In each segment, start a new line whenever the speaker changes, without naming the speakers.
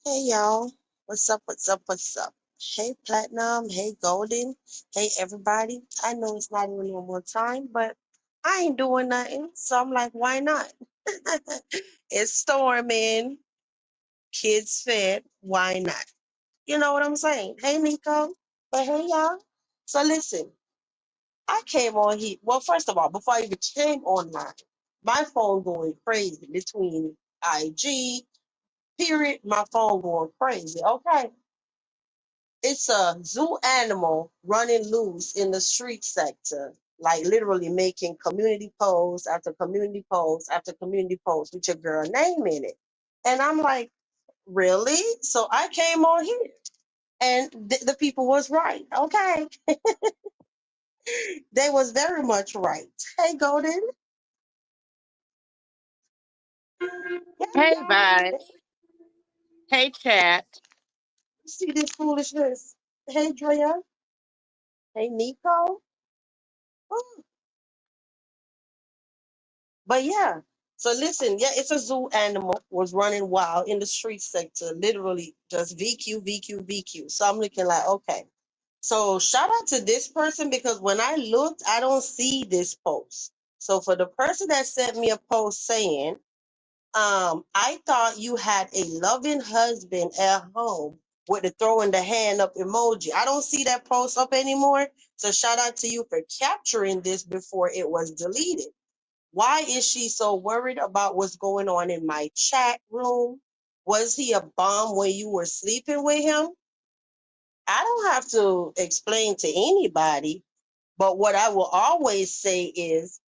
Hey y'all, what's up? What's up? What's up? Hey Platinum, hey Golden, hey everybody. I know it's not even no more time, but I ain't doing nothing, so I'm like, why not? It's storming, kids fed, why not? You know what I'm saying? Hey Nico, but hey y'all. So listen, I came on here. Well, first of all, before I even came online, my phone going crazy between IG, period, my phone going crazy. Okay. It's a zoo animal running loose in the street sector, like literally making community posts after community posts after community posts with your girl name in it. And I'm like, really? So I came on here and the people was right. Okay. They was very much right. Hey, Golden. Hey,
Hey,
y'all.
Vibes. Hey, chat.
See this foolishness. Hey, Drea. Hey, Nico. Oh, but yeah, so listen, yeah, it's a zoo animal was running wild in the street sector, literally just VQ, VQ, VQ. So I'm looking like, okay. So shout out to this person because when I looked, I don't see this post. So for the person that sent me a post saying, I thought you had a loving husband at home with the throwing the hand up emoji. I don't see that post up anymore. So shout out to you for capturing this before it was deleted. Why is she so worried about what's going on in my chat room? Was he a bum when you were sleeping with him? I don't have to explain to anybody, but what I will always say is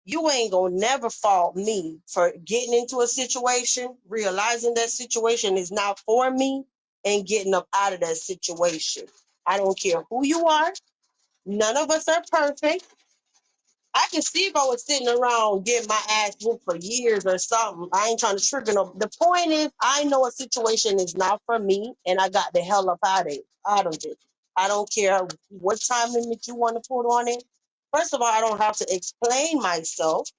you ain't gonna never fault me for getting into a situation, realizing that situation is not for me, and getting up out of that situation. I don't care who you are. None of us are perfect. I can see if I was sitting around getting my ass whooped for years or something. I ain't trying to trigger no. The point is, I know a situation is not for me, and I got the hell up out of it. I don't care what time limit you want to put on it. First of all, I don't have to explain myself,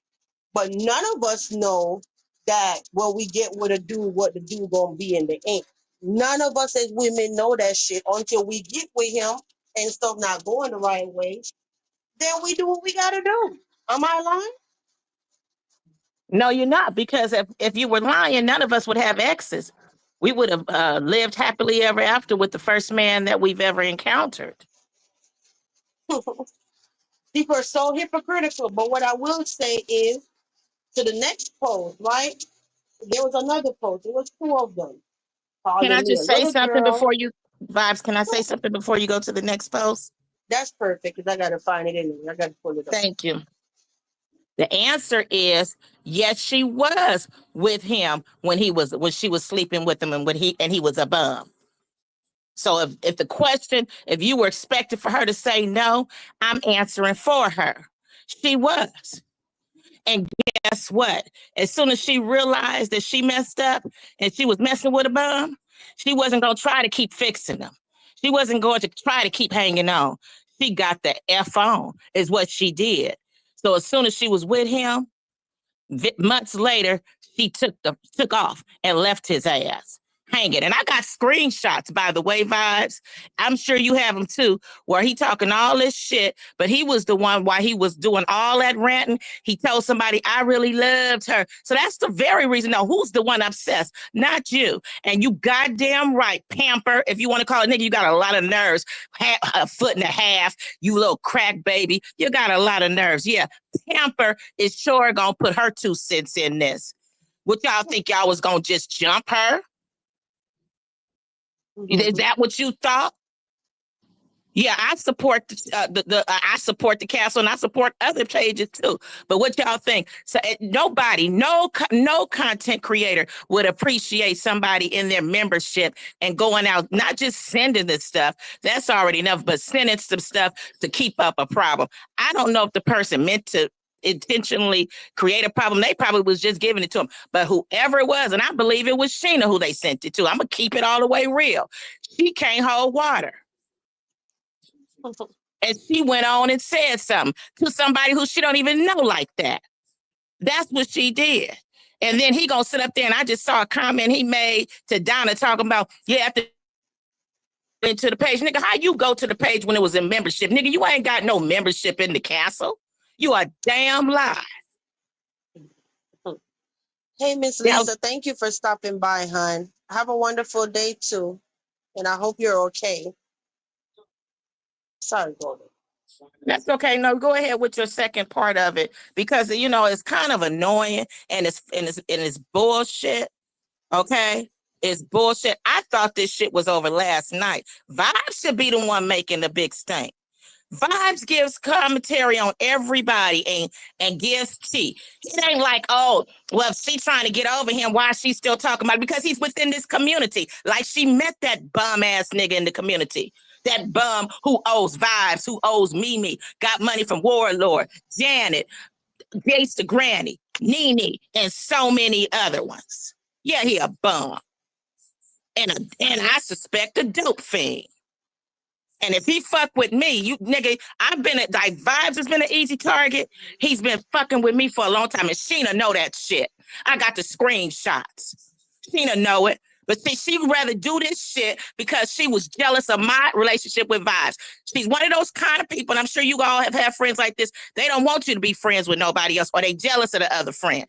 but none of us know that when we get with a dude, what the dude gonna be in the end. None of us as women know that shit until we get with him and stuff not going the right way. Then we do what we gotta do. Am I lying?
No, you're not, because if you were lying, none of us would have exes. We would have lived happily ever after with the first man that we've ever encountered.
People are so hypocritical. But what I will say is to the next post, right? There was another post. There was two of them
Can I
calling me a
just say
little
something
girl.
before you, Vibes? Can I say something before you go to the next post?
That's perfect because I gotta find it anyway. I gotta pull it up.
Thank you. The answer is yes, she was with him when she was sleeping with him, and he was a bum. So if the question, if you were expected for her to say no, I'm answering for her. She was. And guess what? As soon as she realized that she messed up and she was messing with a bum, she wasn't going to try to keep fixing them. She wasn't going to try to keep hanging on. She got the F on, is what she did. So as soon as she was with him, months later, she took off and left his ass hanging. And I got screenshots, by the way, Vibes. I'm sure you have them too, where he talking all this shit, but he was the one while he was doing all that ranting. He told somebody, I really loved her. So that's the very reason. Now, who's the one obsessed? Not you. And you goddamn right, pamper. If you want to call it nigga, you got a lot of nerves. A foot and a half, you little crack baby. You got a lot of nerves. Yeah, pamper is sure gonna put her 2 cents in this. What y'all think, y'all was gonna just jump her? Is that what you thought? Yeah, I support I support the castle, and I support other pages too. But what y'all think? So nobody, no content creator would appreciate somebody in their membership and going out, not just sending this stuff. That's already enough, but sending some stuff to keep up a problem. I don't know if the person meant to intentionally create a problem. They probably was just giving it to them. But whoever it was, and I believe it was Sheena who they sent it to. I'm gonna keep it all the way real. She can't hold water. And she went on and said something to somebody who she don't even know like that. That's what she did. And then he gonna sit up there, and I just saw a comment he made to Donna talking about, you have to into the page. Nigga, how you go to the page when it was in membership? Nigga, you ain't got no membership in the castle. You a damn lie.
Hey, Miss
Now,
Lisa, thank you for stopping by, hon. Have a wonderful day too. And I hope you're okay. Sorry, Golden.
that's okay. No, go ahead with your second part of it because you know it's kind of annoying and it's bullshit. Okay, it's bullshit. I thought this shit was over last night. Vibes should be the one making the big stink. Vibes gives commentary on everybody and gives tea. It ain't like, oh, well, she's trying to get over him. Why is she still talking about it? Because he's within this community. Like she met that bum ass nigga in the community. That bum who owes Vibes, who owes Mimi, got money from Warlord, Janet, Jace the Granny, Nene, and so many other ones. Yeah, he a bum. And I suspect a dope fiend. And if he fuck with me, you nigga, I've been at like Vibes has been an easy target. He's been fucking with me for a long time. And Sheena know that shit. I got the screenshots. Sheena know it. But see, she would rather do this shit because she was jealous of my relationship with Vibes. She's one of those kind of people, and I'm sure you all have had friends like this. They don't want you to be friends with nobody else, or they jealous of the other friend.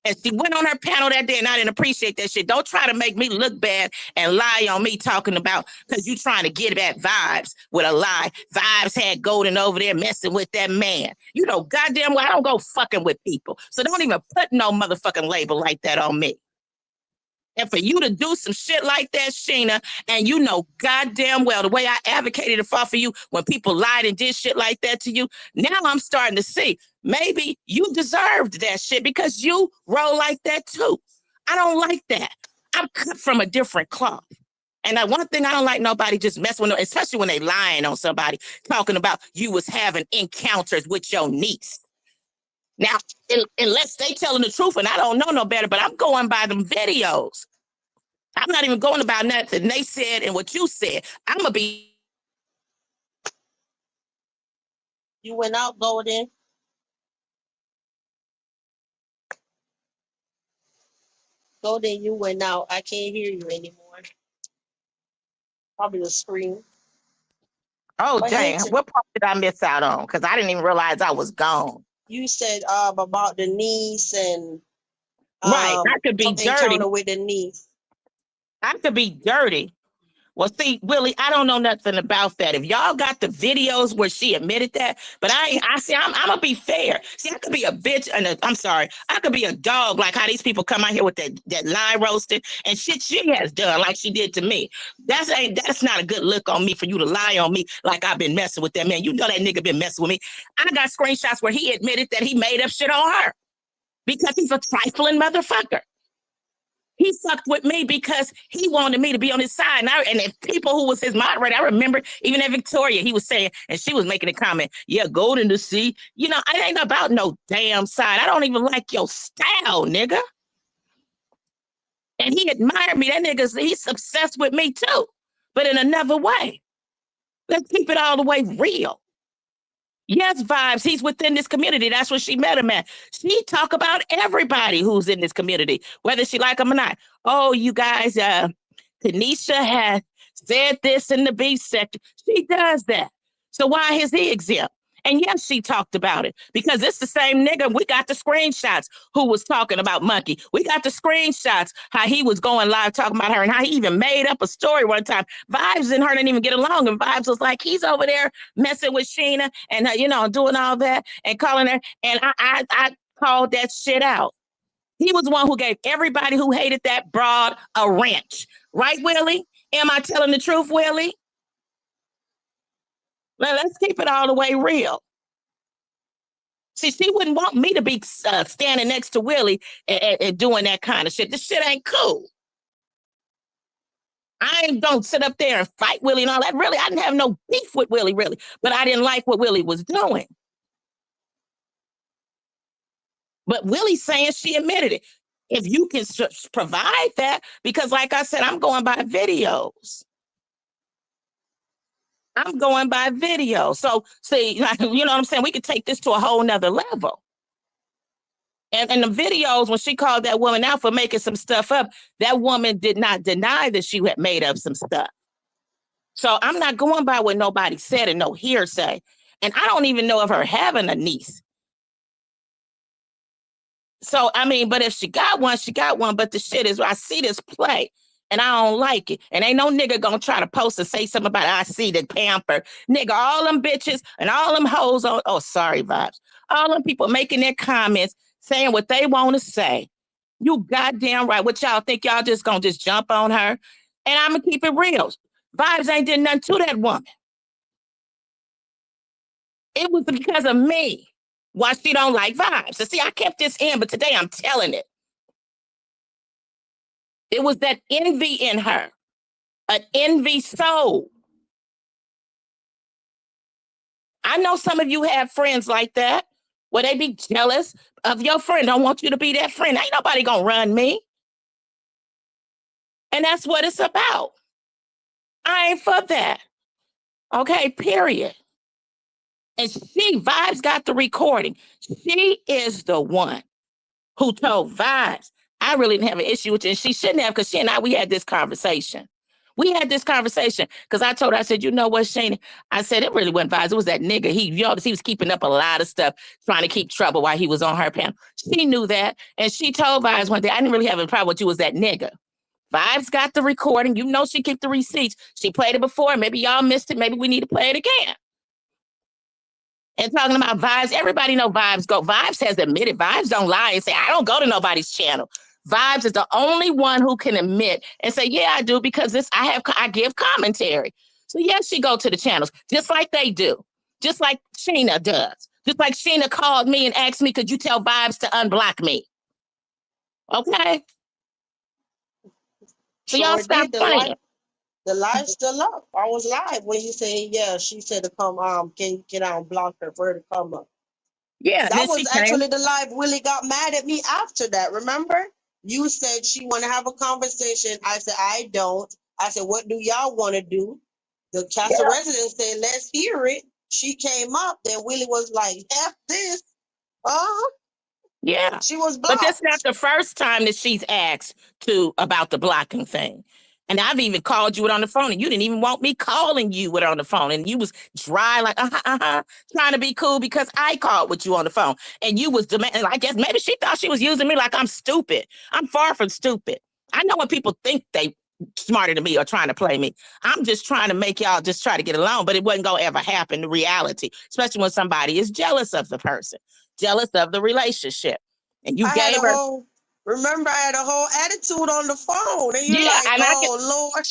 And she went on her panel that day, and I didn't appreciate that shit. Don't try to make me look bad and lie on me talking about because you trying to get at Vibes with a lie. Vibes had Golden over there messing with that man. You know, goddamn well, I don't go fucking with people. So don't even put no motherfucking label like that on me. And for you to do some shit like that, Sheena, and you know goddamn well the way I advocated to fought for you when people lied and did shit like that to you, now I'm starting to see maybe you deserved that shit because you roll like that too. I don't like that. I'm cut from a different cloth. And that one thing I don't like nobody just messing with them, especially when they lying on somebody, talking about you was having encounters with your niece. Now, unless they telling the truth, and I don't know no better, but I'm going by them videos. I'm not even going about nothing they said and what you said. I'm gonna be.
You went out, Golden. Golden, you went out. I can't hear you anymore. Probably the screen.
Oh
But
dang! What part did I miss out on? Because I didn't even realize I was gone.
you said about the niece and
Right, I could be dirty.
encounter with the niece.
I could be dirty. Well, see, Willie, I don't know nothing about that. If y'all got the videos where she admitted that, but I see, I'm gonna be fair. See, I could be a bitch, and I'm sorry, I could be a dog, like how these people come out here with that lie roasted and shit she has done, like she did to me. That's not a good look on me for you to lie on me like I've been messing with that man. You know that nigga been messing with me. I got screenshots where he admitted that he made up shit on her because he's a trifling motherfucker. He fucked with me because he wanted me to be on his side. And if people who was his moderator, I remember even at Victoria, he was saying, and she was making a comment, yeah, Golden to see. You know, I ain't about no damn side. I don't even like your style, nigga. And he admired me. That nigga's, he's obsessed with me too, but in another way. Let's keep it all the way real. Yes, Vibes, he's within this community. That's what she met him at. She talk about everybody who's in this community, whether she like him or not. Oh, you guys, Tanisha has said this in the beef sector. She does that. So why is he exempt? And yes, she talked about it because it's the same nigga. We got the screenshots who was talking about Monkey. We got the screenshots how he was going live talking about her and how he even made up a story one time. Vibes and her didn't even get along. And Vibes was like, he's over there messing with Sheena and, you know, doing all that and calling her. And I called that shit out. He was the one who gave everybody who hated that broad a wrench. Right, Willie? Am I telling the truth, Willie? Let's keep it all the way real. See, she wouldn't want me to be standing next to Willie and doing that kind of shit. This shit ain't cool. I ain't gonna sit up there and fight Willie and all that. Really, I didn't have no beef with Willie, really. But I didn't like what Willie was doing. But Willie's saying she admitted it. If you can provide that, because like I said, I'm going by videos. I'm going by video. So see, you know what I'm saying? We could take this to a whole nother level. And in the videos, when she called that woman out for making some stuff up, that woman did not deny that she had made up some stuff. So I'm not going by what nobody said and no hearsay. And I don't even know of her having a niece. So, I mean, but if she got one, she got one. But the shit is, I see this play and I don't like it. And ain't no nigga gonna try to post and say something about it. I see the pamper. Nigga, all them bitches and all them hoes on, oh, sorry, Vibes. All them people making their comments, saying what they want to say. You goddamn right. What y'all think y'all just gonna just jump on her? And I'm gonna keep it real. Vibes ain't did nothing to that woman. It was because of me. Why she don't like Vibes. So see, I kept this in, but today I'm telling it. It was that envy in her, an envy soul. I know some of you have friends like that, where they be jealous of your friend. Don't want you to be that friend. Ain't nobody gonna run me. And that's what it's about. I ain't for that. Okay, period. And Vibes got the recording. She is the one who told Vibes, I really didn't have an issue with you. And she shouldn't have, because she and I, we had this conversation. We had this conversation because I told her, I said, you know what, Shana? I said, it really wasn't Vibes. It was that nigga. He was keeping up a lot of stuff, trying to keep trouble while he was on her panel. She knew that. And she told Vibes one day, I didn't really have a problem with you, was that nigga. Vibes got the recording. You know she kept the receipts. She played it before. Maybe y'all missed it. Maybe we need to play it again. And talking about Vibes, everybody know Vibes go. Vibes has admitted, Vibes don't lie and say, I don't go to nobody's channel. Vibes is the only one who can admit and say, yeah, I do, because I give commentary. So yes, she go to the channels, just like they do, just like Sheena does. Just like Sheena called me and asked me, could you tell Vibes to unblock me? Okay. So y'all stop playing.
The live still up. I was live when you said, yeah, she said to come, can you get out and block her for her to come up?
Yeah.
That was actually the live. Willie got mad at me after that. Remember? You said she want to have a conversation. I said, I don't. I said, what do y'all want to do? The castle resident said, let's hear it. She came up. Then Willie was like, F this.
Yeah.
She was blocked.
But that's not the first time that she's asked about the blocking thing. And I've even called you on the phone, and you didn't even want me calling you with on the phone. And you was dry, like, trying to be cool because I called with you on the phone. And you was demanding, I guess maybe she thought she was using me like I'm stupid. I'm far from stupid. I know when people think they smarter than me or trying to play me. I'm just trying to make y'all just try to get along, but it wasn't going to ever happen in reality, especially when somebody is jealous of the person, jealous of the relationship. And you gave her...
Remember, I had a whole attitude on the phone, and you're like, "Oh Lord!"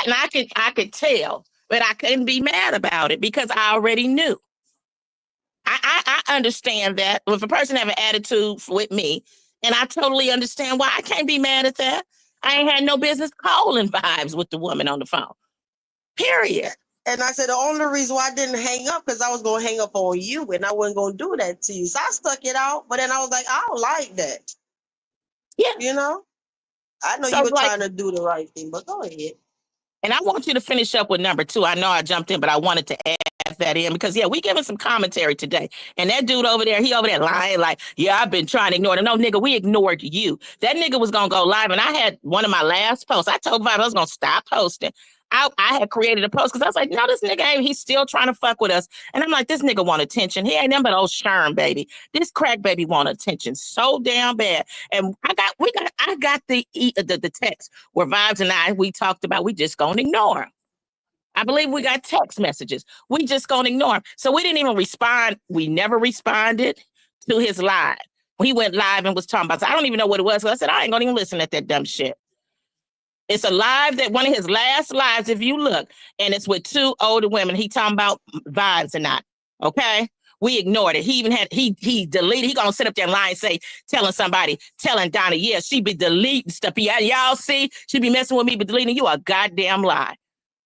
And I could tell, but I couldn't be mad about it because I already knew. I understand that if a person have an attitude with me, and I totally understand why, I can't be mad at that. I ain't had no business calling Vibes with the woman on the phone. Period.
And I said the only reason why I didn't hang up because I was gonna hang up on you, and I wasn't gonna do that to you. So I stuck it out, but then I was like, I don't like that.
Yeah.
You know? I know you were trying to do the right thing, but go ahead.
And I want you to finish up with number 2. I know I jumped in, but I wanted to add that in because, we giving some commentary today. And that dude over there, he over there lying like, I've been trying to ignore it. No, nigga, we ignored you. That nigga was going to go live. And I had one of my last posts. I told Vibe I was going to stop posting. I had created a post because I was like, no, this nigga he's still trying to fuck with us. And I'm like, this nigga want attention. He ain't nothing but old Sherm, baby. This crack baby want attention so damn bad. And I got the text where Vibes and we talked about we just gonna ignore him. I believe we got text messages. We just gonna ignore him. So we didn't even respond. We never responded to his live. He went live and was talking about, I don't even know what it was. So I said, I ain't gonna even listen at that dumb shit. It's a live that one of his last lives, if you look, and it's with 2 older women. He talking about Vibes and not. Okay. We ignored it. He even had, he deleted, he gonna sit up there and lie and say, telling Donna, yeah, she be deleting stuff. Y'all see, she be messing with me, but deleting you a goddamn lie.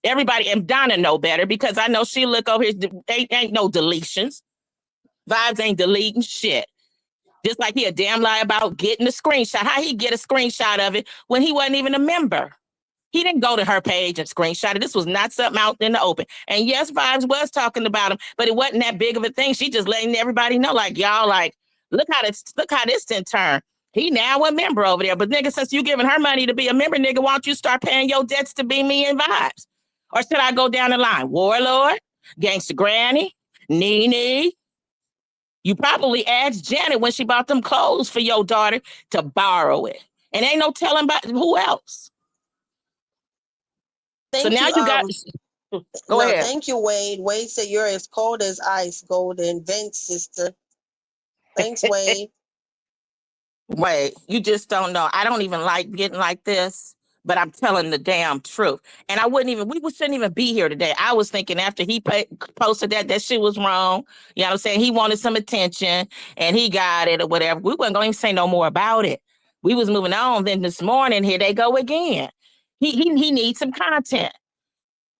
Everybody, and Donna know better because I know she look over here, ain't no deletions. Vibes ain't deleting shit. Just like he a damn lie about getting a screenshot. How he get a screenshot of it when he wasn't even a member? He didn't go to her page and screenshot it. This was not something out in the open. And yes, Vibes was talking about him, but it wasn't that big of a thing. She just letting everybody know, like, y'all, like, Look how this didn't turn. He now a member over there. But nigga, since you giving her money to be a member, nigga, why don't you start paying your debts to be me and Vibes? Or should I go down the line? Warlord, Gangsta Granny, Nene. You probably asked Janet when she bought them clothes for your daughter to borrow it. And ain't no telling about who else. So
Thank
now
you.
you got go
No,
ahead.
thank you, Wade. Wade said you're as cold as ice, golden vent, sister. Thanks, Wade.
Wait, you just don't know. I don't even like getting like this, but I'm telling the damn truth. And I wouldn't even, shouldn't even be here today. I was thinking after he posted that shit was wrong. You know what I'm saying? He wanted some attention and he got it or whatever. We wasn't going to say no more about it. We was moving on. Then this morning, here they go again. He needs some content.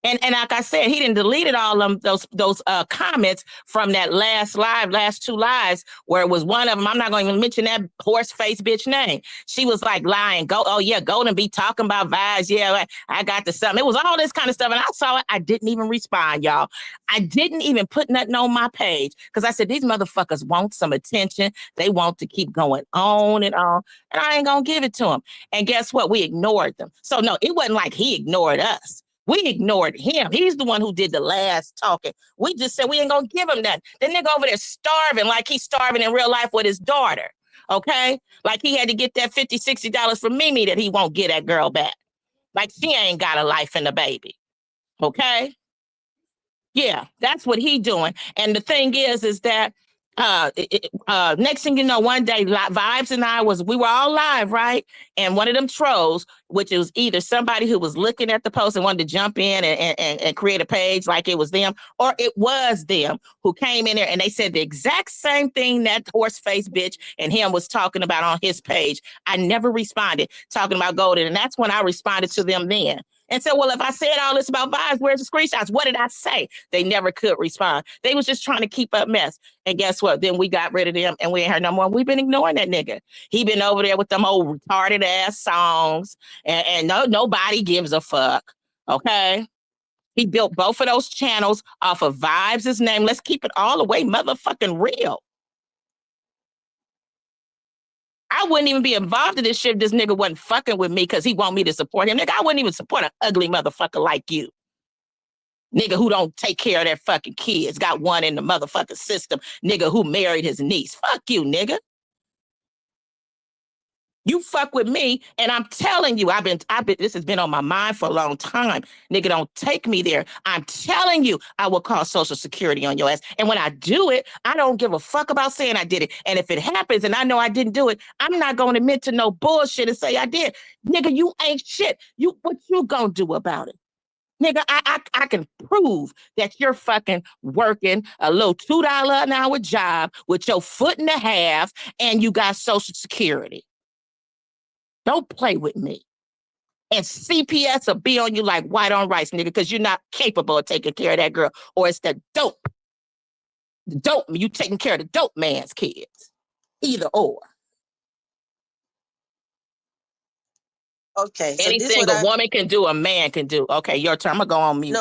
And like I said, he didn't deleted all those comments from that last two lives, where it was one of them. I'm not going to even mention that horse face bitch name. She was like lying. Golden be talking about Vibes. Yeah, I got the something. It was all this kind of stuff. And I saw it. I didn't even respond, y'all. I didn't even put nothing on my page because I said, these motherfuckers want some attention. They want to keep going on. And I ain't going to give it to them. And guess what? We ignored them. So no, it wasn't like he ignored us. We ignored him. He's the one who did the last talking. We just said we ain't gonna give him that. The nigga over there starving like he's starving in real life with his daughter. Okay? Like he had to get that $50, $60 from Mimi that he won't get that girl back. Like she ain't got a life and a baby. Okay? Yeah, that's what he doing. And the thing is that next thing you know, one day Vibes and we were all live, right? And one of them trolls, which was either somebody who was looking at the post and wanted to jump in and create a page like it was them, or it was them who came in there and they said the exact same thing that horse face bitch and him was talking about on his page. I never responded talking about Golden. And that's when I responded to them then. And said, well, if I said all this about Vibes, where's the screenshots? What did I say? They never could respond. They was just trying to keep up mess. And guess what? Then we got rid of them and we ain't heard no more. We've been ignoring that nigga. He been over there with them old retarded ass songs and nobody gives a fuck. Okay? He built both of those channels off of Vibes' name. Let's keep it all the way motherfucking real. I wouldn't even be involved in this shit if this nigga wasn't fucking with me because he want me to support him. Nigga, I wouldn't even support an ugly motherfucker like you. Nigga who don't take care of their fucking kids. Got one in the motherfucking system. Nigga who married his niece. Fuck you, nigga. You fuck with me, and I'm telling you, I've been, this has been on my mind for a long time. Nigga, don't take me there. I'm telling you, I will call Social Security on your ass. And when I do it, I don't give a fuck about saying I did it. And if it happens and I know I didn't do it, I'm not going to admit to no bullshit and say I did. Nigga, you ain't shit. What you gonna do about it? Nigga, I can prove that you're fucking working a little $2 an hour job with your foot and a half and you got Social Security. Don't play with me. And CPS will be on you like white on rice, nigga, because you're not capable of taking care of that girl. Or it's the dope. The dope, you taking care of the dope man's kids. Either or.
Okay, so
anything a woman can do, a man can do. Okay, your turn. I'm gonna go on mute.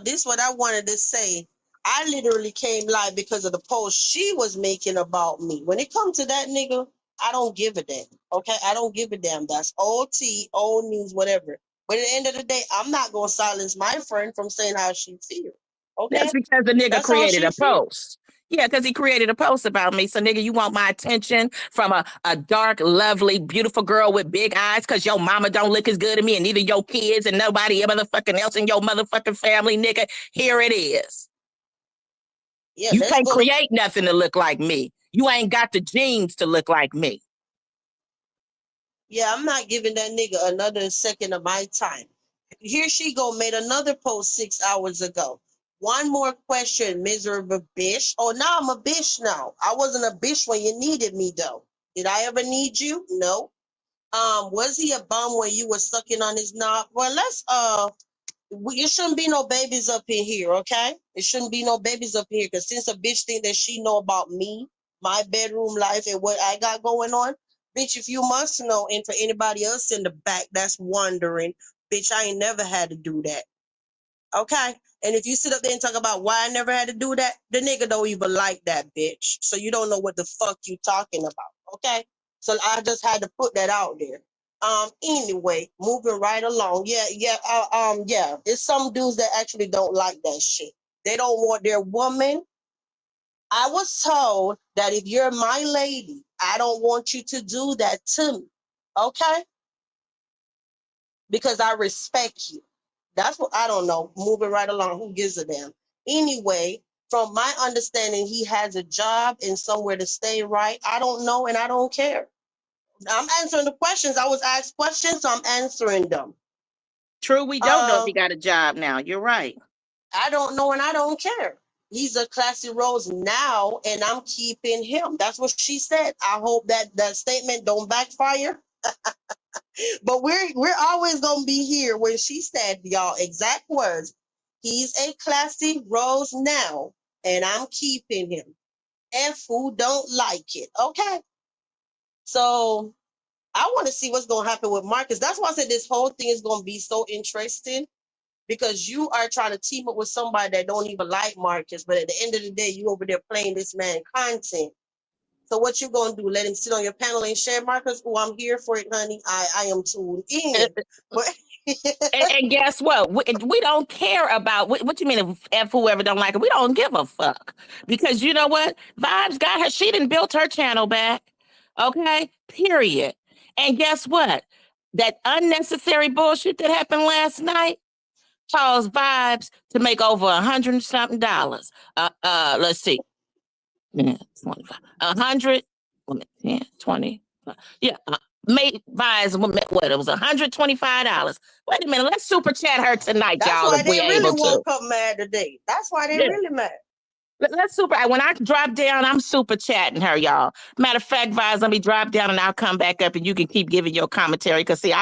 This what I wanted to say. I literally came live because of the post she was making about me. When it comes to that nigga, I don't give a damn. Okay, I don't give a damn. That's old tea, old news, whatever. But at the end of the day, I'm not gonna silence my friend from saying how she feels. Okay,
that's because the nigga
that's
created a post. Yeah, because he created a post about me. So, nigga, you want my attention from a dark, lovely, beautiful girl with big eyes because your mama don't look as good as me and neither your kids and nobody motherfucking else in your motherfucking family, nigga. Here it is. Yeah, you can't create nothing to look like me. You ain't got the genes to look like me.
Yeah, I'm not giving that nigga another second of my time. Here she go, made another post 6 hours ago. One more question, miserable bitch. Oh, now I'm a bitch now. I wasn't a bitch when you needed me, though. Did I ever need you? No. Was he a bum when you were sucking on his knob? Well, it shouldn't be no babies up in here, okay? It shouldn't be no babies up in here, because since a bitch think that she know about me, my bedroom life, and what I got going on, bitch, if you must know, and for anybody else in the back that's wondering, bitch, I ain't never had to do that. Okay. And if you sit up there and talk about why I never had to do that, the nigga don't even like that bitch. So you don't know what the fuck you talking about. Okay. So I just had to put that out there. Anyway, moving right along. Yeah. It's some dudes that actually don't like that shit. They don't want their woman. I was told that if you're my lady, I don't want you to do that to me. Okay? Because I respect you. That's what I don't know. Moving right along, who gives a damn? Anyway, from my understanding, he has a job and somewhere to stay, right? I don't know and I don't care. I'm answering the questions. I was asked questions, so I'm answering them.
True, we don't know if he got a job now. You're right.
I don't know and I don't care. He's a classy rose now, and I'm keeping him. That's what she said. I hope that that statement don't backfire. But we're always gonna be here when she said, y'all, exact words. He's a classy rose now, and I'm keeping him. And who don't like it, okay? So I want to see what's gonna happen with Marcus. That's why I said this whole thing is gonna be so interesting because you are trying to team up with somebody that don't even like Marcus, but at the end of the day, you over there playing this man content. So what you gonna do? Let him sit on your panel and share, Marcus? Oh, I'm here for it, honey. I am tuned in. But
And guess what? We don't care about what you mean if whoever don't like it. We don't give a fuck because you know what? Vibes got her. She didn't build her channel back. Okay, period. And guess what? That unnecessary bullshit that happened last night caused Vibes to make over $100 something. Let's see. Yeah, 25. 100, 10, 20. Yeah, made Vibes what it was $125. Wait a minute, let's super chat her tonight,
that's
y'all,
why
if
they
we're
really
able to.
woke up mad today. That's why they
Yeah.
really mad.
Let's super. When I drop down, I'm super chatting her, y'all. Matter of fact, Vibes, let me drop down and I'll come back up and you can keep giving your commentary. Cause see,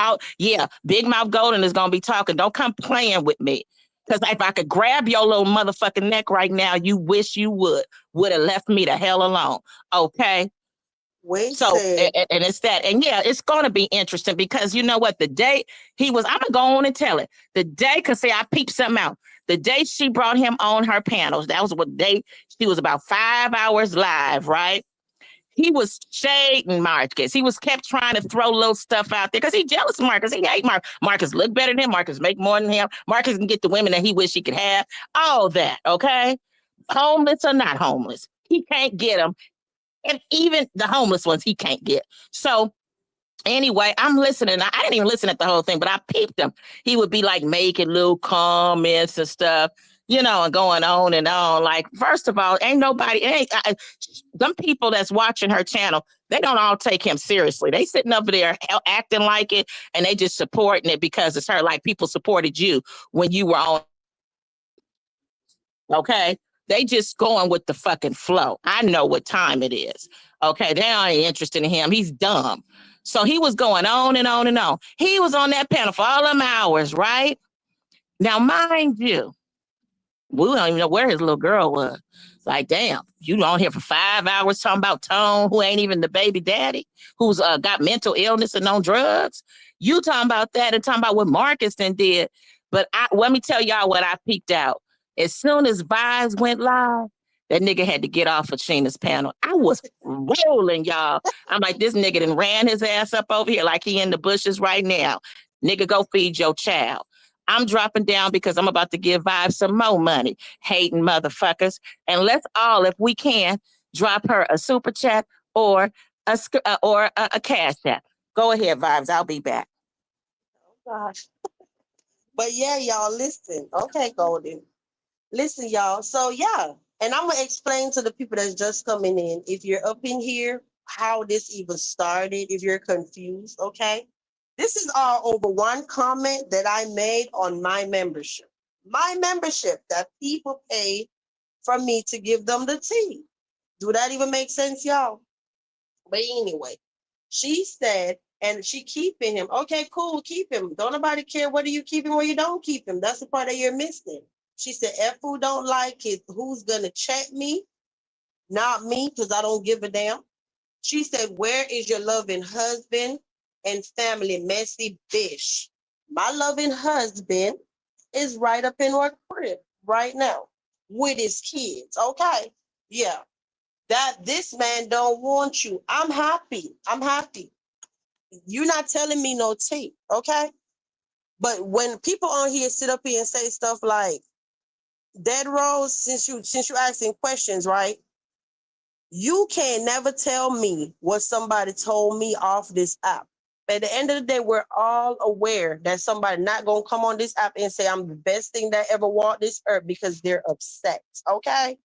Big Mouth Golden is gonna be talking. Don't come playing with me. Cause if I could grab your little motherfucking neck right now, you wish you would have left me the hell alone. Okay.
Wait
So
said,
and it's that, and yeah, it's gonna be interesting because you know what? The day I'm gonna go on and tell it. The day, cause see, I peeped something out. The day she brought him on her panels, that was what day she was about 5 hours live, right? He was shading Marcus. He was kept trying to throw little stuff out there because he jealous of Marcus. He hate Marcus. Marcus look better than him. Marcus make more than him. Marcus can get the women that he wish he could have. All that, okay? Homeless or not homeless, he can't get them. And even the homeless ones he can't get. So anyway, I'm listening. I didn't even listen at the whole thing, but I peeped him. He would be like making little comments and stuff, and going on and on. Like, first of all, them people that's watching her channel, they don't all take him seriously. They sitting over there acting like it, and they just supporting it because it's her. Like people supported you when you were on. Okay. They just going with the fucking flow. I know what time it is. Okay. They ain't interested in him. He's dumb. So he was going on and on and on. He was on that panel for all them hours, right? Now, mind you, we don't even know where his little girl was. Like, damn, you on here for 5 hours talking about Tone, who ain't even the baby daddy, who's got mental illness and on drugs. You talking about that and talking about what Marcus then did. But let me tell y'all what I peeked out. As soon as Vibes went live, that nigga had to get off of Sheena's panel. I was rolling, y'all. I'm like, this nigga done ran his ass up over here like he in the bushes right now. Nigga, go feed your child. I'm dropping down because I'm about to give Vibes some more money, hating motherfuckers. And let's all, if we can, drop her a super chat or a cash app. Go ahead, Vibes. I'll be back.
oh gosh. But yeah, y'all, listen. Okay, Golden. Listen, y'all. So yeah, and I'm gonna explain to the people that's just coming in. If you're up in here, how this even started. If you're confused, okay. This is all over one comment that I made on my membership. My membership that people pay for me to give them the tea. Do that even make sense, y'all? But anyway, she said, and she keeping him. Okay, cool, keep him. Don't nobody care whether you keep him or you don't keep him. That's the part that you're missing. She said, F who don't like it, who's gonna check me? Not me, because I don't give a damn. She said, where is your loving husband and family, messy bitch? My loving husband is right up in our crib right now with his kids. Okay. Yeah. That this man don't want you. I'm happy. I'm happy. You're not telling me no tape. Okay. But when people on here sit up here and say stuff like, Dead Rose, since you asking questions, right? You can never tell me what somebody told me off this app. At the end of the day, we're all aware that somebody not gonna come on this app and say I'm the best thing that ever walked this earth because they're upset. Okay.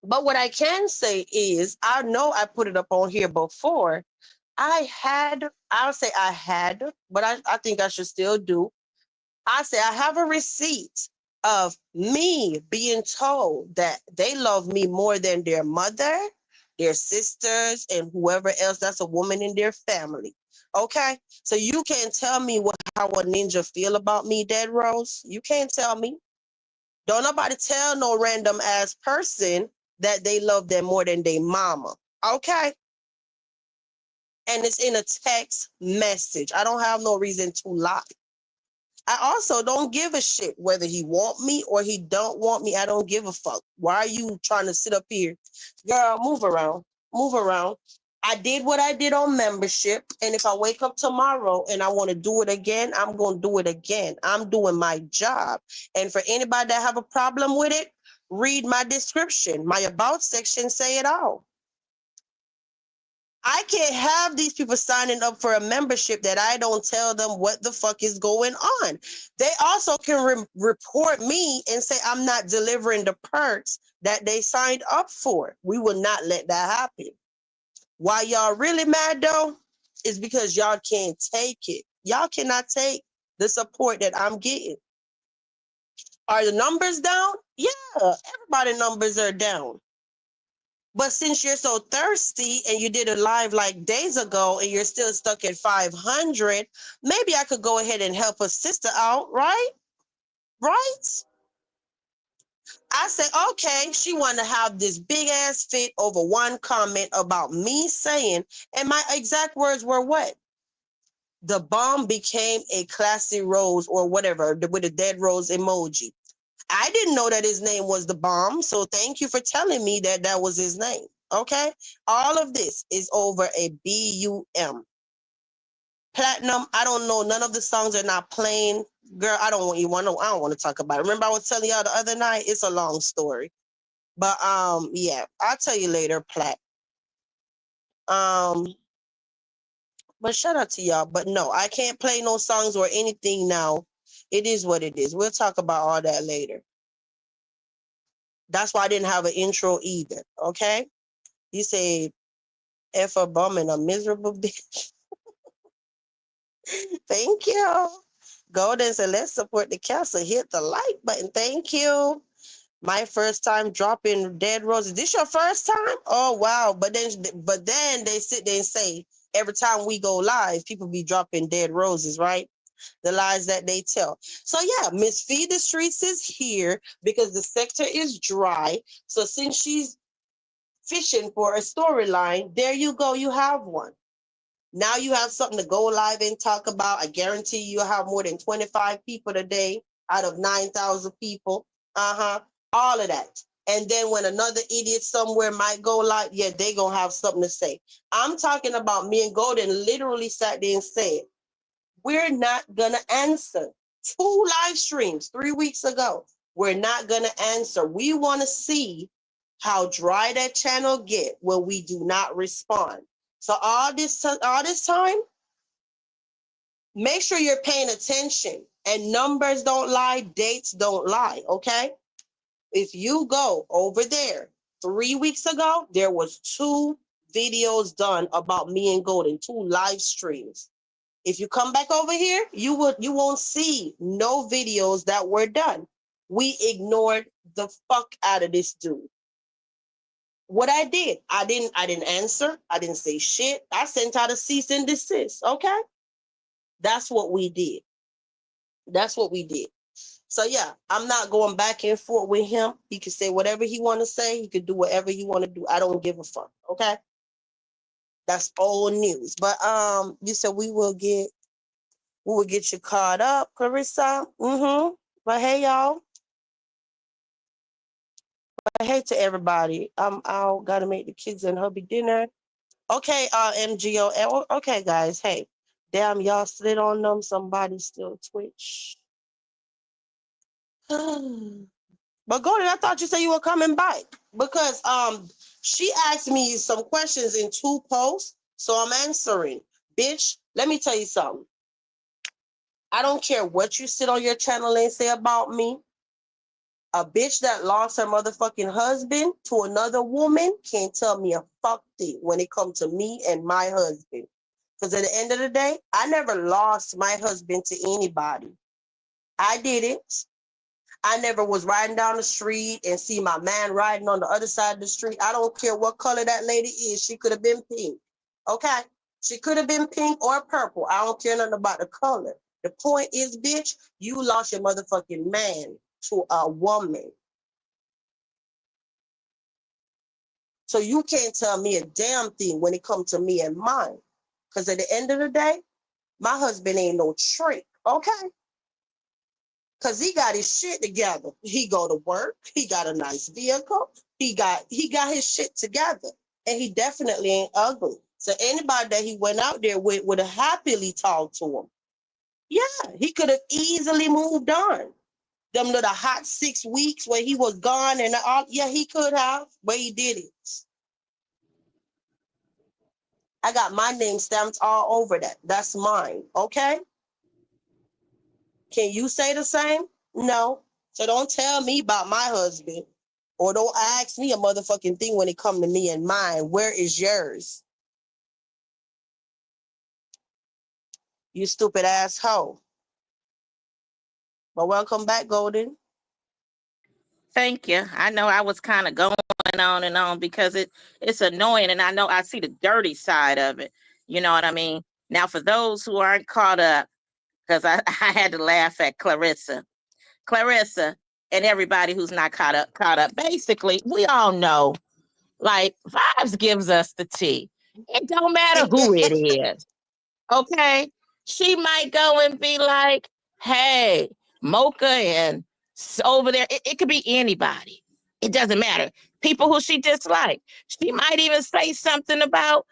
But what I can say is I know I put it up on here before. I'll say I had, but I think I should still do. I say I have a receipt of me being told that they love me more than their mother, their sisters, and whoever else that's a woman in their family. Okay? So you can't tell me how a ninja feel about me, Dead Rose. You can't tell me. Don't nobody tell no random ass person that they love them more than their mama. Okay? And it's in a text message. I don't have no reason to lie. I also don't give a shit whether he want me or he don't want me. I don't give a fuck. Why are you trying to sit up here? Girl, move around. Move around. I did what I did on membership. And if I wake up tomorrow and I want to do it again, I'm going to do it again. I'm doing my job. And for anybody that have a problem with it, read my description. My about section say it all. I can't have these people signing up for a membership that I don't tell them what the fuck is going on. They also can report me and say I'm not delivering the perks that they signed up for. We will not let that happen. Why y'all really mad though is because y'all can't take it. Y'all cannot take the support that I'm getting. Are the numbers down? Yeah, everybody's numbers are down. But since you're so thirsty and you did a live like days ago and you're still stuck at 500, maybe I could go ahead and help a sister out, right? Right? I said, okay, she wanted to have this big ass fit over one comment about me saying, and my exact words were what? The bomb became a classy rose or whatever with a dead rose emoji. I didn't know that his name was the bomb. So thank you for telling me that that was his name. Okay. All of this is over a BUM. Platinum. I don't know. None of the songs are not playing. Girl, I don't want to talk about it. Remember I was telling y'all the other night? It's a long story. But yeah, I'll tell you later, Plat. Um, but shout out to y'all. But no, I can't play no songs or anything now. It is what it is. We'll talk about all that later. That's why I didn't have an intro either. Okay. You say F a bum and a miserable bitch. Thank you. Golden said, let's support the castle. Hit the like button. Thank you. My first time dropping Dead Roses. This your first time? Oh wow. But then they sit there and say every time we go live, people be dropping Dead Roses, right? The lies that they tell. So yeah, Miss Feed the Streets is here because the sector is dry. So since she's fishing for a storyline, there you go. You have one. Now you have something to go live and talk about. I guarantee you'll have more than 25 people today out of 9,000 people. All of that. And then when another idiot somewhere might go live, yeah, they going to have something to say. I'm talking about me and Golden literally sat there and said, we're not going to answer. 2 live streams 3 weeks ago. We're not going to answer. We want to see how dry that channel get when we do not respond. So all this time, make sure you're paying attention. And numbers don't lie, dates don't lie, okay? If you go over there 3 weeks ago, there was 2 videos done about me and Golden, 2 live streams. If you come back over here, you won't see no videos that were done. We ignored the fuck out of this dude. What I didn't answer. I didn't say shit. I sent out a cease and desist. Okay. That's what we did. That's what we did. So yeah, I'm not going back and forth with him. He can say whatever he want to say. He could do whatever he want to do. I don't give a fuck. Okay. That's old news. But you said we will get We will get you caught up, Clarissa. But hey, y'all. But hey to everybody. I'm out. Gotta make the kids and hubby dinner. Okay, MGO. Okay, guys. Hey, damn, y'all slid on them. Somebody still Twitch. But Golden, I thought you said you were coming back because she asked me some questions in 2 posts, so I'm answering. Bitch, let me tell you something. I don't care what you sit on your channel and say about me. A bitch that lost her motherfucking husband to another woman can't tell me a fuck thing when it comes to me and my husband. Because at the end of the day, I never lost my husband to anybody. I didn't. I never was riding down the street and see my man riding on the other side of the street. I don't care what color that lady is. She could have been pink. Okay? She could have been pink or purple. I don't care nothing about the color. The point is, bitch, you lost your motherfucking man to a woman. So you can't tell me a damn thing when it comes to me and mine. Because at the end of the day, my husband ain't no trick. Okay? Cause he got his shit together. He go to work. He got a nice vehicle. He got his shit together, and he definitely ain't ugly. So anybody that he went out there with would have happily talked to him. Yeah, he could have easily moved on. Them little hot 6 weeks where he was gone and all. Yeah, he could have, but he didn't. I got my name stamped all over that. That's mine. Okay. Can you say the same? No. So don't tell me about my husband or don't ask me a motherfucking thing when it come to me and mine. Where is yours? You stupid asshole. But welcome back, Golden.
Thank you. I know I was kind of going on and on because it's annoying, and I know I see the dirty side of it. You know what I mean? Now, for those who aren't caught up, because I had to laugh at Clarissa. Clarissa and everybody who's not caught up. Basically, we all know, like, Vibes gives us the tea. It don't matter who it is. Okay? She might go and be like, hey, Mocha and over there. It could be anybody. It doesn't matter. People who she dislikes. She might even say something about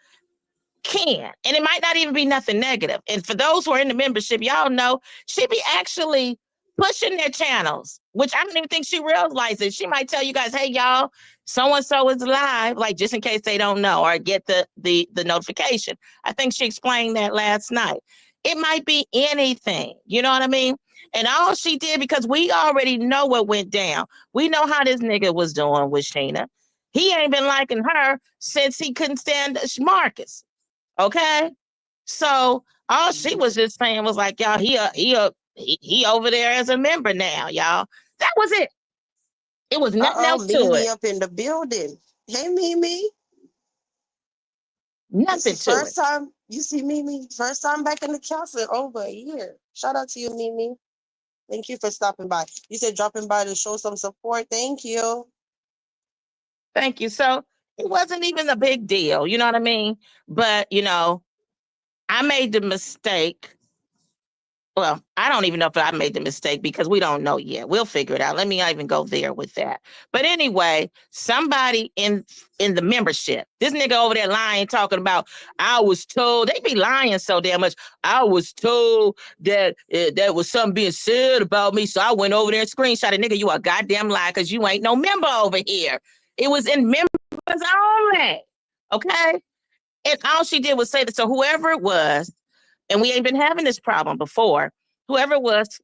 Ken. And it might not even be nothing negative. And for those who are in the membership, y'all know she be actually pushing their channels, which I don't even think she realizes. She might tell you guys, hey, y'all, so-and-so is live, like just in case they don't know or get the notification. I think she explained that last night. It might be anything. You know what I mean? And all she did, because we already know what went down. We know how this nigga was doing with Sheena. He ain't been liking her since he couldn't stand Marcus. Okay. So all she was just saying was like, y'all, he over there as a member now, y'all. That was it. It was nothing else to
Mimi
it.
up in the building. Hey, Mimi.
Nothing to
first
it.
time you see Mimi. First time back in the castle in over a year. Shout out to you, Mimi. Thank you for stopping by. You said dropping by to show some support. Thank you.
Thank you. So it wasn't even a big deal. You know what I mean? But, you know, I made the mistake. Well, I don't even know if I made the mistake because we don't know yet. We'll figure it out. Let me not even go there with that. But anyway, somebody in the membership, this nigga over there lying, talking about, I was told, they be lying so damn much. I was told that there was something being said about me. So I went over there and screenshot it. Nigga, you a goddamn lie because you ain't no member over here. It was in members only. Okay? And all she did was say that. So whoever it was, and we ain't been having this problem before. Whoever it was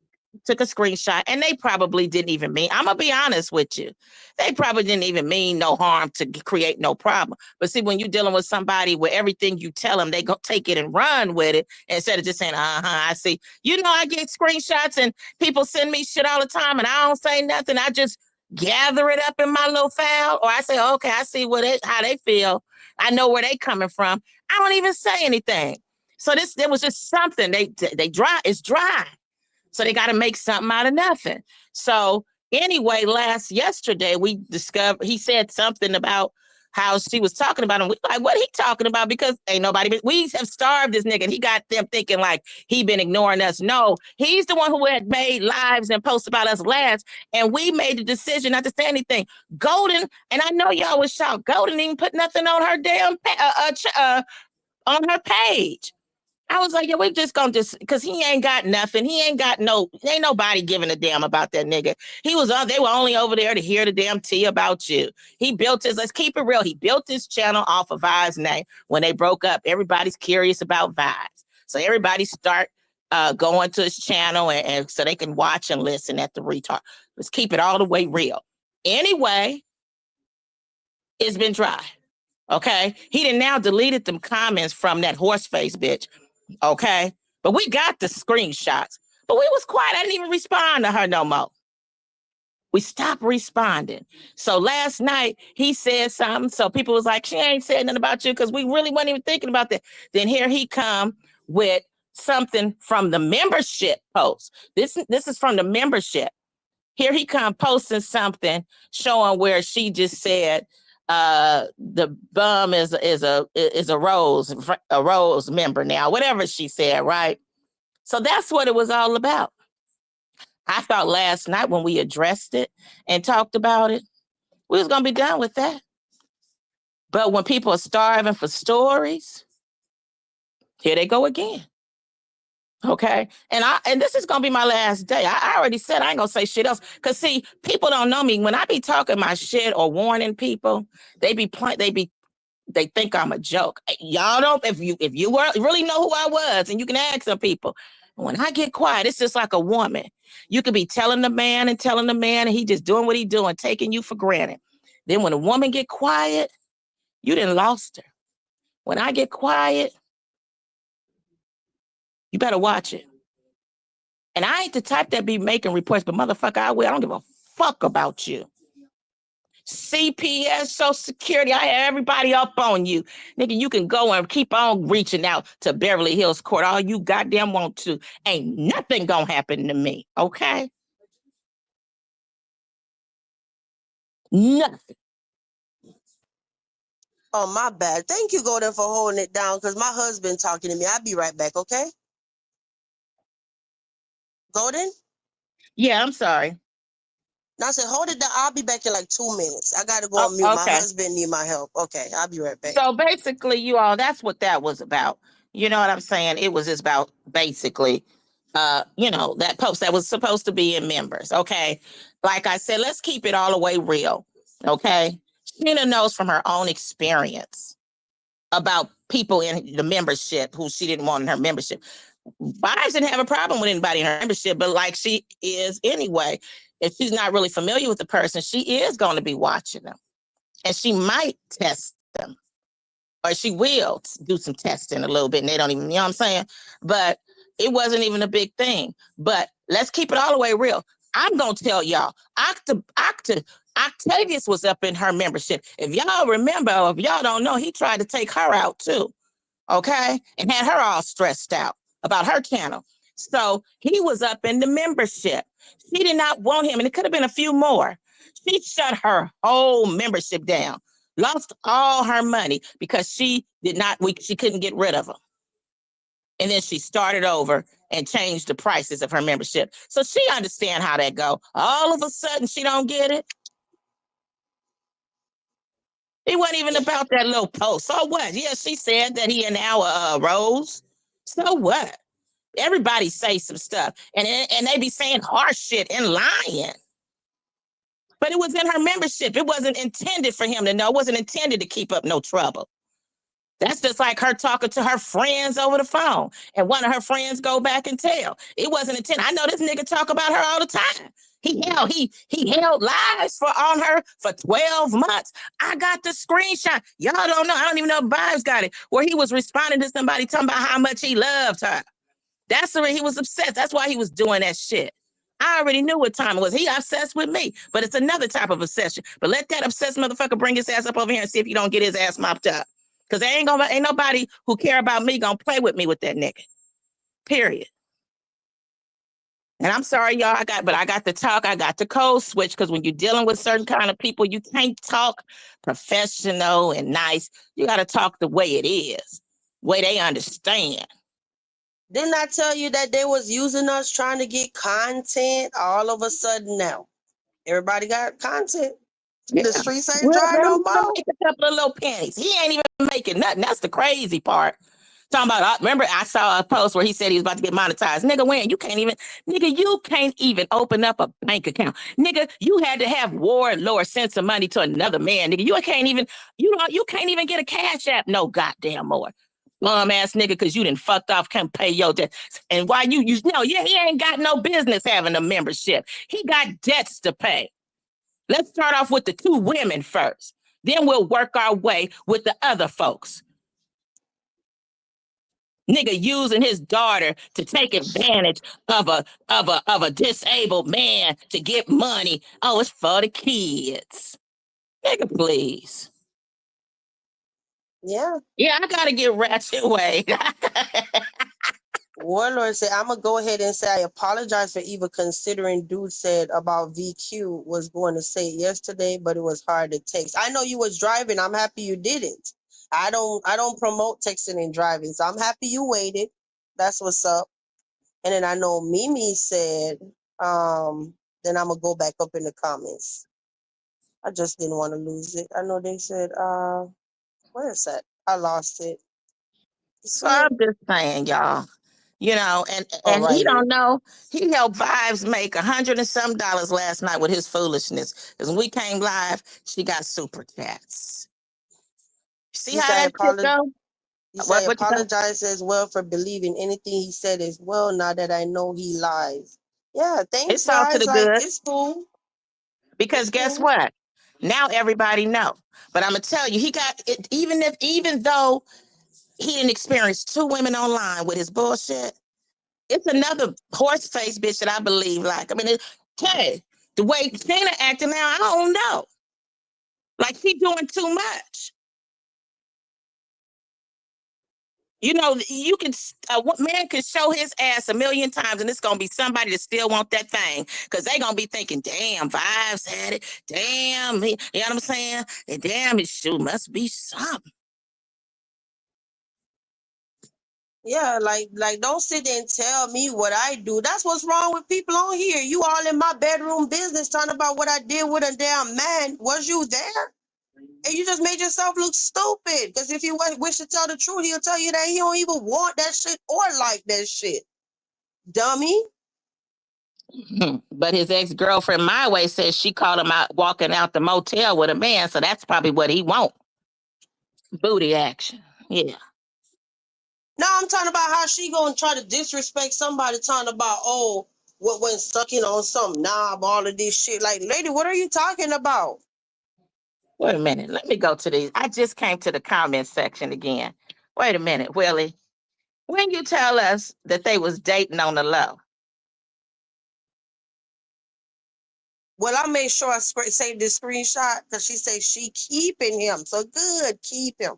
took a screenshot, and they probably didn't even mean, I'm going to be honest with you. They probably didn't even mean no harm to create no problem. But see, when you're dealing with somebody where everything you tell them, they go take it and run with it instead of just saying, I see. You know, I get screenshots and people send me shit all the time and I don't say nothing. I just gather it up in my little file, or I say, okay, I see how they feel. I know where they coming from. I don't even say anything. So there was just something they dry. It's dry. So they got to make something out of nothing. So anyway, yesterday we discovered, he said something about how she was talking about him. We like, what he talking about? Because ain't nobody we have starved this nigga. And he got them thinking like he been ignoring us. No, he's the one who had made lives and posts about us last. And we made the decision not to say anything. Golden, and I know y'all was shocked. Golden didn't put nothing on her damn on her page. I was like, yeah, we just gonna because he ain't got nothing. He ain't got ain't nobody giving a damn about that nigga. They were only over there to hear the damn tea about you. Let's keep it real. He built his channel off of Vi's name. When they broke up, everybody's curious about Vi's. So everybody start going to his channel and so they can watch and listen at the retard. Let's keep it all the way real. Anyway, it's been dry. Okay. He done now deleted them comments from that horse face bitch. Okay. But we got the screenshots. But we was quiet. I didn't even respond to her no more. We stopped responding. So last night he said something. So people was like, she ain't said nothing about you because we really weren't even thinking about that. Then here he come with something from the membership post. This is from the membership. Here he come posting something showing where she just said the bum is a Rose member now, whatever she said, right? So that's what it was all about. I thought last night when we addressed it and talked about it, we was gonna be done with that. But when people are starving for stories, here they go again. Okay. And this is gonna be my last day. I already said I ain't gonna say shit else. Cause see, people don't know me. When I be talking my shit or warning people, they think I'm a joke. Y'all don't, if you really know who I was, and you can ask some people. When I get quiet, it's just like a woman. You could be telling the man, and he just doing what he doing, taking you for granted. Then when a woman get quiet, you done lost her. When I get quiet, you better watch it. And I ain't the type that be making reports, but motherfucker, I will. I don't give a fuck about you. CPS, Social Security, I have everybody up on you. Nigga, you can go and keep on reaching out to Beverly Hills Court all you goddamn want to. Ain't nothing gonna happen to me, okay? Nothing.
Oh, my bad. Thank you, Golden, for holding it down because my husband talking to me. I'll be right back, okay? Golden?
Yeah, I'm sorry.
Now I said, hold it down. I'll be back in like 2 minutes. I got to go on mute.
Okay.
My husband need my help. Okay, I'll be right back.
So basically, you all, that's what that was about. You know what I'm saying? It was just about basically, that post that was supposed to be in members. Okay. Like I said, let's keep it all the way real. Okay. Sheena knows from her own experience about people in the membership who she didn't want in her membership. Vibes didn't have a problem with anybody in her membership, but like she is anyway, if she's not really familiar with the person, she is going to be watching them. And she might test them. Or she will do some testing a little bit, and they don't even, you know what I'm saying? But it wasn't even a big thing. But let's keep it all the way real. I'm going to tell y'all, Octavius was up in her membership. If y'all remember, or if y'all don't know, he tried to take her out too, okay? And had her all stressed out about her channel. So he was up in the membership. She did not want him, and it could have been a few more. She shut her whole membership down. Lost all her money because she couldn't get rid of them. And then she started over and changed the prices of her membership. So she understand how that go. All of a sudden, she don't get it. It wasn't even about that little post. So what? Yeah, she said that he and our Rose. So what? Everybody say some stuff. And they be saying harsh shit and lying. But it was in her membership. It wasn't intended for him to know. It wasn't intended to keep up no trouble. That's just like her talking to her friends over the phone. And one of her friends go back and tell. It wasn't intended. I know this nigga talk about her all the time. He held lives on her for 12 months. I got the screenshot. Y'all don't know. I don't even know if Vibes got it. Where he was responding to somebody talking about how much he loved her. That's the way he was obsessed. That's why he was doing that shit. I already knew what time it was. He obsessed with me, but it's another type of obsession. But let that obsessed motherfucker bring his ass up over here and see if you don't get his ass mopped up. Because ain't nobody who care about me gonna play with me with that nigga. Period. And I'm sorry, y'all. I got to talk. I got to code switch because when you're dealing with certain kind of people, you can't talk professional and nice. You got to talk the way it is, way they understand.
Didn't I tell you that they was using us trying to get content? All of a sudden now, everybody got content.
Yeah.
The streets ain't
Well,
dry
let
no
him
more.
make a couple of little pennies. He ain't even making nothing. That's the crazy part. Talking about, remember, I saw a post where he said he was about to get monetized. Nigga, when you can't even open up a bank account. Nigga, you had to have Warlord send some money to another man. Nigga, you can't even get a cash app. No goddamn more. Bum ass nigga, because you didn't fucked off, can't pay your debt. And why you know, yeah, he ain't got no business having a membership. He got debts to pay. Let's start off with the two women first. Then we'll work our way with the other folks. Nigga using his daughter to take advantage of a disabled man to get money. Oh, it's for the kids. Nigga, please.
Yeah.
Yeah, I gotta get ratchet away.
Warlord said, I'm gonna go ahead and say I apologize for even considering dude said about VQ was going to say it yesterday, but it was hard to text. I know you was driving. I'm happy you didn't. I don't promote texting and driving, so I'm happy you waited. That's what's up. And then I know Mimi said, then I'm gonna go back up in the comments. I just didn't want to lose it. I know they said, where is that? I lost it. You
So
see it?
I'm just saying, y'all. You know,
Oh,
and he
right here.
don't know. He helped Vibes make $100 and some last night with his foolishness. Because when we came live, she got super chats. See
You
how
say
that shit
apologize.
go?
You say
What you say?
apologize as well for believing anything he said as well. Now that I know he lies. Yeah, thanks
It's all to
guys.
the
Like
good.
it's cool.
Because
It's
guess
cool.
what? Now everybody know. But I'm gonna tell you, he got it. Even though he didn't experience two women online with his bullshit, it's another horse face bitch that I believe. Like, I mean, hey, the way Tina acting now, I don't know. Like she doing too much. You know, you can man can show his ass a million times, and it's gonna be somebody that still want that thing because they gonna be thinking, "Damn, Vibes had it. Damn, you know what I'm saying? And damn, it sure must be something."
Yeah, like don't sit there and tell me what I do. That's what's wrong with people on here. You all in my bedroom business talking about what I did with a damn man. Was you there? And you just made yourself look stupid. Because if you wish to tell the truth, he'll tell you that he don't even want that shit or like that shit. Dummy.
But his ex girlfriend, My Way, says she caught him out walking out the motel with a man, so that's probably what he want. Booty action. Yeah.
Now I'm talking about how she gonna try to disrespect somebody talking about, oh, what when sucking on some knob, all of this shit. Like, lady, what are you talking about?
Wait a minute. Let me go to these. I just came to the comment section again. Wait a minute, Willie. When you tell us that they was dating on the low.
Well, I made sure I saved this screenshot because she said she keeping him. So good, keep him.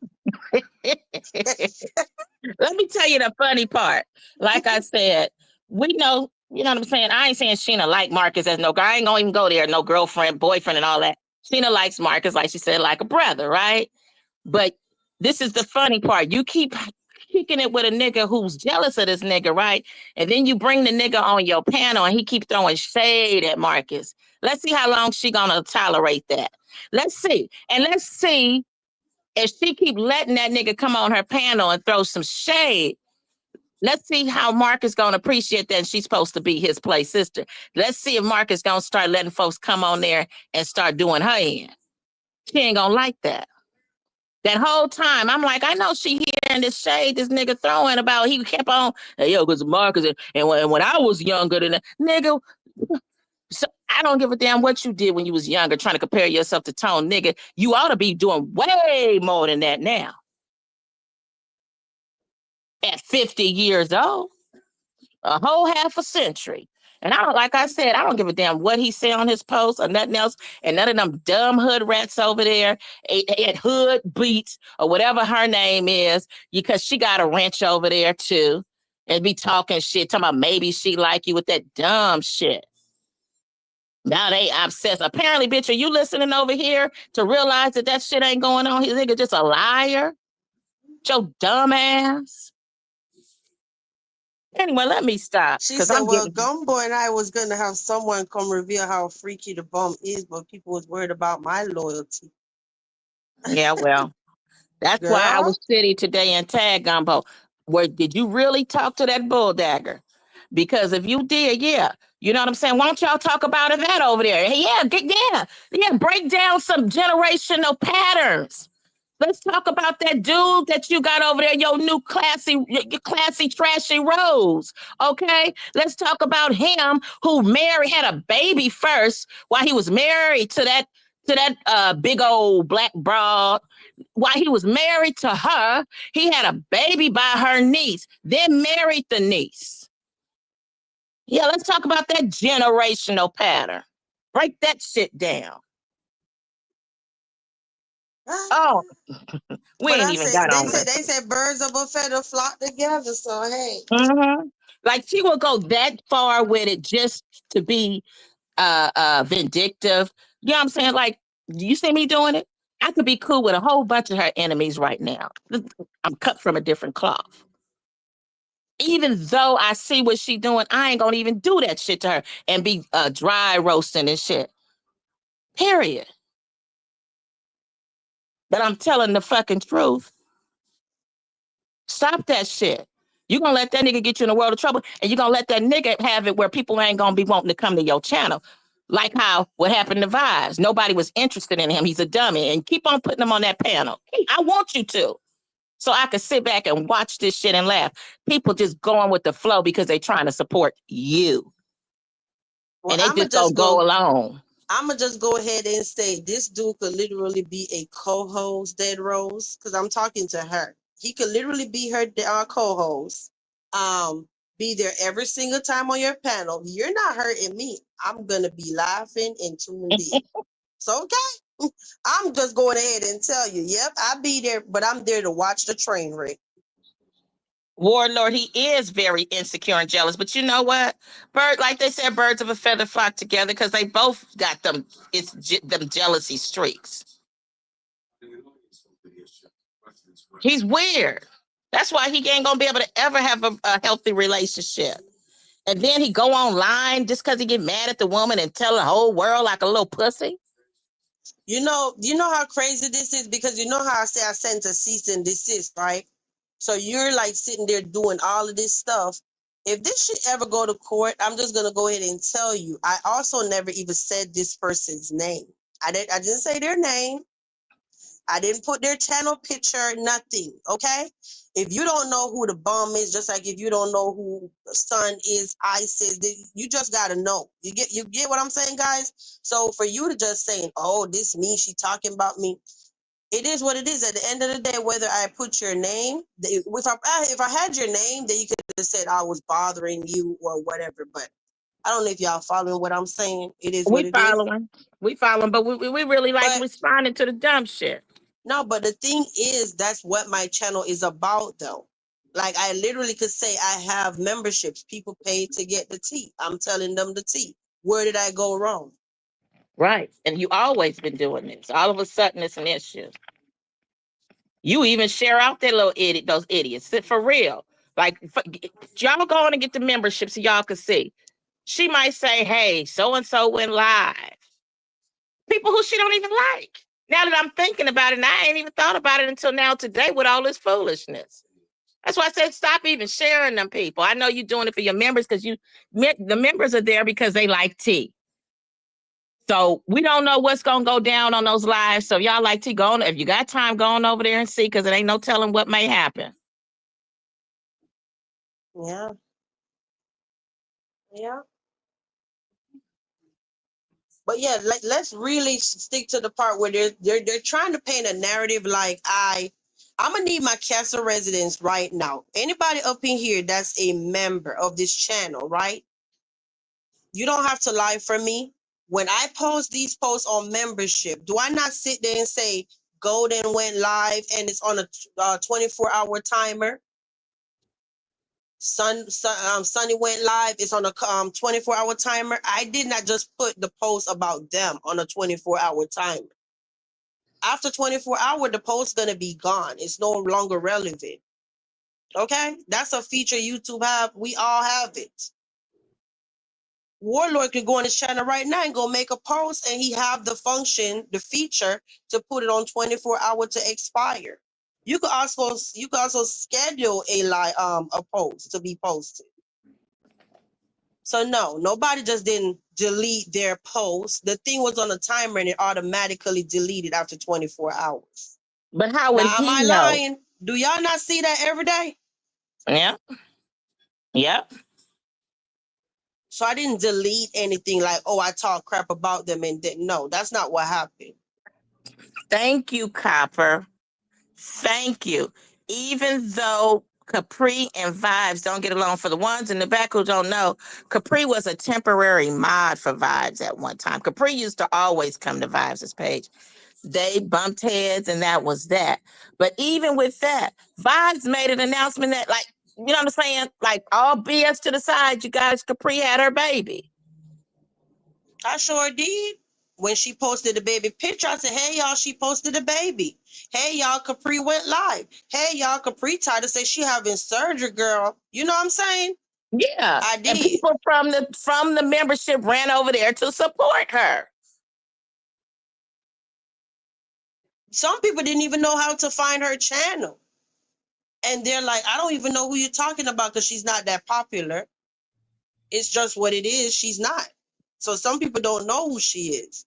Let me tell you the funny part. Like I said, we know, you know what I'm saying? I ain't saying Sheena like Marcus as no girl. I ain't gonna even go there, no girlfriend, boyfriend, and all that. Sheena likes Marcus, like she said, like a brother, right? But this is the funny part. You keep kicking it with a nigga who's jealous of this nigga, right? And then you bring the nigga on your panel and he keep throwing shade at Marcus. Let's see how long she gonna tolerate that. Let's see. And let's see if she keep letting that nigga come on her panel and throw some shade. Let's see how Marcus gonna appreciate that. And she's supposed to be his play sister. Let's see if Marcus gonna start letting folks come on there and start doing her in. She ain't gonna like that. That whole time, I'm like, I know she hearing this shade this nigga throwing about. He kept on, hey, yo, because Marcus, and when I was younger than that, nigga. So I don't give a damn what you did when you was younger, trying to compare yourself to Tone, nigga. You ought to be doing way more than that now. At 50 years old, a whole half a century. And I don't, like I said, I don't give a damn what he said on his post or nothing else. And none of them dumb hood rats over there at Hood Beats or whatever her name is, because she got a ranch over there too. and be talking shit, talking about maybe she like you with that dumb shit. Now they obsessed. Apparently, bitch, are you listening over here to realize that that shit ain't going on? He nigga just a liar. Your dumb ass. Anyway, let me stop
She
because
said,
I'm
well,
getting.
Gumbo and I was going to have someone come reveal how freaky the bum is, but people was worried about my loyalty.
Yeah, well, that's why I
Girl,
was shitty today in Tag Gumbo. Where did you really talk to that bull dagger? Because if you did, yeah, you know what I'm saying. Why don't y'all talk about that over there? Hey, yeah, break down some generational patterns. Let's talk about that dude that you got over there, your new your classy, trashy Rose. Okay, let's talk about him who had a baby first while he was married to that big old black broad. While he was married to her, he had a baby by her niece, then married the niece. Yeah, let's talk about that generational pattern. Break that shit down. Oh, we
but
ain't
I
even
say
got on
they
this.
said birds of a feather flock together. So hey,
Like she will go that far with it just to be vindictive. You know what I'm saying? Like, do you see me doing it? I could be cool with a whole bunch of her enemies right now. I'm cut from a different cloth. Even though I see what she doing, I ain't gonna even do that shit to her and be dry roasting and shit. Period. But I'm telling the fucking truth. Stop that shit. You gonna let that nigga get you in a world of trouble, and you gonna let that nigga have it where people ain't gonna be wanting to come to your channel. Like how what happened to Vibes. Nobody was interested in him. He's a dummy. And keep on putting him on that panel. I want you to. So I could sit back and watch this shit and laugh. People just going with the flow because they trying to support you.
well,
And they just gonna go along.
I'ma just go ahead and say this dude could literally be a co-host, Dead Rose, because I'm talking to her. He could literally be her co-host. Be there every single time on your panel. You're not hurting me. I'm gonna be laughing and tuned in. So okay. I'm just going ahead and tell you, yep, I'll be there, but I'm there to watch the train wreck.
Warlord, he is very insecure and jealous. But you know what? Like they said, birds of a feather flock together because they both got them. Them jealousy streaks. He's weird. That's why he ain't gonna be able to ever have a healthy relationship. And then he go online just because he get mad at the woman and tell the whole world like a little pussy.
You know how crazy this is because you know how I say I sent a cease and desist, right? So you're like sitting there doing all of this stuff. If this should ever go to court, I'm just gonna go ahead and tell you. I also never even said this person's name. I didn't say their name. I didn't put their channel picture, nothing. Okay. If you don't know who the bum is, just like if you don't know who the son is, ISIS, you just gotta know. You get what I'm saying, guys? So for you to just saying, oh, this me, she talking about me, it is what it is. At the end of the day, whether I put your name, if I had your name, then you could have said I was bothering you or whatever. But I don't know if y'all following what I'm saying. It is what
We
it is.
following. We following, but we really like
But
responding to the dumb shit.
no, but the thing is, that's what my channel is about, though. Like I literally could say I have memberships. People pay to get the tea. I'm telling them the tea. Where did I go wrong?
Right. And you always been doing this. All of a sudden it's an issue. You even share out that little idiot, those idiots. For real. Like y'all go on and get the membership so y'all can see. She might say, hey, so and so went live. People who she don't even like. Now that I'm thinking about it, and I ain't even thought about it until now today with all this foolishness. That's why I said stop even sharing them people. I know you're doing it for your members because the members are there because they like tea. So we don't know what's gonna go down on those lives. So y'all like tea, go on. If you got time, go on over there and see because it ain't no telling what may happen.
Yeah, yeah. But yeah, let's really stick to the part where they're trying to paint a narrative like I'm gonna need my castle residents right now. Anybody up in here that's a member of this channel, right? You don't have to lie for me. When I post these posts on membership, do I not sit there and say Golden went live and it's on a 24-hour timer? Sunny went live. It's on a 24-hour timer. I did not just put the post about them on a 24-hour timer. After 24 hours, the post gonna be gone. It's no longer relevant. Okay, that's a feature YouTube have. We all have it. Warlord can go on his channel right now and go make a post, and he have the function, the feature to put it on 24 hour to expire. You can also schedule a post to be posted. So no, nobody just didn't delete their post. The thing was on a timer and it automatically deleted after 24 hours.
But how would
Now, am
he
I
know?
lying? Do y'all not see that every day?
Yeah. Yep.
So I didn't delete anything like, oh, I talk crap about them and didn't. No, that's not what happened.
Thank you, Copper. Thank you. Even though Capri and Vibes don't get along, for the ones in the back who don't know, Capri was a temporary mod for Vibes at one time. Capri used to always come to Vibes' page. They bumped heads and that was that. But even with that, Vibes made an announcement that, like, you know what I'm saying? Like, all BS to the side, you guys, Capri had her baby.
I sure did. When she posted the baby picture, I said, hey, y'all, she posted a baby. Hey, y'all, Capri went live. Hey, y'all, Capri tried to say she having surgery, girl. You know what I'm saying?
Yeah.
I
And
did.
people from the membership ran over there to support her.
Some people didn't even know how to find her channel. And they're like, I don't even know who you're talking about because she's not that popular. It's just what it is. She's not. So some people don't know who she is.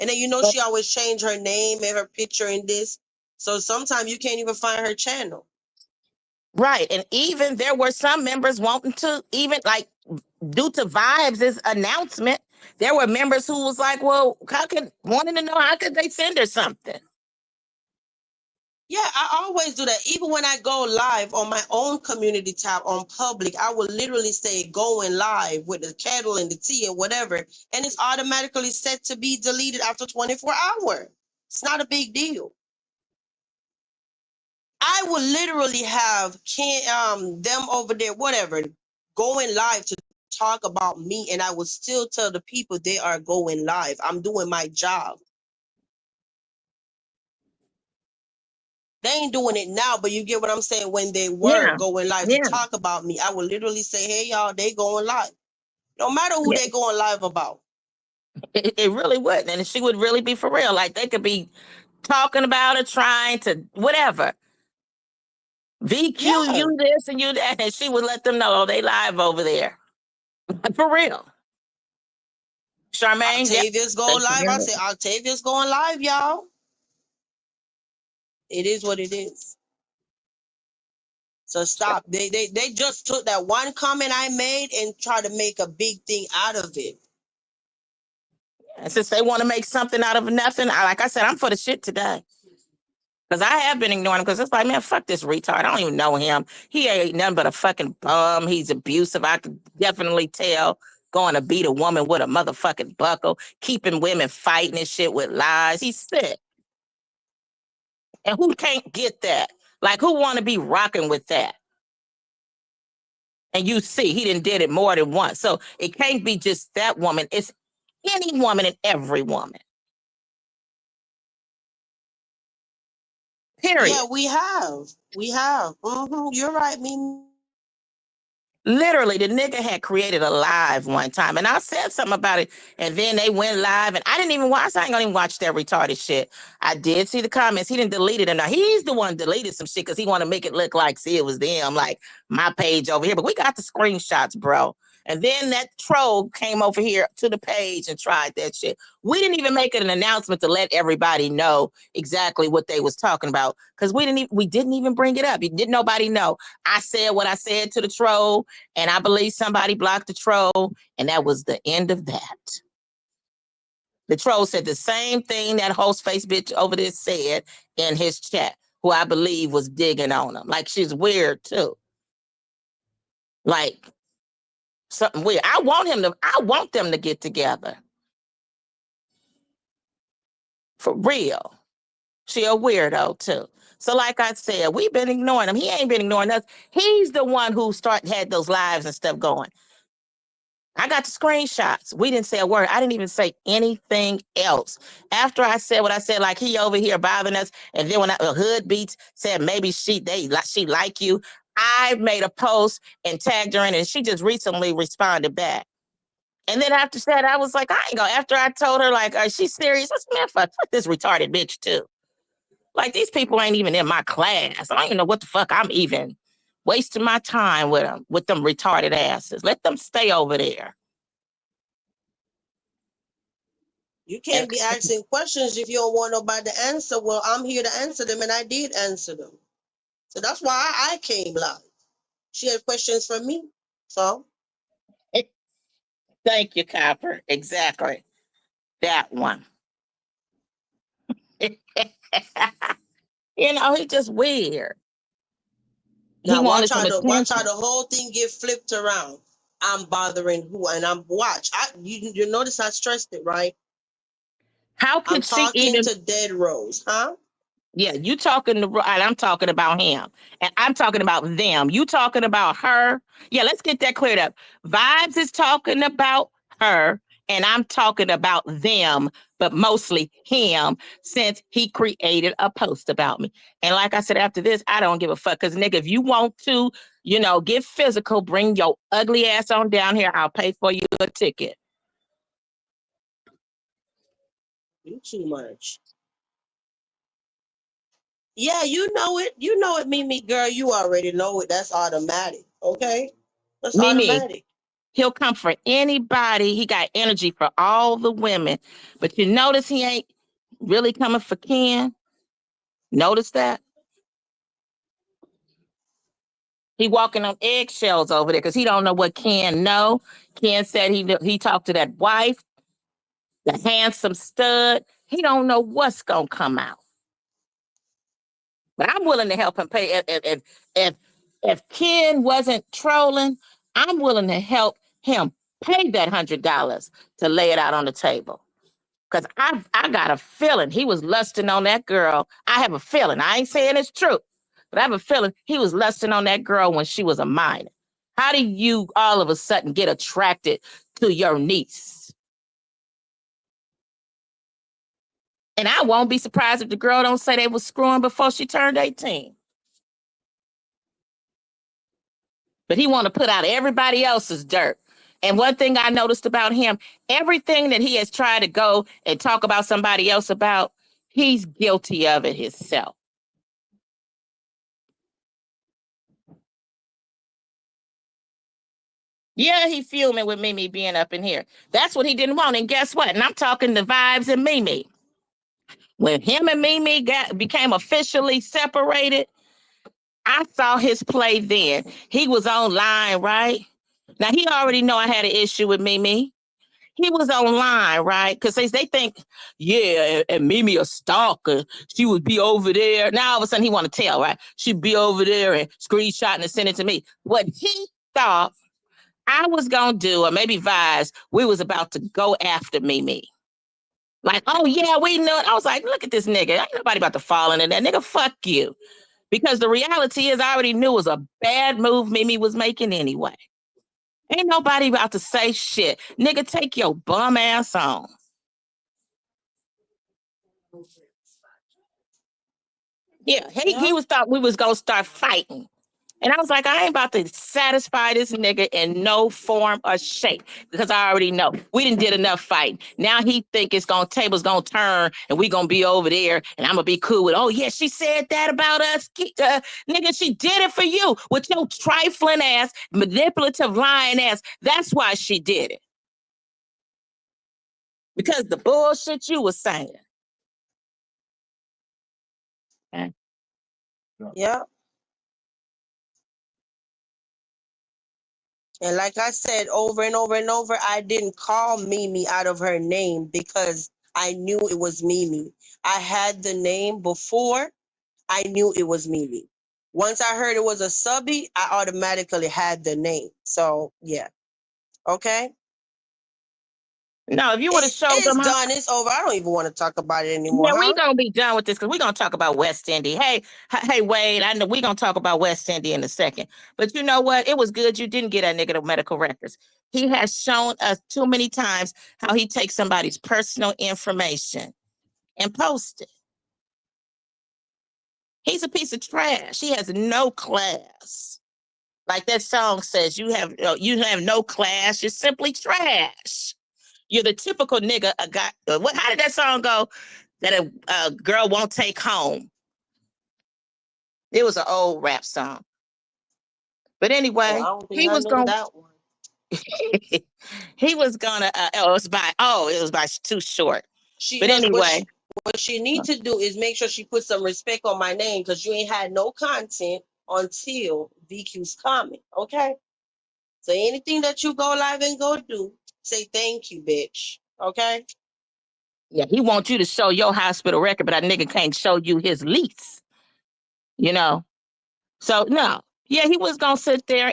And then she always change her name and her picture in this. So sometimes you can't even find her channel.
Right. And even there were some members wanting to, even like, due to Vibes' announcement, there were members who was like, well, wanting to know how could they send her something?
Yeah, I always do that. Even when I go live on my own community tab on public, I will literally say going live with the kettle and the tea and whatever. And it's automatically set to be deleted after 24 hours. It's not a big deal. I will literally have them over there, whatever, going live to talk about me, and I will still tell the people they are going live. I'm doing my job. They ain't doing it now, but you get what I'm saying. When they were
Yeah.
going live to
Yeah.
talk about me, I will literally say, "Hey, y'all, they going live." No matter who
Yeah.
they going live about.
It really would. And she would really be for real. Like, they could be talking about her, trying to whatever. VQ,
Yeah,
you this and you that. And she would let them know, oh, they live over there. For real. Charmaine, yeah.
Octavia's going
Thanks for
live. I
hearing
say
it.
Octavia's going live, y'all. It is what it is. So stop. They just took that one comment I made and tried to make a big thing out of it.
And since they want to make something out of nothing, like I said, I'm for the shit today. Because I have been ignoring him because it's like, man, fuck this retard. I don't even know him. He ain't nothing but a fucking bum. He's abusive. I could definitely tell. Going to beat a woman with a motherfucking buckle, keeping women fighting and shit with lies. He's sick. And who can't get that? Like, who want to be rocking with that? And you see, he didn't did it more than once. So it can't be just that woman. It's any woman and every woman.
Yeah,
Period.
we have. We have. You're right, me.
Literally, the nigga had created a live one time, and I said something about it, and then they went live, and I didn't even watch. I ain't gonna even watch that retarded shit. I did see the comments. He didn't delete it, and now he's the one deleted some shit because he want to make it look like, see, it was them, like my page over here. But we got the screenshots, bro. And then that troll came over here to the page and tried that shit. We didn't even make it an announcement to let everybody know exactly what they was talking about because we didn't even bring it up. Didn't nobody know. I said what I said to the troll, and I believe somebody blocked the troll, and that was the end of that. The troll said the same thing that host face bitch over there said in his chat, who I believe was digging on him. Like, she's weird too. Like, something weird. I want them to get together. For real. She a weirdo too. So, like I said, we've been ignoring him. He ain't been ignoring us. He's the one who had those lives and stuff going. I got the screenshots. We didn't say a word. I didn't even say anything else. After I said what I said, like he over here bothering us, and then when Hood Beats said maybe she like you, I made a post and tagged her in, and she just recently responded back. And then after that, I was like, I ain't gonna. After I told her, like, is she serious? I said, man, fuck this retarded bitch too. Like, these people ain't even in my class. I don't even know what the fuck I'm even wasting my time with them retarded asses. Let them stay over there.
You can't be asking questions if you don't want nobody to answer. Well, I'm here to answer them, and I did answer them. So that's why I came live. She had questions for me. So
thank you, Copper. Exactly. That one. You know, he's just weird.
now watch how the whole thing get flipped around. I'm bothering who, and I'm watch. You notice I stressed it, right?
How could
I'm
she
talking
even
to Dead Rose, huh?
Yeah, you talking to, and I'm talking about him, and I'm talking about them. You talking about her? Yeah, let's get that cleared up. Vibes is talking about her, and I'm talking about them, but mostly him, since he created a post about me. And like I said, after this, I don't give a fuck. Cause nigga, if you want to, get physical, bring your ugly ass on down here. I'll pay for you a ticket.
You too much. Yeah, you know it. You know it, Mimi girl. You already know it. That's automatic. Okay? That's
Mimi,
automatic.
he'll come for anybody. He got energy for all the women. But you notice he ain't really coming for Ken? Notice that? He walking on eggshells over there because he don't know what Ken know. Ken said he talked to that wife, the handsome stud. He don't know what's gonna come out. But I'm willing to help him pay. If Ken wasn't trolling, I'm willing to help him pay that $100 to lay it out on the table. Because I got a feeling he was lusting on that girl. I have a feeling. I ain't saying it's true, but I have a feeling he was lusting on that girl when she was a minor. How do you all of a sudden get attracted to your niece? And I won't be surprised if the girl don't say they was screwing before she turned 18. But he want to put out everybody else's dirt. And one thing I noticed about him, everything that he has tried to go and talk about somebody else about, he's guilty of it himself. Yeah, he fuming with Mimi being up in here. That's what he didn't want. And guess what? And I'm talking the Vibes and Mimi. When him and Mimi became officially separated, I saw his play then. He was online, right? Now he already know I had an issue with Mimi. He was online, right? Because they think, yeah, and Mimi a stalker. She would be over there. Now all of a sudden he want to tell, right? She'd be over there and screenshotting and send it to me. What he thought I was gonna do, or maybe Vibes, we was about to go after Mimi. Like, oh yeah, we knew it. I was like, look at this nigga. Ain't nobody about to fall into that. Nigga, fuck you. Because the reality is I already knew it was a bad move Mimi was making anyway. Ain't nobody about to say shit. Nigga, take your bum ass on. Yeah, he was thought we was gonna start fighting. And I was like, I ain't about to satisfy this nigga in no form or shape because I already know we didn't did enough fighting. Now he think tables gonna turn and we gonna be over there and I'm gonna be cool with. Oh yeah, she said that about us, nigga. She did it for you with your trifling ass, manipulative, lying ass. That's why she did it because the bullshit you was saying. Okay.
Yeah. And like I said over and over and over, I didn't call Mimi out of her name because I knew it was Mimi. I had the name before. I knew it was Mimi. Once I heard it was a subby, I automatically had the name. So yeah. Okay.
No, if you would have showed
It's
them, huh?
done. It's over. I don't even want to talk about it anymore,
Yeah, we
huh?
gonna be done with this because we're gonna talk about West Indy. Hey, Wade, I know we gonna talk about West Indy in a second. But you know what? It was good you didn't get that nigga the medical records. He has shown us too many times how he takes somebody's personal information and posts it. He's a piece of trash. He has no class. Like that song says, you have no class. You're simply trash. You're the typical nigga a guy. What? How did that song go? That a girl won't take home. It was an old rap song. But
Oh, I
anyway,
don't think
he
I
was
know
going.
that one.
He was gonna. It was by Too Short.
She
But
what
anyway,
she need to do is make sure she puts some respect on my name because you ain't had no content until VQ's comment. Okay. So anything that you go live and go do, say thank you, bitch. Okay.
yeah, he wants you to show your hospital record, but that nigga can't show you his lease. You know. So no. Yeah, he was gonna sit there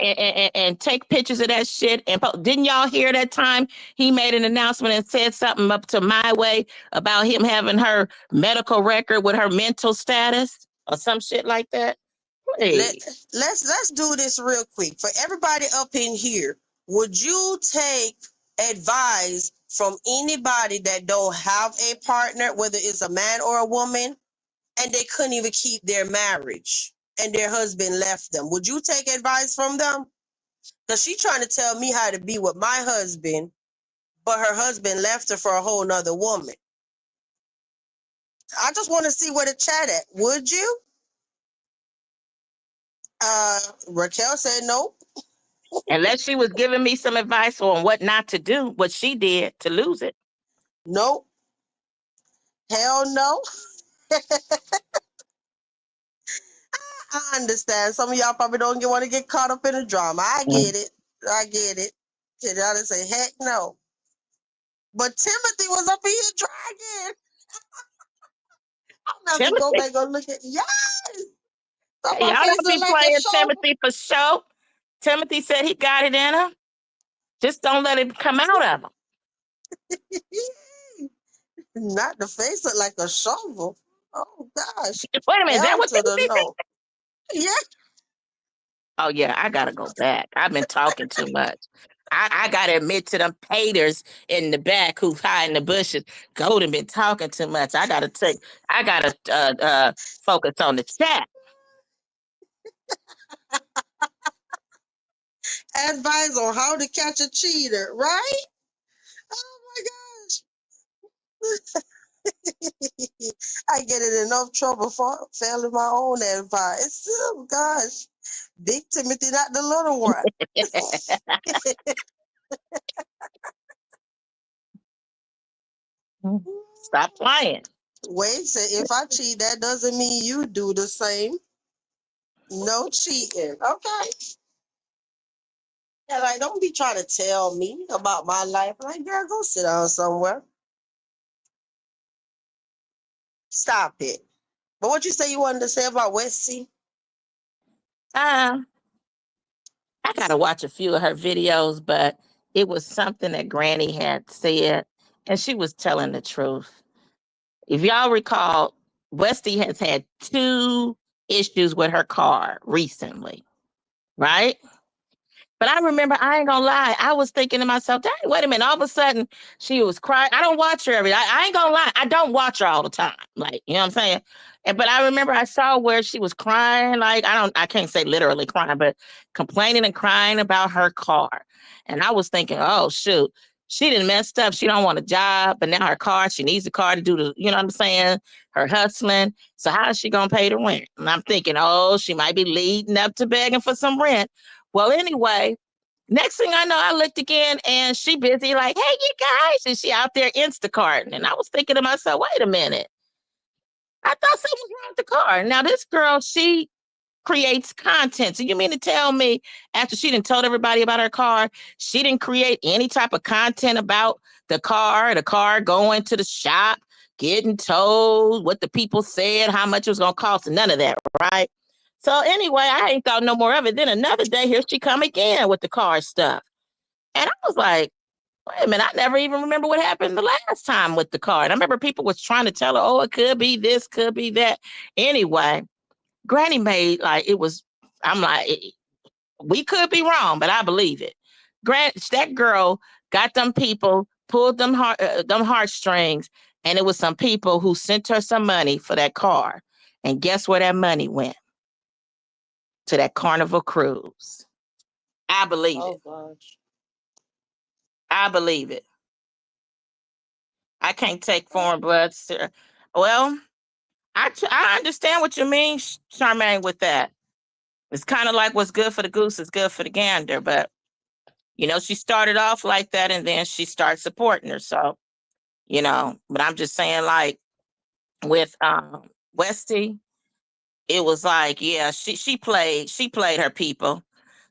and take pictures of that shit. And didn't y'all hear that time he made an announcement and said something up to My Way about him having her medical record with her mental status or some shit like that?
Let
Please.
let's do this real quick. For everybody up in here, would you take advice from anybody that don't have a partner, whether it's a man or a woman, and they couldn't even keep their marriage and their husband left them? Would you take advice from them? Because she trying to tell me how to be with my husband, but her husband left her for a whole nother woman. I just want to see where the chat at. Would you? Raquel said no.
Unless she was giving me some advice on what not to do, what she did to lose it.
Nope. Hell no. I understand. Some of y'all probably don't want to get caught up in the drama. I get it. I get it. Y'all just say, heck no. But Timothy was up here dragging. I'm gonna have to go
Timothy,
back and look at. Yes. So
hey,
my
y'all
face
don't
look
be
like a
playing
shovel.
Timothy for show. Timothy said he got it in him. Just don't let it come out of him.
Not the face look like a shovel. Oh gosh.
Wait a minute, is that
Hell
what
to the
Timothy said?
no. Yeah.
Oh yeah, I gotta go back. I've been talking too much. I gotta admit to them haters in the back who hide in the bushes. Golden been talking too much. I gotta focus on the chat.
Advice on how to catch a cheater, right? Oh my gosh. I get in enough trouble for failing my own advice. Oh gosh. Big Timothy, not the little one.
Stop playing.
Wade said, if I cheat, that doesn't mean you do the same. No cheating. Okay. Yeah, like, don't be trying to tell me about my life. Like, girl, go sit down somewhere. Stop it. But what you say you wanted to say about Westy?
Uh, I gotta watch a few of her videos, but it was something that Granny had said, and she was telling the truth. If y'all recall, Westy has had two issues with her car recently, right? But I remember, I ain't gonna lie, I was thinking to myself, dang, wait a minute, all of a sudden she was crying. I don't watch her I ain't gonna lie, I don't watch her all the time. Like, you know what I'm saying? But I remember I saw where she was crying, like, I can't say literally crying, but complaining and crying about her car. And I was thinking, oh shoot, she done messed up. She don't want a job, but now her car, she needs a car to do the, you know what I'm saying? Her hustling. So how is she gonna pay the rent? And I'm thinking, oh, she might be leading up to begging for some rent. Well, anyway, next thing I know, I looked again and she busy like, hey, you guys. And she out there Instacarting. And I was thinking to myself, wait a minute. I thought something was wrong with the car. Now, this girl, she creates content. So you mean to tell me after she didn't told everybody about her car, she didn't create any type of content about the car going to the shop, getting told what the people said, how much it was going to cost, and none of that, right? So anyway, I ain't thought no more of it. Then another day, here she come again with the car stuff. And I was like, Wait a minute, I never even remember what happened the last time with the card. I remember people was trying to tell her, oh, it could be this, could be that. Anyway, Granny made like it was, I'm like, we could be wrong, but I believe it. That girl got them people, pulled them heartstrings, and it was some people who sent her some money for that car. And guess where that money went? To that Carnival cruise. I believe
Oh
it.
gosh.
I believe it. I can't take foreign blood. Well, I understand what you mean, Charmaine, with that. It's kind of like what's good for the goose is good for the gander, but she started off like that and then she started supporting her. So, but I'm just saying, like with Westy, it was like, yeah, she played her people,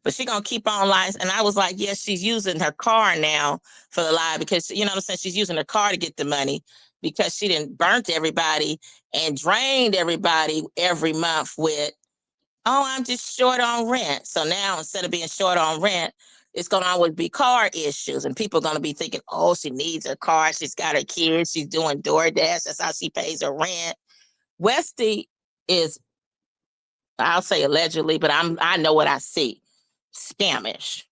but she gonna keep on lying. And I was like, yes, she's using her car now for the lie because you know what I'm saying. She's using her car to get the money because she didn't burnt everybody and drained everybody every month with, oh, I'm just short on rent. So now instead of being short on rent, it's gonna always be car issues, and people are gonna be thinking, oh, she needs her car. She's got her kids. She's doing DoorDash. That's how she pays her rent. Westy is, I'll say allegedly, but I know what I see. Scamish.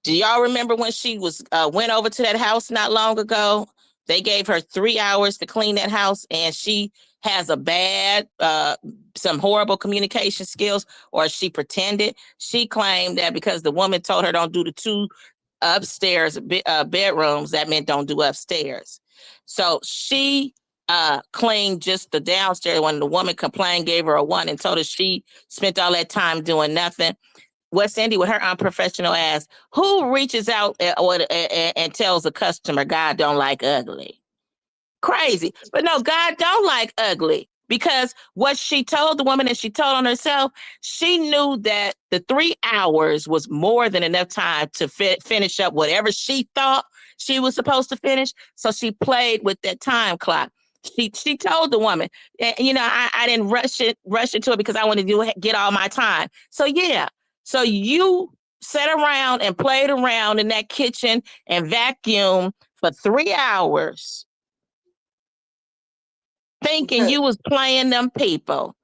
Do y'all remember when she was went over to that house not long ago? They gave her 3 hours to clean that house, and she has a bad, some horrible communication skills, or she pretended. She claimed that because the woman told her don't do the two upstairs bedrooms, that meant don't do upstairs. So she cleaned just the downstairs. When the woman complained, gave her a 1 and told her she spent all that time doing nothing. West Cindy with her unprofessional ass, who reaches out and tells a customer God don't like ugly? Crazy. But no, God don't like ugly, because what she told the woman and she told on herself, she knew that the 3 hours was more than enough time to finish up whatever she thought she was supposed to finish. So she played with that time clock. She told the woman, and, I didn't rush into it because I wanted to get all my time. So yeah, so you sat around and played around in that kitchen and vacuumed for 3 hours thinking you was playing them people.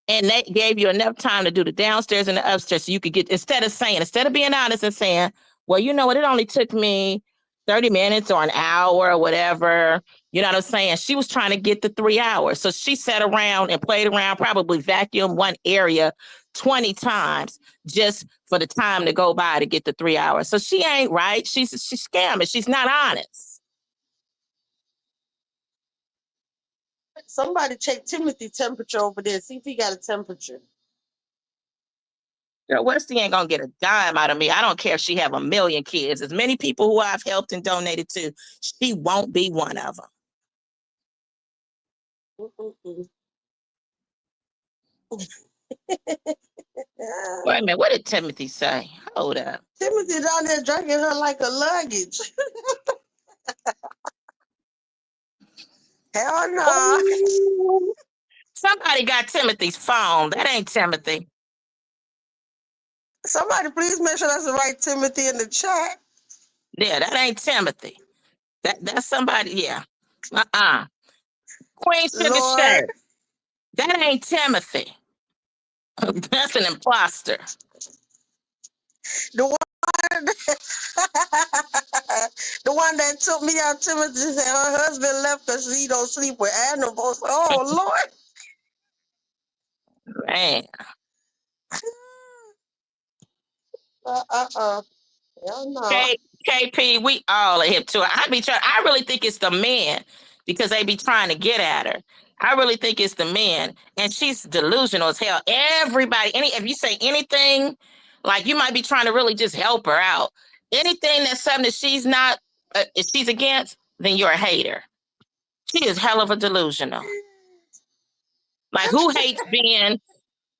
And they gave you enough time to do the downstairs and the upstairs so you could get, instead of being honest and saying, well, you know what, it only took me 30 minutes or an hour or whatever. You know what I'm saying? She was trying to get the 3 hours. So she sat around and played around, probably vacuumed one area 20 times just for the time to go by to get the 3 hours. So she ain't right. She's scamming. She's not honest.
Somebody check Timothy temperature over there. See if he got a temperature.
Girl, Westy ain't gonna get a dime out of me. I don't care if she have a million kids. As many people who I've helped and donated to, she won't be one of them.
Mm-mm-mm.
Wait a minute, what did Timothy say? Hold up.
Timothy down there dragging her like a luggage. Hell no.
Oh, somebody got Timothy's phone. That ain't Timothy.
Somebody please make sure that's the right Timothy in the chat.
Yeah, that ain't Timothy. That's somebody, yeah. Uh-uh. Queen Sugar
Lord.
Shirt. That ain't Timothy. That's an imposter.
The one the one that took me out, Timothy, said her husband left because he don't sleep with animals. Oh Lord.
Man.
Hell no.
KP, we all are hip to it. I really think it's the men because they be trying to get at her. I really think it's the men, and she's delusional as hell. Everybody, if you say anything, like you might be trying to really just help her out. Anything that's something that she's not, if she's against, then you're a hater. She is hell of a delusional. Like who hates being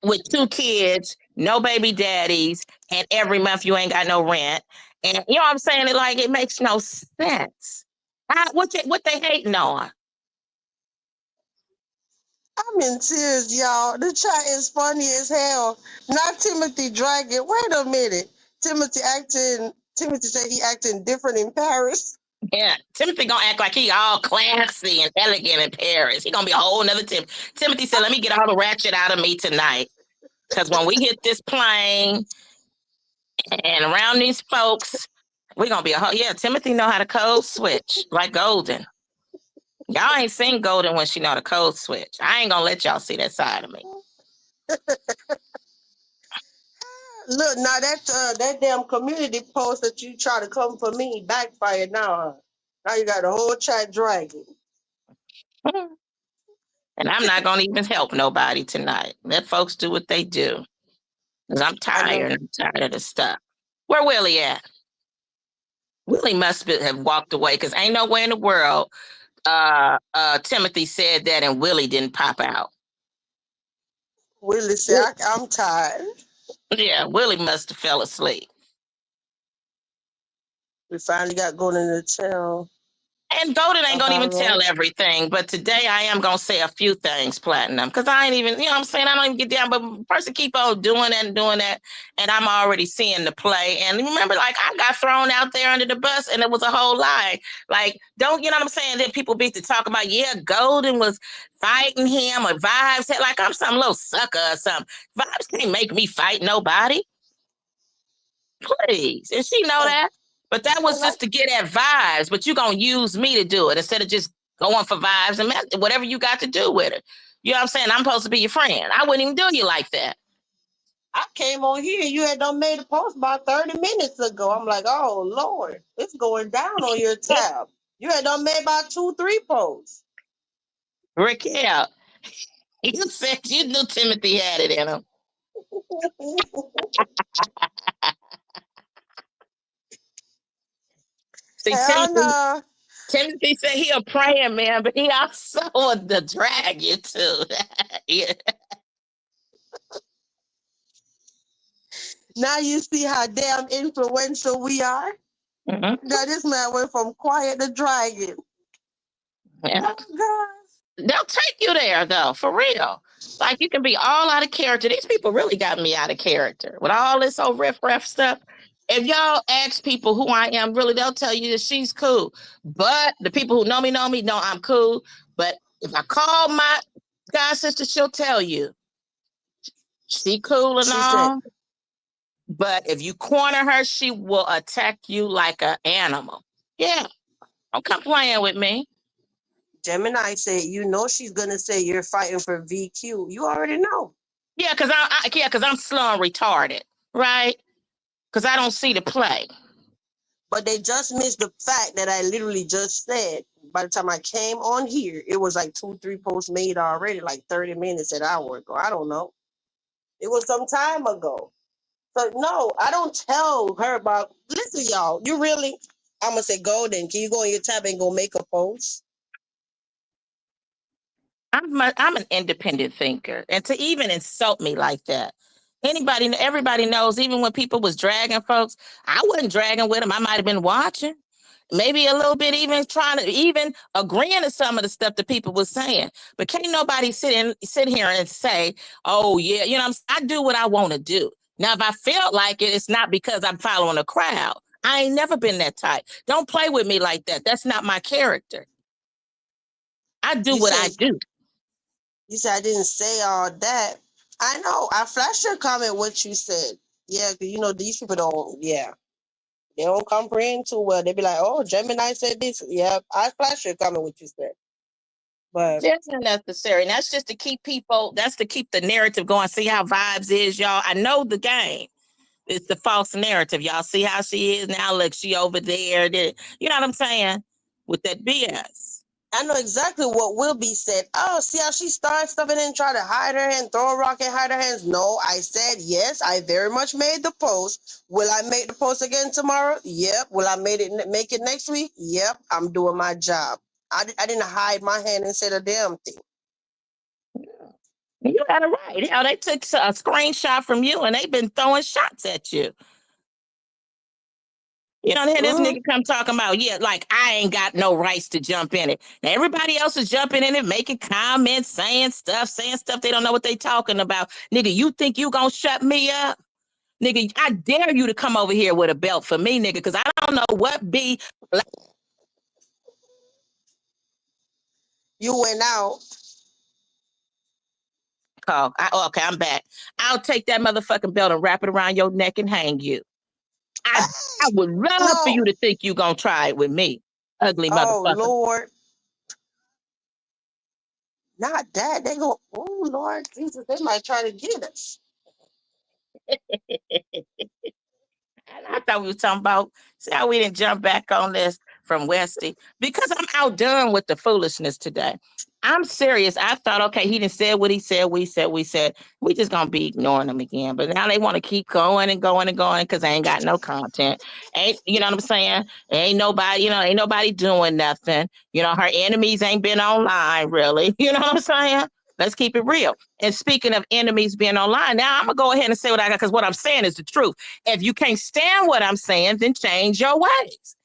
with 2 kids, no baby daddies, and every month you ain't got no rent. And you know what I'm saying? It makes no sense. What they hating on?
I'm in tears, y'all. The chat is funny as hell. Not Timothy dragging. Wait a minute. Timothy acting Timothy said he acting different in Paris.
Yeah, Timothy gonna act like he all classy and elegant in Paris. He gonna be a whole nother Tim. Timothy said, "Let me get all the ratchet out of me tonight, because when we hit this plane and around these folks, we gonna be a whole." Yeah, Timothy know how to code switch like Golden. Y'all ain't seen Golden when she know the code switch. I ain't gonna let y'all see that side of me.
Look, now that damn community post that you try to come for me backfired now. Huh? Now you got the whole chat dragging.
And I'm not gonna even help nobody tonight. Let folks do what they do. Cause I'm
I know.
tired. I'm tired of the stuff. Where Willie at? Willie must have walked away because ain't nowhere in the world Timothy said that and Willie didn't pop out.
Willie said, I'm tired.
Yeah, Willie must have fell asleep.
We finally got going into town.
And Golden ain't gonna even tell everything, but today I am gonna say a few things, Platinum, because I ain't even, you know what I'm saying? I don't even get down, but person keep on doing that and doing that, and I'm already seeing the play. And remember, like, I got thrown out there under the bus, and it was a whole lie. Like, don't, you know what I'm saying? Then people be to talk about, yeah, Golden was fighting him, or Vibes had, like, I'm some little sucker or something. Vibes can't make me fight nobody. Please. And she know that. But that was just to get at Vibes. But you gonna use me to do it instead of just going for Vibes and whatever you got to do with it. You know what I'm saying? I'm supposed to be your friend. I wouldn't even do you like that.
I came on here. You had done made a post about 30 minutes ago. I'm like, oh Lord, it's going down on your tab. You had done made about 2-3 posts.
Raquel, you said you knew Timothy had it in him. See, Timothy said he a praying man, but he also want to drag you too. Yeah.
Now you see how damn influential we are. Mm-hmm. Now this man went from quiet to dragging.
Yeah. Oh, God. They'll take you there though, for real. Like you can be all out of character. These people really got me out of character with all this old riff stuff. If y'all ask people who I am, really, they'll tell you that she's cool. But the people who know me know I'm cool. But if I call my god sister, she'll tell you she cool and all. But if you corner her, she will attack you like an animal. Yeah, don't come playing with me.
Gemini said, you know she's gonna say you're fighting for VQ. You already know.
Yeah, because I'm slow and retarded, right? Because I don't see the play.
But they just missed the fact that I literally just said, by the time I came on here, it was like 2-3 posts made already, like 30 minutes, an hour ago. I don't know. It was some time ago. So no, I don't tell her about, listen, y'all, you really, I'm gonna say, Golden, can you go on your tab and go make a post?
I'm an independent thinker. And to even insult me like that, everybody knows, even when people was dragging folks, I wasn't dragging with them. I might have been watching. Maybe a little bit, even trying to, even agreeing to some of the stuff that people was saying. But can't nobody sit here and say, oh yeah, you know, I do what I want to do. Now, if I felt like it, it's not because I'm following a crowd. I ain't never been that type. Don't play with me like that. That's not my character. I do what I do.
You said I didn't say all that. I know. I flashed your comment what you said. Yeah, because you know these people don't. Yeah, they don't comprehend too well. They be like, "Oh, Gemini said this." Yeah, I flashed your comment what you said. But
that's not necessary. And that's just to keep people. That's to keep the narrative going. See how Vibes is, y'all. I know the game. It's the false narrative. Y'all see how she is now. Look, she over there. You know what I'm saying? With that BS.
I know exactly what will be said. Oh, see how she starts stuff and then try to hide her hand, throw a rock and hide her hands. No, I said yes. I very much made the post. Will I make the post again tomorrow? Yep. Will I make it next week? Yep. I'm doing my job. I didn't hide my hand and said a damn thing.
You got it right. Hell, they took a screenshot from you and they've been throwing shots at you. You know, this nigga come talking about, yeah, like I ain't got no rights to jump in it. Now, everybody else is jumping in it, making comments, saying stuff they don't know what they talking about. Nigga, you think you gonna shut me up? Nigga, I dare you to come over here with a belt for me, nigga, because I don't know what be.
You went out.
Okay, I'm back. I'll take that motherfucking belt and wrap it around your neck and hang you. I would love for
No.
you to think you gonna try it with me, ugly
Oh,
motherfucker.
Lord. Not that. They go, oh, Lord Jesus, they might try to get us.
And I thought we were talking about, see how we didn't jump back on this from Westy? Because I'm outdone with the foolishness today. I'm serious. I thought, okay, he didn't say what he said. We said. We just gonna be ignoring him again. But now they want to keep going and going and going because they ain't got no content. Ain't you know what I'm saying? Ain't nobody doing nothing. Her enemies ain't been online really. You know what I'm saying? Let's keep it real. And speaking of enemies being online, now I'm gonna go ahead and say what I got because what I'm saying is the truth. If you can't stand what I'm saying, then change your ways.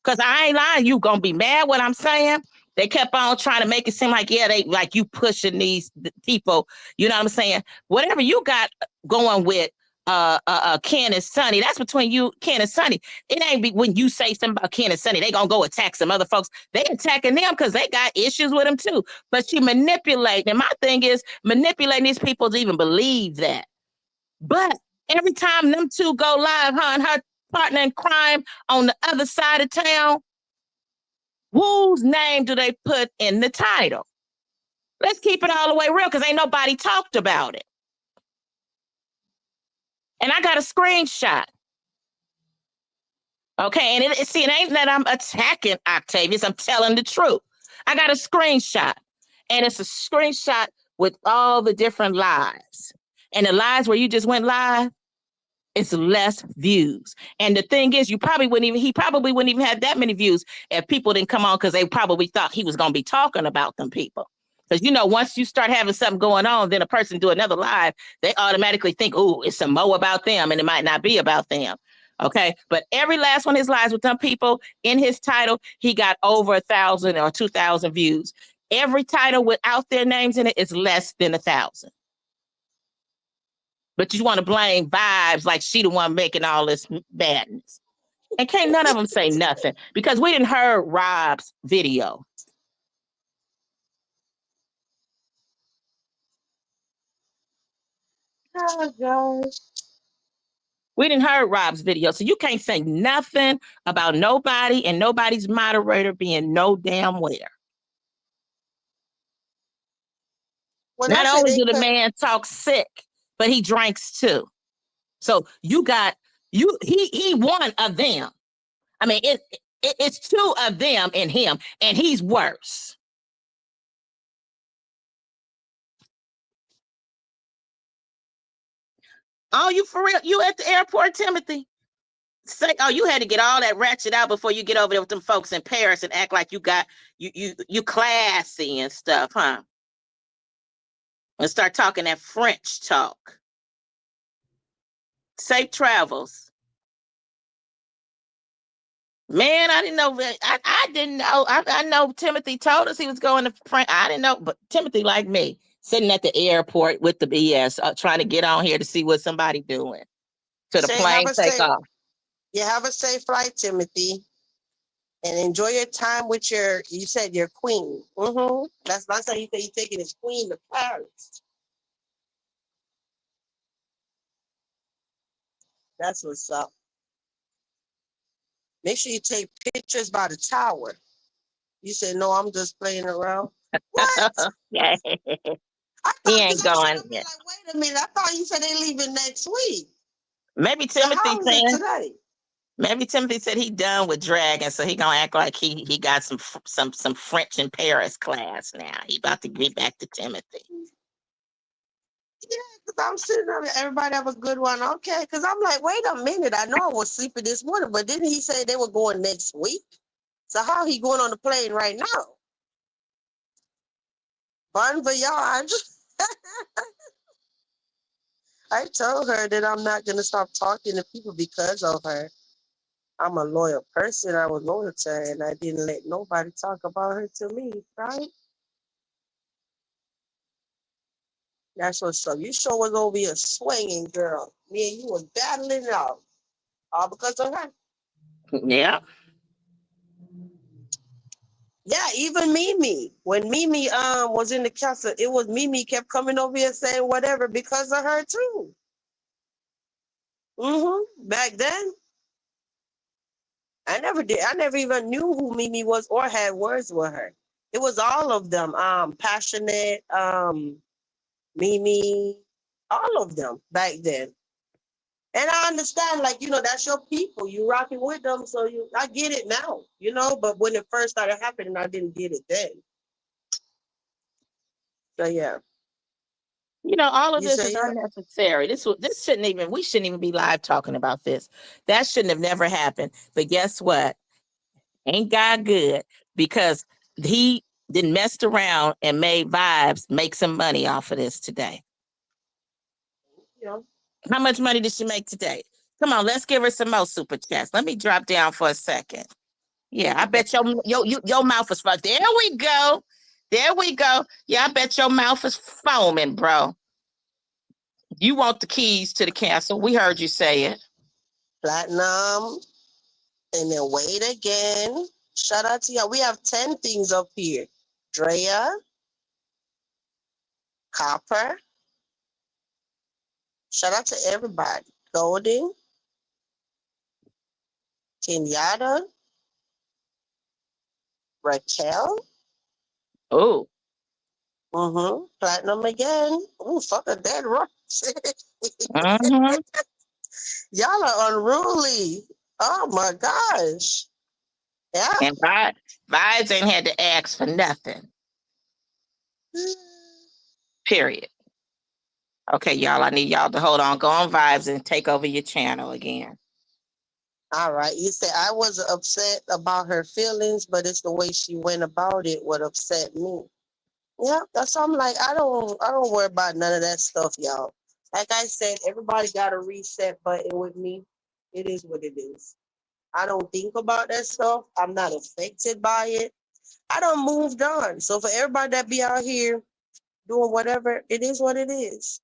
Because I ain't lying, you gonna be mad what I'm saying. They kept on trying to make it seem like, yeah, they like you pushing these people. You know what I'm saying? Whatever you got going with Ken and Sonny, that's between you, Ken and Sonny. It ain't be when you say something about Ken and Sonny, they gonna go attack some other folks. They attacking them because they got issues with them too. But she manipulating. And my thing is manipulating these people to even believe that. But every time them two go live, her and her partner in crime on the other side of town, whose name do they put in the title? Let's keep it all the way real because ain't nobody talked about it. And I got a screenshot. Okay, and it ain't that I'm attacking Octavius. I'm telling the truth. I got a screenshot, and it's a screenshot with all the different lies. And the lies where you just went live, it's less views. And the thing is, he probably wouldn't even have that many views if people didn't come on because they probably thought he was going to be talking about them people. Because, once you start having something going on, then a person do another live, they automatically think, oh, it's some more about them, and it might not be about them. Okay. But every last one of his lives with them people in his title, he got over 1,000 or 2,000 views. Every title without their names in it is less than 1,000. But you want to blame Vibes like she the one making all this badness. And can't none of them say nothing because we didn't heard Rob's video.
Oh, gosh.
We didn't heard Rob's video. So you can't say nothing about nobody and nobody's moderator being no damn where.
When
Not only do the man talk sick, but he drinks too. So you got he one of them. I mean, it's two of them in him, and he's worse. Oh, you for real? You at the airport, Timothy? Say, oh, you had to get all that ratchet out before you get over there with them folks in Paris and act like you classy and stuff, huh? And start talking that French talk. Safe travels. Man, I didn't know. I didn't know. I know Timothy told us he was going to France. I didn't know, but Timothy, like me, sitting at the airport with the BS, trying to get on here to see what somebody doing. To the plane take off.
You have a safe flight, Timothy, and enjoy your time with you said your queen. Mm-hmm. That's how you say you're taking his queen to Paris. That's what's up. Make sure you take pictures by the tower. You said, no, I'm just playing around. What?
Yeah. He ain't going yet.
Like, wait a minute. I thought you said they leaving next week.
Maybe Timothy saying. Maybe Timothy said he done with dragging, so he gonna act like he got some French in Paris class now. He about to get back to Timothy.
Yeah, because I'm sitting there, everybody have a good one. Okay, because I'm like, wait a minute. I know I was sleeping this morning, but didn't he say they were going next week? So how he going on the plane right now? Bon voyage. I told her that I'm not going to stop talking to people because of her. I'm a loyal person. I was loyal to her, and I didn't let nobody talk about her to me, right? That's what's up. You sure was over here swinging, girl. Me and you was battling it out. All because of her.
Yeah.
Yeah, even Mimi. When Mimi was in the castle, it was Mimi kept coming over here saying whatever because of her too. Back then, I never did. I never even knew who Mimi was or had words with her. It was all of them. Passionate, Mimi, all of them back then. And I understand, like, that's your people. You rocking with them, so I get it now, but when it first started happening, I didn't get it then. So yeah.
All of
You
this
say
is
yeah?
unnecessary. This shouldn't even, we shouldn't even be live talking about this. That shouldn't have never happened. But guess what? Ain't God good? Because he didn't messed around and made Vibes make some money off of this today.
Yeah.
How much money did she make today? Come on, let's give her some more super chats. Let me drop down for a second. Yeah, I bet your mouth is fucked. There we go. There we go. Yeah, I bet your mouth is foaming, bro. You want the keys to the castle. We heard you say it.
Platinum. And then wait again. Shout out to y'all. We have 10 things up here. Drea. Copper. Shout out to everybody. Golden. Kenyatta. Raquel.
Oh.
Platinum again. Ooh, fuck a dead rush.
Mm-hmm.
Y'all are unruly. Oh my gosh. Yeah.
And Vibes ain't had to ask for nothing. Period. Okay, y'all, I need y'all to hold on. Go on Vibes and take over your channel again.
All right. You say I wasn't upset about her feelings, but it's the way she went about it what upset me. Yeah, that's why I'm like, I don't worry about none of that stuff, y'all. Like I said, everybody got a reset button with me. It is what it is. I don't think about that stuff. I'm not affected by it. I don't moved on. So for everybody that be out here doing whatever, it is what it is.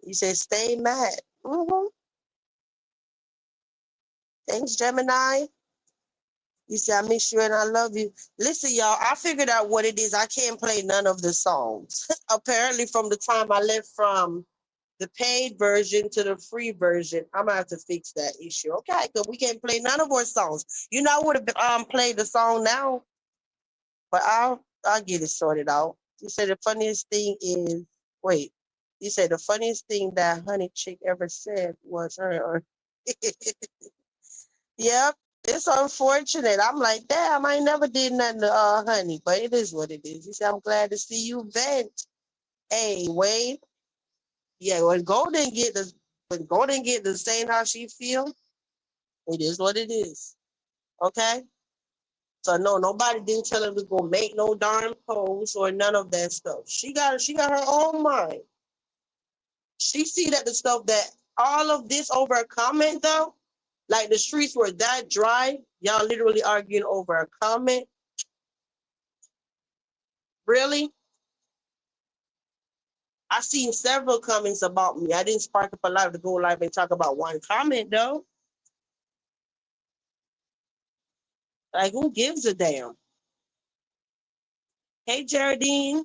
You said stay mad. Thanks, Gemini. You say I miss you and I love you. Listen, y'all, I figured out what it is. I can't play none of the songs. Apparently, from the time I left from the paid version to the free version, I'm gonna have to fix that issue. Okay, because we can't play none of our songs. I would have played the song now, but I'll get it sorted out. You said the funniest thing is wait. You said the funniest thing that Honey Chick ever said was her. Yep, it's unfortunate. I'm like, damn, I never did nothing to Honey, but it is what it is. You say I'm glad to see you vent. Hey, Wade. Yeah, when Golden get the saying how she feel, it is what it is. Okay? So no, nobody didn't tell her to go make no darn post or none of that stuff. She got her own mind. She see that the stuff that all of this over a comment though, like the streets were that dry, y'all literally arguing over a comment. Really? I seen several comments about me. I didn't spark up a live to go live and talk about one comment though. Like who gives a damn? Hey Geraldine,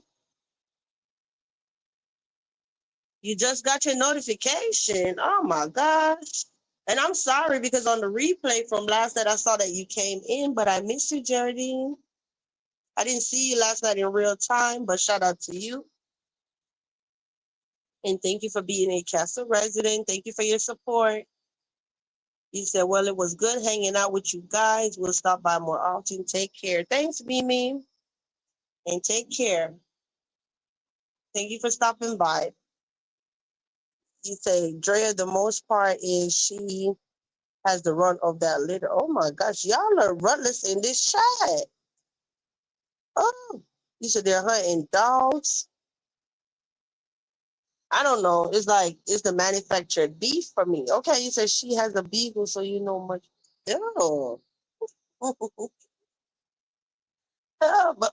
you just got your notification. Oh my gosh. And I'm sorry because on the replay from last night I saw that you came in, but I missed you, Geraldine. I didn't see you last night in real time, but shout out to you. And thank you for being a Castle resident. Thank you for your support. He said, well, it was good hanging out with you guys. We'll stop by more often. Take care. Thanks, Mimi. And take care. Thank you for stopping by. You say, Drea, the most part is she has the run of that litter. Oh my gosh, y'all are ruthless in this chat. Oh, you said they're hunting dogs. I don't know. It's like it's the manufactured beef for me. Okay, you said she has a beagle, so you know much. Ew. Yeah, but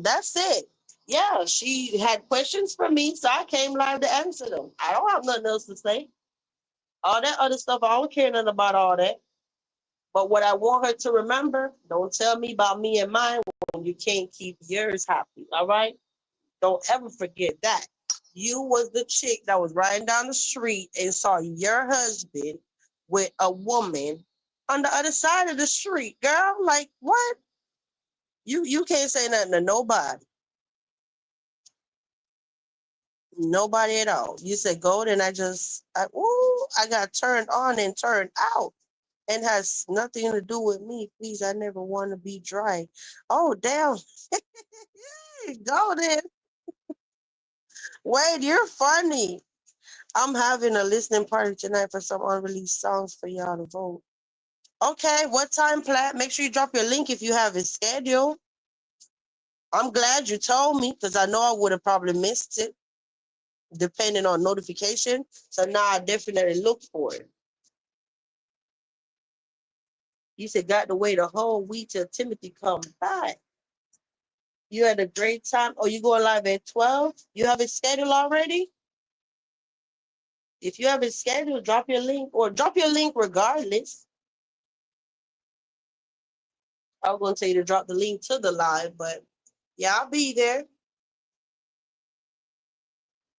that's it. Yeah, she had questions for me, so I came live to answer them. I don't have nothing else to say. All that other stuff, I don't care nothing about all that. But what I want her to remember, don't tell me about me and mine when you can't keep yours happy. All right? Don't ever forget that. You was the chick that was riding down the street and saw your husband with a woman on the other side of the street. Girl, like what? You can't say nothing to nobody. Nobody at all. You said gold and I got turned on and turned out. And has nothing to do with me. Please, I never want to be dry. Oh, damn. Go then. Wait, you're funny. I'm having a listening party tonight for some unreleased songs for y'all to vote. Okay, what time, Plat? Make sure you drop your link if you have it scheduled. I'm glad you told me because I know I would have probably missed it depending on notification. So now I definitely look for it. You said got to wait a whole week till Timothy come back. You had a great time. Oh, you going live at 12? You have it scheduled already? If you have it scheduled, drop your link or drop your link regardless. I was going to tell you to drop the link to the live, but yeah, I'll be there.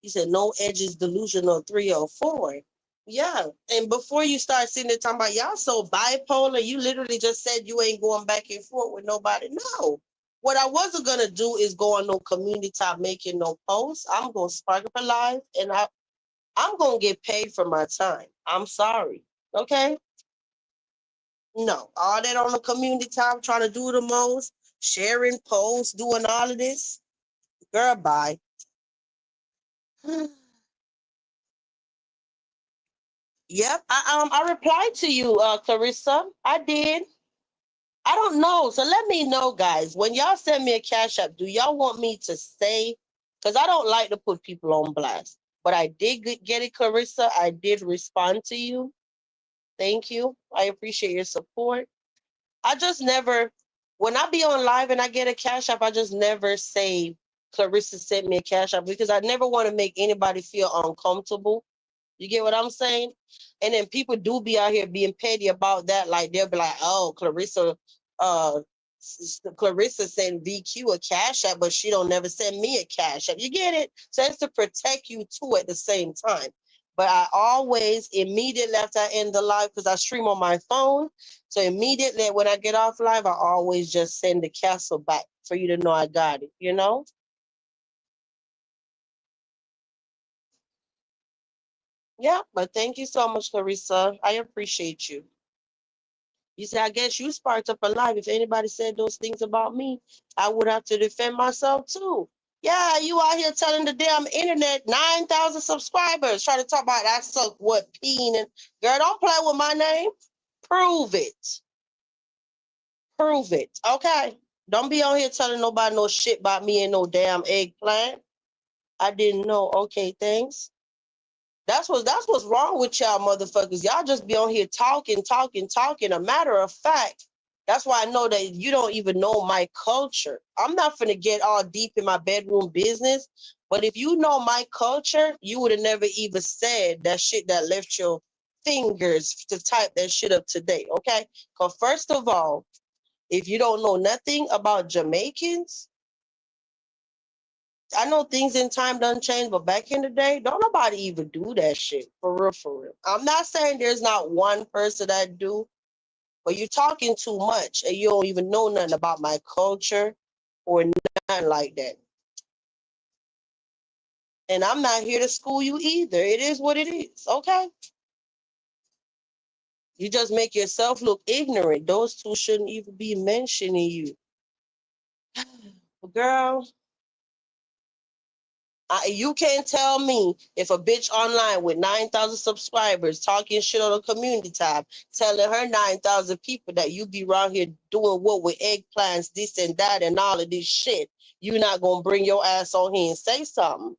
You said no edges delusional 304. Yeah. And before you start sitting there talking about y'all so bipolar, you literally just said you ain't going back and forth with nobody. No. What I wasn't gonna do is go on no community tab making no posts. I'm gonna spark up a live and I'm gonna get paid for my time. I'm sorry. Okay? No. All that on the community tab trying to do the most, sharing posts, doing all of this. Girl, bye. Yep, I replied to you, Clarissa. I did. I don't know. So let me know, guys. When y'all send me a cash app, do y'all want me to say? Because I don't like to put people on blast. But I did get it, Clarissa. I did respond to you. Thank you. I appreciate your support. I just never, when I be on live and I get a cash app, I just never say Clarissa sent me a cash app because I never want to make anybody feel uncomfortable. You get what I'm saying? And then people do be out here being petty about that. Like they'll be like, "Oh, uh, Clarissa sent VQ a cash app, but she don't never send me a cash app." You get it? So it's to protect you too at the same time. But I always immediately after I end the live because I stream on my phone. So immediately when I get off live, I always just send the castle back for you to know I got it. You know? Yeah. But thank you so much, Clarissa. I appreciate you. You say, I guess you sparked up a life. If anybody said those things about me, I would have to defend myself too. Yeah, you out here telling the damn internet 9,000 subscribers, trying to talk about I suck what peen and girl, don't play with my name. Prove it. Prove it. Okay. Don't be on here telling nobody no shit about me and no damn eggplant. I didn't know. Okay, thanks. That's what's wrong with y'all motherfuckers. Y'all just be on here talking, talking, talking. A matter of fact, that's why I know that you don't even know my culture. I'm not gonna get all deep in my bedroom business, but if you know my culture, you would have never even said that shit that left your fingers to type that shit up today. Okay? Because first of all, if you don't know nothing about Jamaicans, I know things in time done change, but back in the day, don't nobody even do that shit. For real, for real. I'm not saying there's not one person that do, but you're talking too much and you don't even know nothing about my culture or nothing like that. And I'm not here to school you either. It is what it is, okay? You just make yourself look ignorant. Those two shouldn't even be mentioning you. Girl, you can't tell me if a bitch online with 9,000 subscribers talking shit on a community tab, telling her 9,000 people that you be around here doing what with eggplants, this and that, and all of this shit. You not gonna bring your ass on here and say something.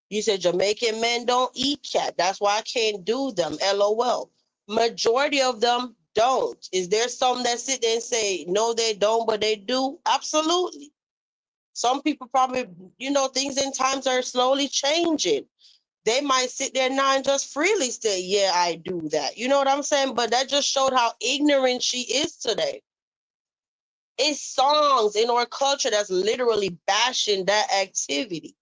You said Jamaican men don't eat cat. That's why I can't do them. LOL. Majority of them don't. Is there some that sit there and say, no, they don't, but they do? Absolutely. Some people probably, things in times are slowly changing. They might sit there now and just freely say, yeah, I do that. You know what I'm saying? But that just showed how ignorant she is today. It's songs in our culture that's literally bashing that activity.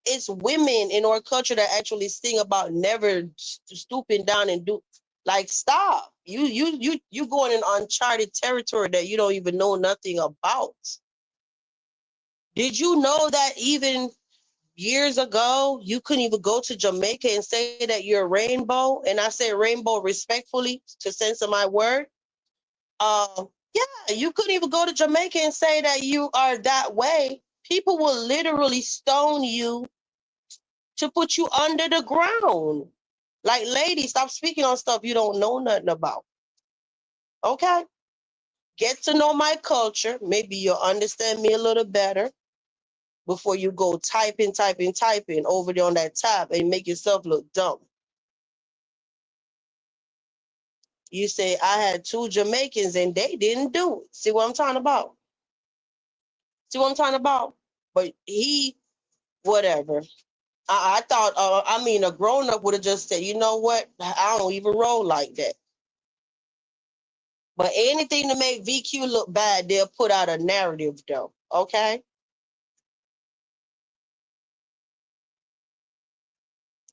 It's women in our culture that actually sing about never stooping down and do, like, stop. You going in uncharted territory that you don't even know nothing about. Did you know that even years ago, you couldn't even go to Jamaica and say that you're a rainbow? And I say rainbow respectfully to censor my word. Yeah, you couldn't even go to Jamaica and say that you are that way. People will literally stone you to put you under the ground. Like, lady, stop speaking on stuff you don't know nothing about. Okay? Get to know my culture. Maybe you'll understand me a little better before you go typing over there on that tab and make yourself look dumb. You say, I had two Jamaicans and they didn't do it. See what I'm talking about? See what I'm talking about? But whatever. I thought, a grown up would have just said, you know what? I don't even roll like that. But anything to make VQ look bad, they'll put out a narrative, though. Okay?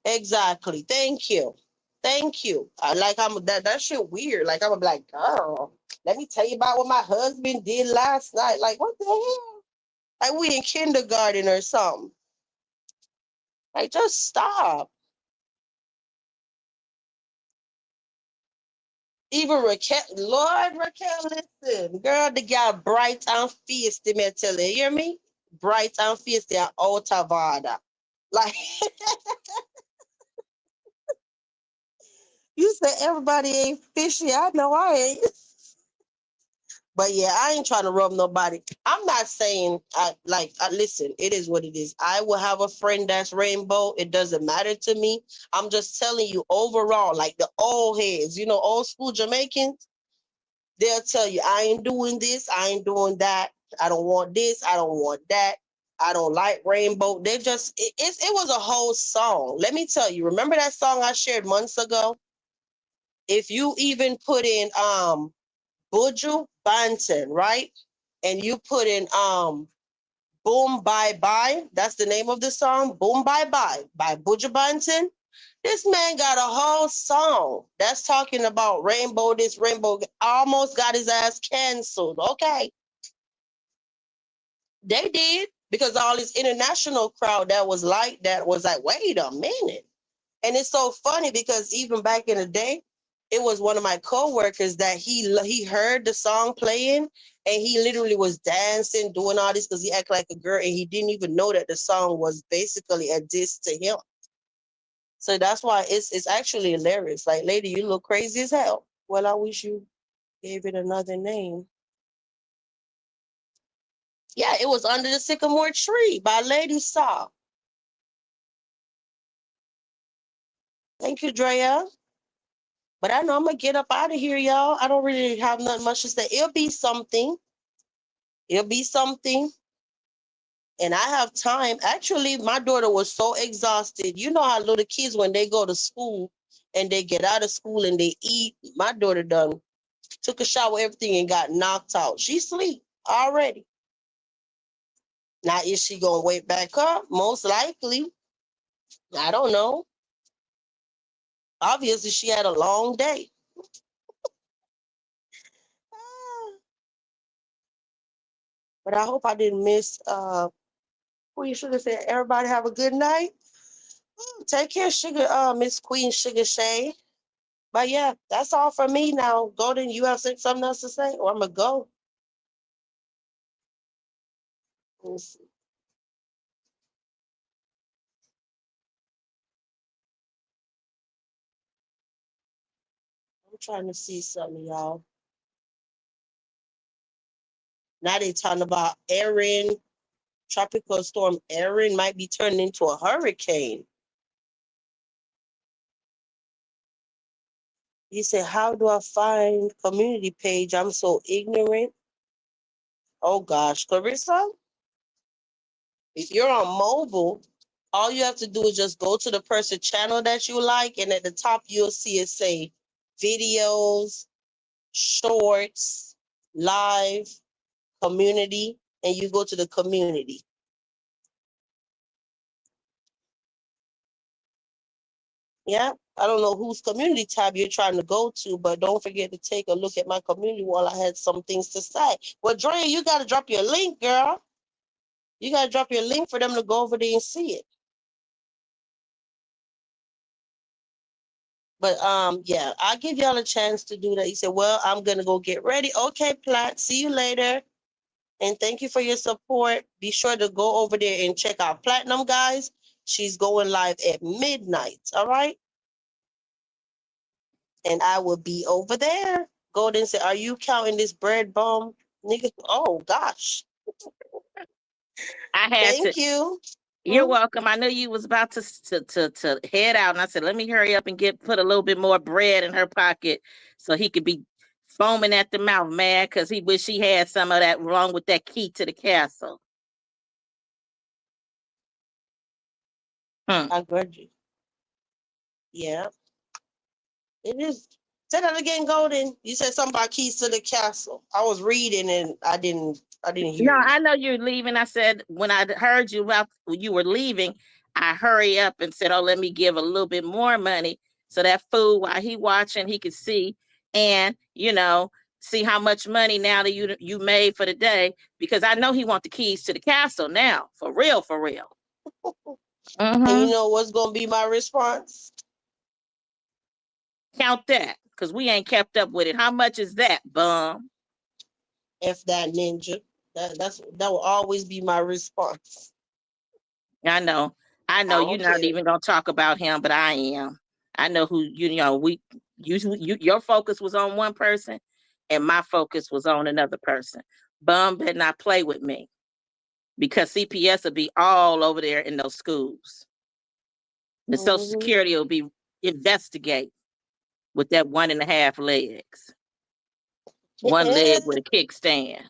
Exactly. Thank you. Thank you. That shit weird. Like, I'm like, girl, let me tell you about what my husband did last night. Like, what the hell? Like, we in kindergarten or something. Like, just stop. Even Raquel, Lord Raquel, listen, girl, the guy bright and fierce, they may tell you, hear me? Bright and fierce, they are out of order. Like, you say everybody ain't fishy. I know I ain't. But yeah, I ain't trying to rub nobody. I'm not saying listen, it is what it is. I will have a friend that's rainbow. It doesn't matter to me. I'm just telling you overall, like the old heads, old school Jamaicans, they'll tell you, I ain't doing this, I ain't doing that. I don't want this, I don't want that. I don't like rainbow. It was a whole song. Let me tell you, remember that song I shared months ago? If you even put in Buju Banton, right? And you put in Boom Bye Bye, that's the name of the song, Boom Bye Bye by Buju Banton. This man got a whole song that's talking about rainbow, this rainbow, almost got his ass canceled. Okay. They did, because all this international crowd that was like, wait a minute. And it's so funny because even back in the day, it was one of my coworkers that he heard the song playing and he literally was dancing, doing all this because he acted like a girl and he didn't even know that the song was basically a diss to him. So that's why it's actually hilarious. Like, lady, you look crazy as hell. Well, I wish you gave it another name. Yeah, it was Under the Sycamore Tree by Lady Saw. Thank you, Drea. But I know I'm gonna get up out of here, y'all. I don't really have nothing much to say. It'll be something. It'll be something. And I have time. Actually, my daughter was so exhausted. You know how little kids, when they go to school and they get out of school and they eat, my daughter done took a shower, everything, and got knocked out. She sleep already. Now, is she gonna wake back up? Most likely. I don't know. Obviously, she had a long day. But I hope I didn't miss Queen Sugar said, everybody have a good night. Take care, Sugar, Miss Queen Sugar Shay. But yeah, that's all from me now. Golden, you have something else to say? Or I'm gonna go. Let's see. I'm trying to see something, y'all. Now they talking about Erin, tropical storm Erin might be turning into a hurricane. He said, how do I find community page? I'm so ignorant. Oh gosh, Clarissa, if you're on mobile, all you have to do is just go to the person channel that you like, and at the top you'll see it say videos, shorts, live, community, and you go to the community. Yeah. I don't know whose community tab you're trying to go to, but don't forget to take a look at my community while I had some things to say. Well, Drea, you got to drop your link, girl. You got to drop your link for them to go over there and see it. But yeah, I'll give y'all a chance to do that. He said, well, I'm gonna go get ready. Okay, Platt, see you later. And thank you for your support. Be sure to go over there and check out Platinum, guys. She's going live at midnight. All right. And I will be over there. Golden said, are you counting this bread bum? Nigga, oh gosh.
I had to.
Thank you.
You're welcome. I knew you was about to head out, and I said, let me hurry up and put a little bit more bread in her pocket so he could be foaming at the mouth, man, because he wish he had some of that wrong with that key to the castle.
I heard you. Yeah. It is. Say that again, Golden. You said something about keys to the castle. I was reading and I didn't hear
No,
you.
I know you're leaving. I said when I heard you about you were leaving, I hurry up and said, "Oh, let me give a little bit more money so that fool while he watching, he could see and see how much money now that you made for the day because I know he want the keys to the castle now for real, for real."
And you know what's gonna be my response?
Count that, because we ain't kept up with it. How much is that, bum?
F that ninja. That will always be my response.
I know you're not even gonna talk about him, but I am. I know who your focus was on one person and my focus was on another person. Bum better not play with me because CPS will be all over there in those schools. The Social Security will be investigate with that 1.5 legs. One leg with a kickstand.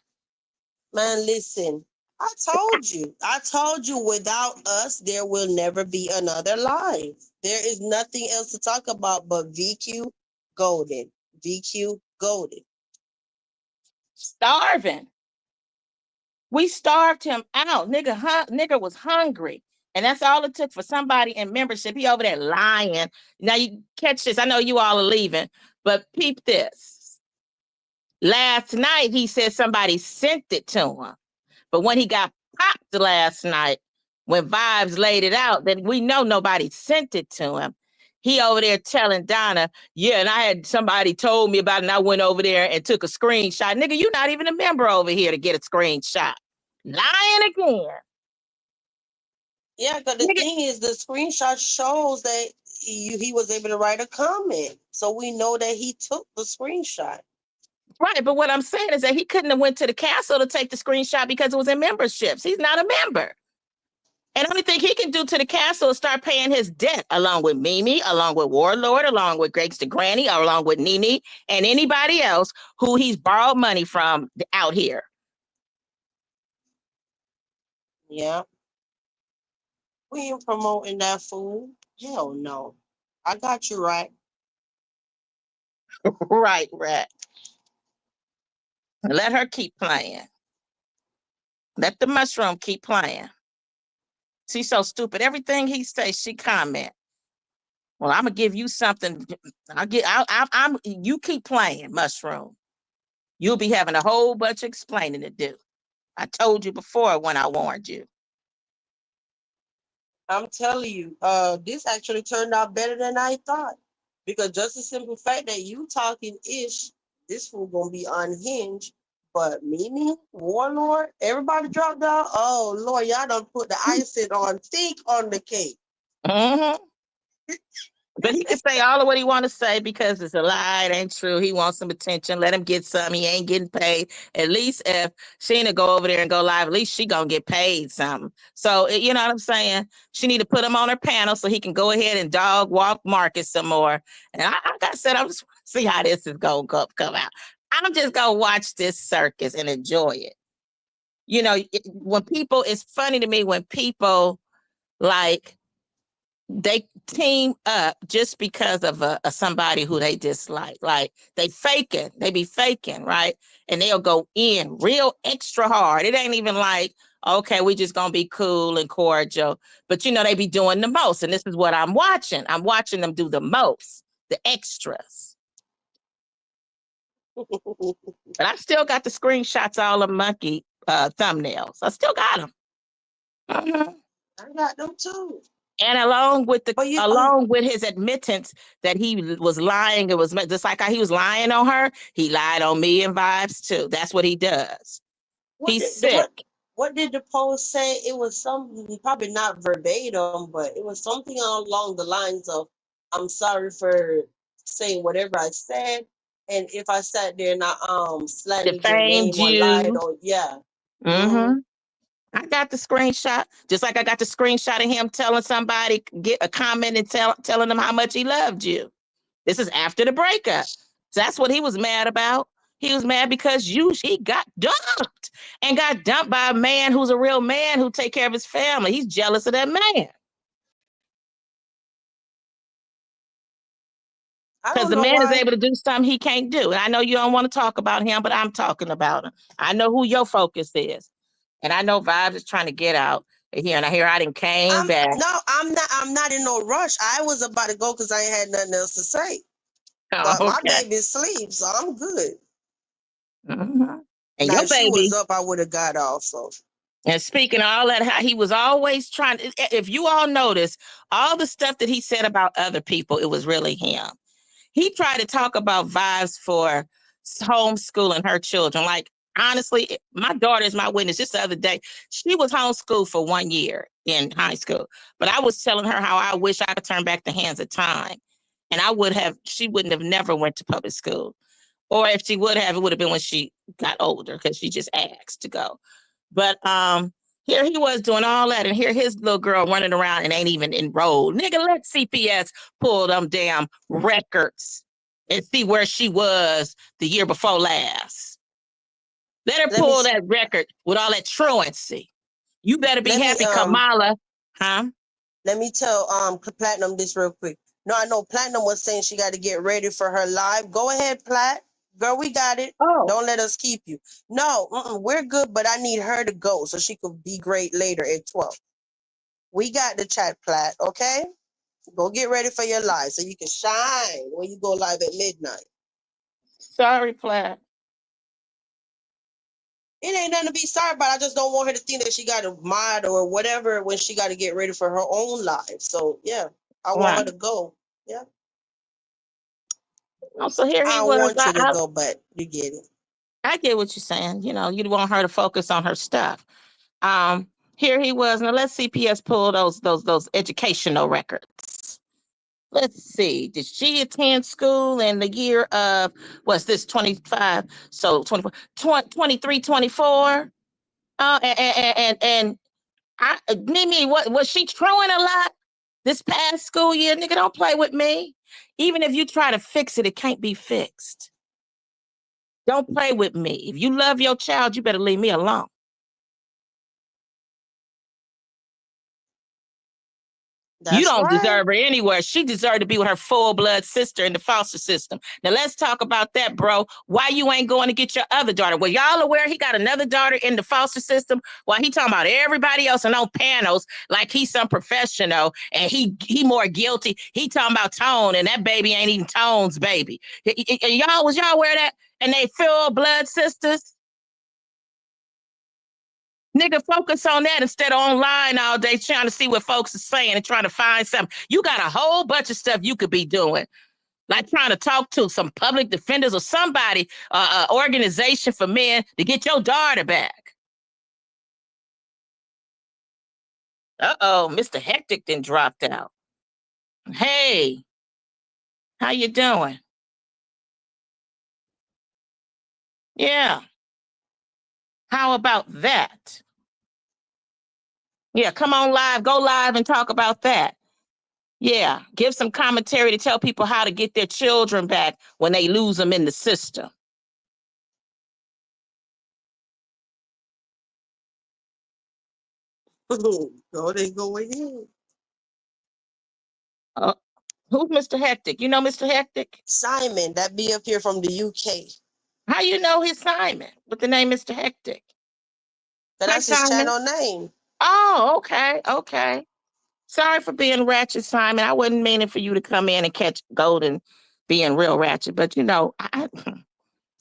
Man, listen. I told you without us, there will never be another live. There is nothing else to talk about but VQ Golden. VQ Golden.
Starving. We starved him out. Nigga was hungry. And that's all it took for somebody in membership. He over there lying. Now you catch this. I know you all are leaving, but peep this. Last night, he said somebody sent it to him. But when he got popped last night, when Vibes laid it out, then we know nobody sent it to him. He over there telling Donna, yeah, and I had somebody told me about it, and I went over there and took a screenshot. Nigga, you're not even a member over here to get a screenshot. Lying again.
Yeah, because the thing is, the screenshot shows that he was able to write a comment. So we know that he took the screenshot.
Right, but what I'm saying is that he couldn't have went to the castle to take the screenshot because it was in memberships. He's not a member. And the only thing he can do to the castle is start paying his debt along with Mimi, along with Warlord, along with Gangsta Granny, along with Nene, and anybody else who he's borrowed money from out here.
Yeah. We ain't promoting that fool. Hell no. I got you right.
Right. Let her keep playing. Let the mushroom keep playing. She's so stupid. Everything he says, she comment. Well, I'm gonna give you something. You keep playing, mushroom. You'll be having a whole bunch of explaining to do. I told you before when I warned you.
I'm telling you, this actually turned out better than I thought. Because just the simple fact that you talking ish, this fool gonna be unhinged. But Mimi, Warlord, everybody dropped down. Oh Lord, y'all done put the icing on thick on the cake.
But he can say all of what he want to say because it's a lie. It ain't true. He wants some attention. Let him get some. He ain't getting paid. At least if Sheena go over there and go live, at least she gonna get paid something. So you know what I'm saying? She need to put him on her panel so he can go ahead and dog walk Marcus some more. And like I said, I'm just see how this is gonna come out. I'm just gonna watch this circus and enjoy it. You know, when people, it's funny to me when people like they team up just because of a somebody who they dislike. Like they faking, they be faking, right? And they'll go in real extra hard. It ain't even like, okay, we just gonna be cool and cordial. But you know, they be doing the most. And this is what I'm watching. I'm watching them do the most, the extras. But I still got the screenshots, all the monkey thumbnails. I still got them.
I got them too.
And along with
But
his admittance that he was lying, it was just like how he was lying on her. He lied on me and Vibes too. That's what he does. He's sick.
What did the post say? It was something, probably not verbatim, but it was something along the lines of, "I'm sorry for saying whatever I said, and if I sat there and I slandered your
Defamed
name or lied
you.
on, yeah."
Mm-hmm. I got the screenshot, just like I got the screenshot of him telling somebody, get a comment and telling them how much he loved you. This is after the breakup. So that's what he was mad about. He was mad because he got dumped and got dumped by a man who's a real man who take care of his family. He's jealous of that man.
I
Because
don't
the
know
man is
why.
able to do something he can't do. And I know you don't want to talk about him, but I'm talking about him. I know who your focus is. And I know Vibes is trying to get out here. And I hear I didn't came back.
No, I'm not in no rush. I was about to go because I ain't had nothing else to say.
Oh,
But my
okay.
baby's asleep, so I'm good.
Mm-hmm. And
Now,
your
if she was
baby.
up, I would have got off. So,
And speaking of all that, how he was always trying, if you all notice, all the stuff that he said about other people, it was really him. He tried to talk about Vibes for homeschooling her children. Like, honestly, my daughter is my witness. Just the other day, she was homeschooled for 1 year in high school. But I was telling her how I wish I could turn back the hands of time. And she wouldn't have never went to public school. Or if she would have, it would have been when she got older because she just asked to go. But here he was doing all that, and here his little girl running around and ain't even enrolled. Nigga, let CPS pull them damn records and see where she was the year before last. Let her pull that record with all that truancy. You better be happy, Kamala. Huh?
Let me tell Platinum this real quick. No, I know Platinum was saying she got to get ready for her live. Go ahead, Plat. Girl, we got it.
Oh.
Don't let us keep you. No, we're good, but I need her to go so she could be great later at 12. We got the chat, Plat, okay? Go get ready for your live so you can shine when you go live at midnight.
Sorry, Plat.
It ain't nothing to be sorry about. I just don't want her to think that she got a mod or whatever when she got to get ready for her own live. So, yeah, I want her to go. Yeah.
Oh, so here he
I
was.
want you to go, but you get it.
I get what you're saying. You know, you want her to focus on her stuff. Here he was. Now let's CPS pull those educational records. Let's see. Did she attend school in the year of what's this 25? So 24, 23, 24. And Mimi, what was she truing a lot this past school year? Nigga, don't play with me. Even if you try to fix it, it can't be fixed. Don't play with me. If you love your child, you better leave me alone. You don't deserve her anywhere. She deserved to be with her full-blood sister in the foster system. Now, let's talk about that, bro. Why you ain't going to get your other daughter? Well, y'all aware he got another daughter in the foster system while he talking about everybody else and on panels like he's some professional and he more guilty. He talking about Tone and that baby ain't even Tone's baby. Was y'all aware of that? And they full-blood sisters? Nigga, focus on that instead of online all day trying to see what folks are saying and trying to find something. You got a whole bunch of stuff you could be doing, like trying to talk to some public defenders or somebody, organization for men to get your daughter back. Uh-oh, Mr. Hectic then dropped out. Hey, How you doing? Yeah. How about that? Yeah, come on live, go live and talk about that. Yeah, give some commentary to tell people how to get their children back when they lose them in the system.
Go, they go ahead.
Uh, who's Mr. Hectic? You know Mr. Hectic?
Simon, that be up here from the UK.
How you know his Simon with the name Mr. Hectic?
But
Hi,
that's his
Simon.
channel name.
Oh, okay, okay. Sorry for being ratchet, Simon. I wasn't meaning for you to come in and catch Golden being real ratchet, but you know,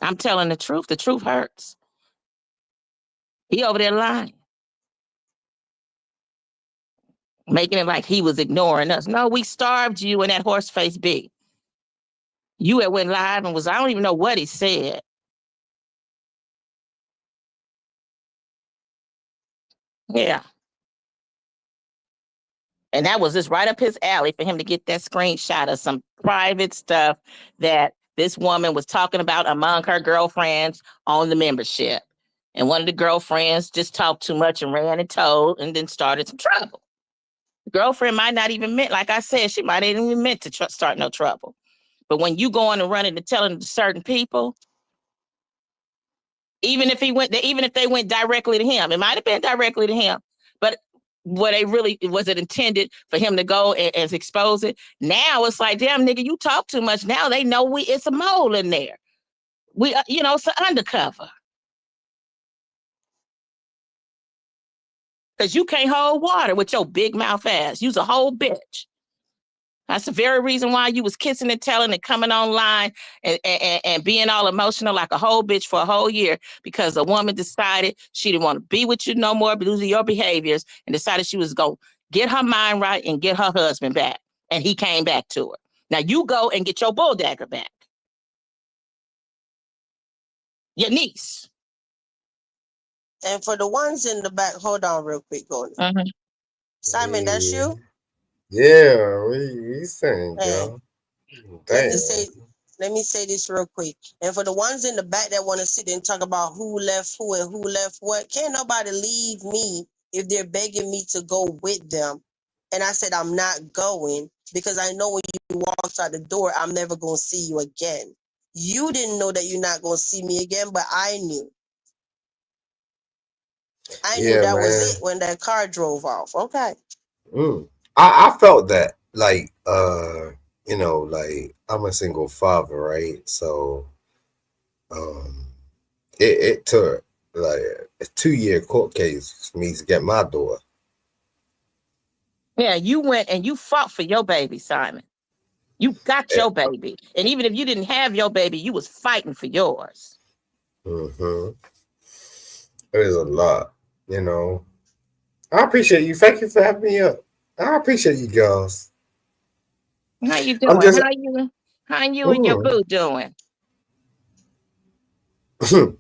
I'm telling the truth. The truth hurts. He over there lying, making it like he was ignoring us. No, we starved you and that horse face B. You had went live and was, I don't even know what he said. Yeah. And that was just right up his alley for him to get that screenshot of some private stuff that this woman was talking about among her girlfriends on the membership. And one of the girlfriends just talked too much and ran and told and then started some trouble. The girlfriend might not even meant, like I said, she might not even meant to start no trouble. But when you go on and running and telling to certain people, even if they went directly to him, it might have been directly to him, but what they really was it intended for him to go and expose it? Now it's like, damn nigga, you talk too much. Now they know it's a mole in there. It's an undercover. Because you can't hold water with your big mouth ass. You's a whole bitch. That's the very reason why you was kissing and telling and coming online and being all emotional like a whole bitch for a whole year because a woman decided she didn't want to be with you no more because of your behaviors and decided she was going to get her mind right and get her husband back. And he came back to her. Now you go and get your bull dagger back. Your niece.
And for the ones in the back, hold on real quick, Golden.
Mm-hmm.
Simon, that's you?
Yeah, we saying, girl.
Let
Damn.
me say this real quick. And for the ones in the back that want to sit and talk about who left who and who left what, can't nobody leave me if they're begging me to go with them. And I said I'm not going because I know when you walk outside the door, I'm never going to see you again. You didn't know that you're not going to see me again, but I knew. I knew that was it when that car drove off. Okay.
I felt that like like I'm a single father, right? So it took like a 2-year court case for me to get my daughter.
Yeah, you went and you fought for your baby, Simon. You got your baby. And even if you didn't have your baby, you was fighting for yours.
It is a lot, I appreciate you. Thank you for having me up. I appreciate you girls.
How you doing? How you and your boo doing?
I don't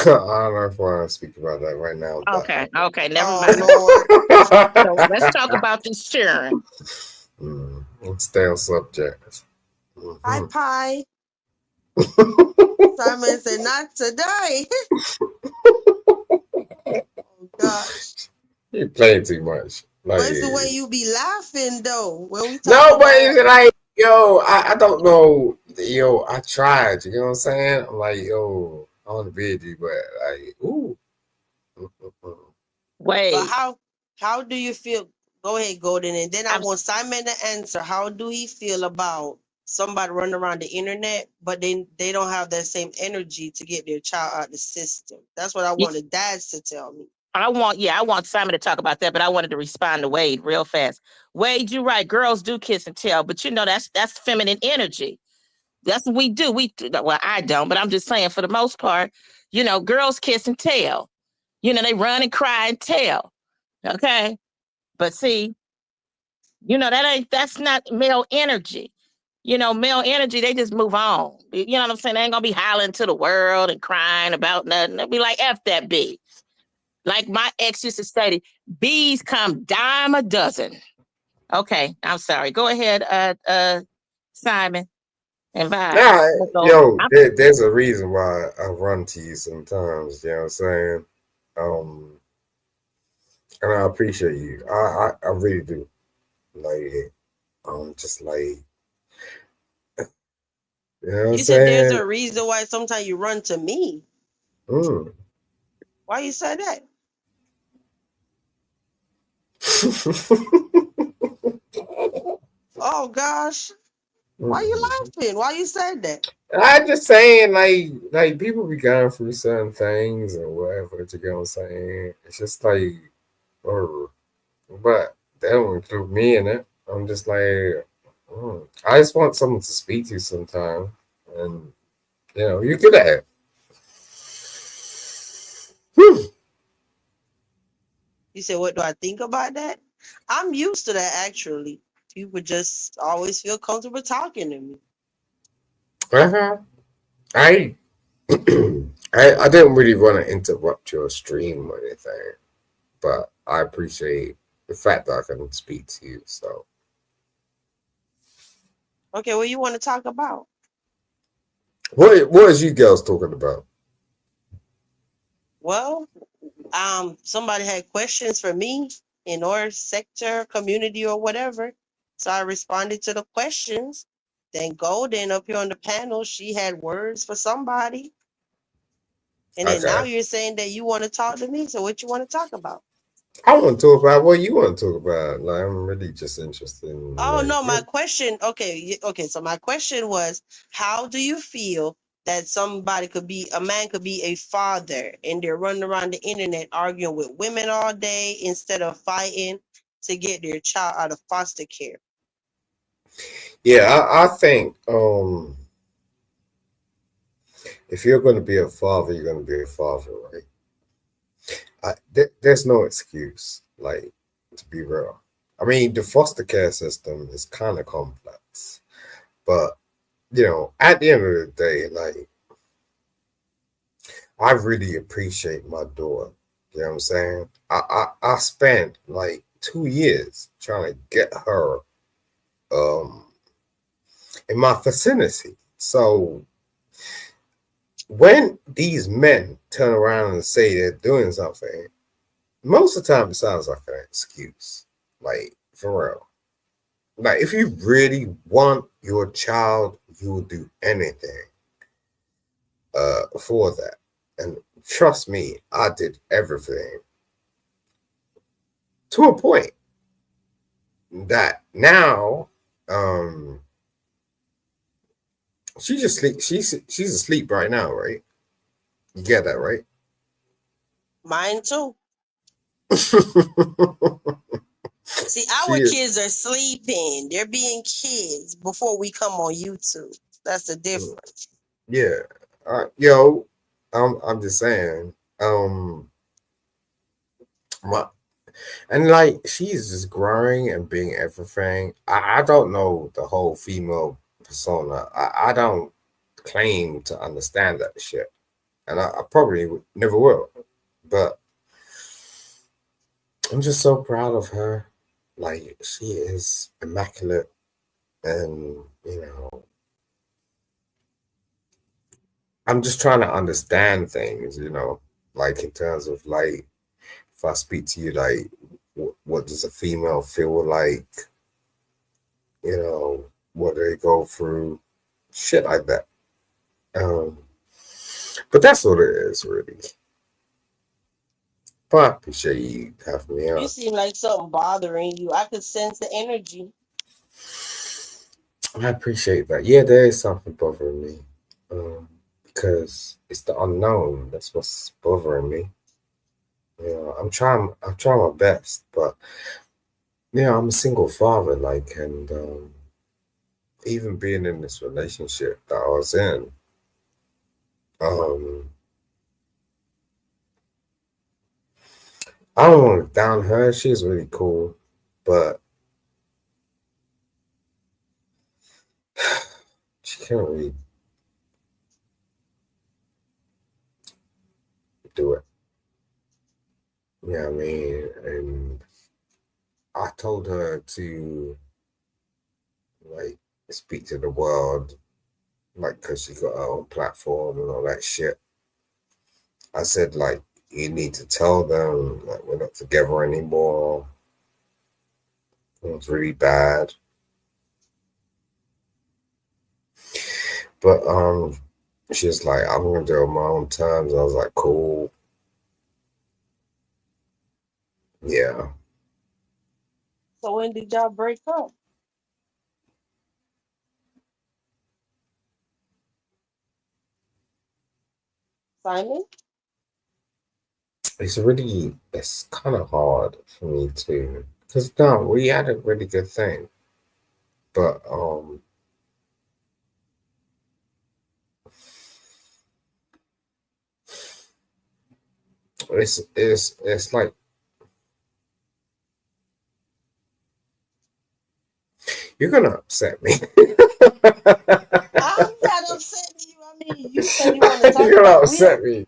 know if I want to speak about that right now.
Okay, never mind. So let's talk about this sharing.
Let's stay on subject.
Hi, Pie. Simon said, not today. Oh, gosh.
You're playing too much.
Like, what's the way you be laughing, though? When we
no, but it's like, I don't know. I tried. You know what I'm saying? I'm like, I want to be with you, but like, ooh.
Wait.
But how do you feel? Go ahead, Golden. And then I want Simon to answer. How do he feel about somebody running around the internet, but then they don't have that same energy to get their child out of the system? That's what I wanted dads to tell me. I want Simon to talk about that, but I wanted to respond to Wade real fast. Wade, you're right. Girls do kiss and tell, but that's feminine energy. That's what we do. Well, I don't, but I'm just saying for the most part, girls kiss and tell. They run and cry and tell. Okay. But see, that's not male energy. Male energy, they just move on. You know what I'm saying? They ain't gonna be hollering to the world and crying about nothing. They'll be like, F that bee. Like my ex used to say, bees come dime a dozen. Okay, I'm sorry. Go ahead,
Simon and Vibes.
Nah,
So
yo, there's a reason why I run to you sometimes. You know what I'm saying? Um, and I appreciate you. I really do. Like, just like, you know what I'm
You said there's
saying?
a reason why sometimes you run to me.
Mm.
Why you say that? Oh gosh. Why you laughing? Why you said that?
I'm just saying, like people be going through certain things and whatever. You know what I'm saying? It's just like, oh, but that don't include me in it. I'm just like, I just want someone to speak to sometime, and you're good at it. Whew.
You said, what do I think about that? I'm used to that actually. People just always feel comfortable talking to me.
Uh-huh. I, I didn't really want to interrupt your stream or anything, but I appreciate the fact that I can speak to you. So,
Okay, what you want to talk about?
what is you girls talking about?
Well, somebody had questions for me in our sector, community, or whatever. So I responded to the questions. Then Golden up here on the panel, she had words for somebody. And then now
Okay.
you're saying that you want to talk to me. So what you want to talk about?
I want to talk about what you want to talk about. Like, I'm really just interested in,
Oh
like,
no, my question. Okay, okay. So my question was, how do you feel that somebody could be a man could be a father and they're running around the internet arguing with women all day instead of fighting to get their child out of foster care?
yeah, I think if you're going to be a father, you're going to be a father, right? There's no excuse, like, to be real. I mean, the foster care system is kind of complex, but at the end of the day, like, I really appreciate my daughter. You know what I'm saying? I spent like 2 years trying to get her um in my vicinity. So when these men turn around and say they're doing something, most of the time it sounds like an excuse. Like, for real. Like, if you really want your child, you will do anything for that. And trust me, I did everything to a point that now um she's asleep right now, right? You get that, right?
Mine too. See,
she
our
is.
kids are sleeping. They're being kids before we come on YouTube. That's the difference.
Yeah. Yo, I'm just saying. My And like, she's just growing and being everything. I don't know the whole female persona. I don't claim to understand that shit, and I probably never will. But I'm just so proud of her. Like, she is immaculate, and I'm just trying to understand things. Like, in terms of, like, if I speak to you, like, what does a female feel like? What they go through, shit like that. Um, but that's what it is, really. But I appreciate you having me
You
on.
seem like something bothering you. I could sense the energy.
I appreciate that. Yeah, there is something bothering me, because it's the unknown. That's what's bothering me. I'm trying my best, but I'm a single father, like, and even being in this relationship that I was in, um, I don't want to down her. She's really cool, but she can't really do it. You know what I mean? And I told her to, like, speak to the world, like, because she got her own platform and all that shit. I said, like, you need to tell them that we're not together anymore. It was really bad. But she's like, I'm gonna do it on my own terms. I was like, cool. Yeah.
So when did y'all break up? Simon?
It's kind of hard for me to, because no, we had a really good thing, but it's like you're gonna upset me.
I'm not upsetting you. I mean, you said you want to talk
You're gonna
about. We
upset
don't.
me.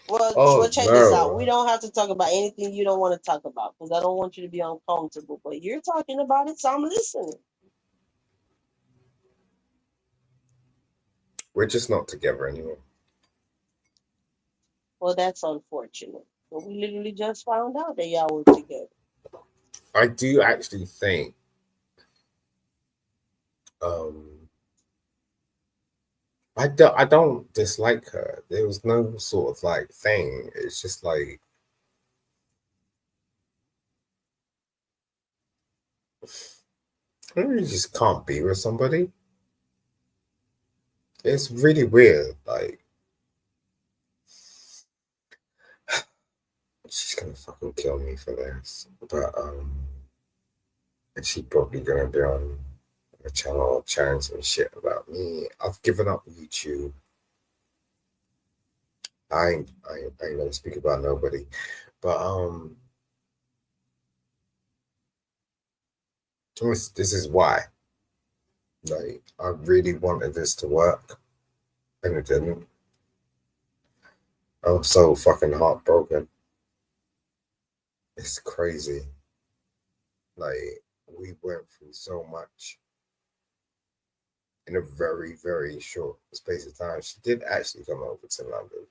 Well,
Oh
check this out. We
no.
don't have to talk about anything you don't want to talk about because I don't want you to be uncomfortable. But you're talking about it, so I'm listening.
We're just not together anymore.
Well, that's unfortunate. But we literally just found out that y'all were together.
I do actually think um I don't dislike her. There was no sort of like thing. It's just like you just can't be with somebody. It's really weird. Like she's gonna fucking kill me for this. But and she probably gonna be on a channel chatting some shit about me. I've given up YouTube. I ain't gonna speak about nobody. But this is why. Like I really wanted this to work and it didn't. I'm so fucking heartbroken. It's crazy. Like we went through so much in a very, very short space of time. She did actually come over to London.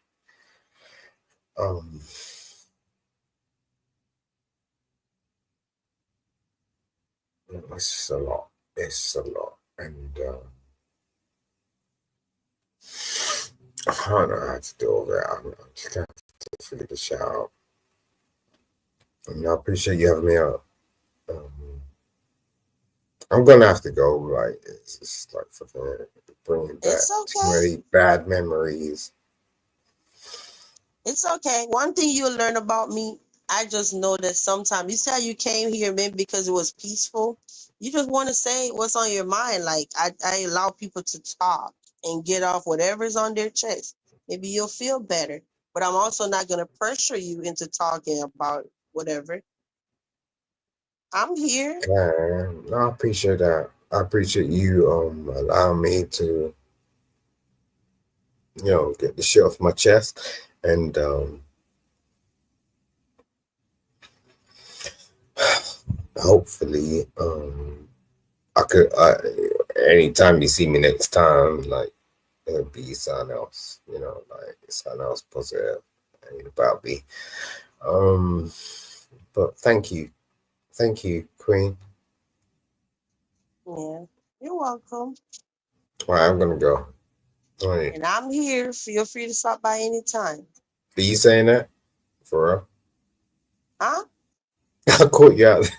Um, it's just a lot. It's a lot, and I don't know how to do all that. I'm just gonna have to figure this out. I appreciate you having me out. Um, I'm gonna have to go. Like it's just like fucking bringing back
It's
too
okay.
many bad memories.
It's okay. One thing you'll learn about me, I just know that sometimes you see how you came here maybe because it was peaceful. You just want to say what's on your mind. Like I allow people to talk and get off whatever's on their chest. Maybe you'll feel better. But I'm also not gonna pressure you into talking about whatever. I'm here.
No, I appreciate that. I appreciate you allowing me to get the shit off my chest, and hopefully I could anytime you see me next time, like it'll be something else, like something else positive about me. Um, but thank you, Queen.
Yeah. You're welcome.
All right, I'm gonna go. All right,
And I'm here. Feel free to stop by anytime.
are you saying that for real?
Huh?
I caught you out.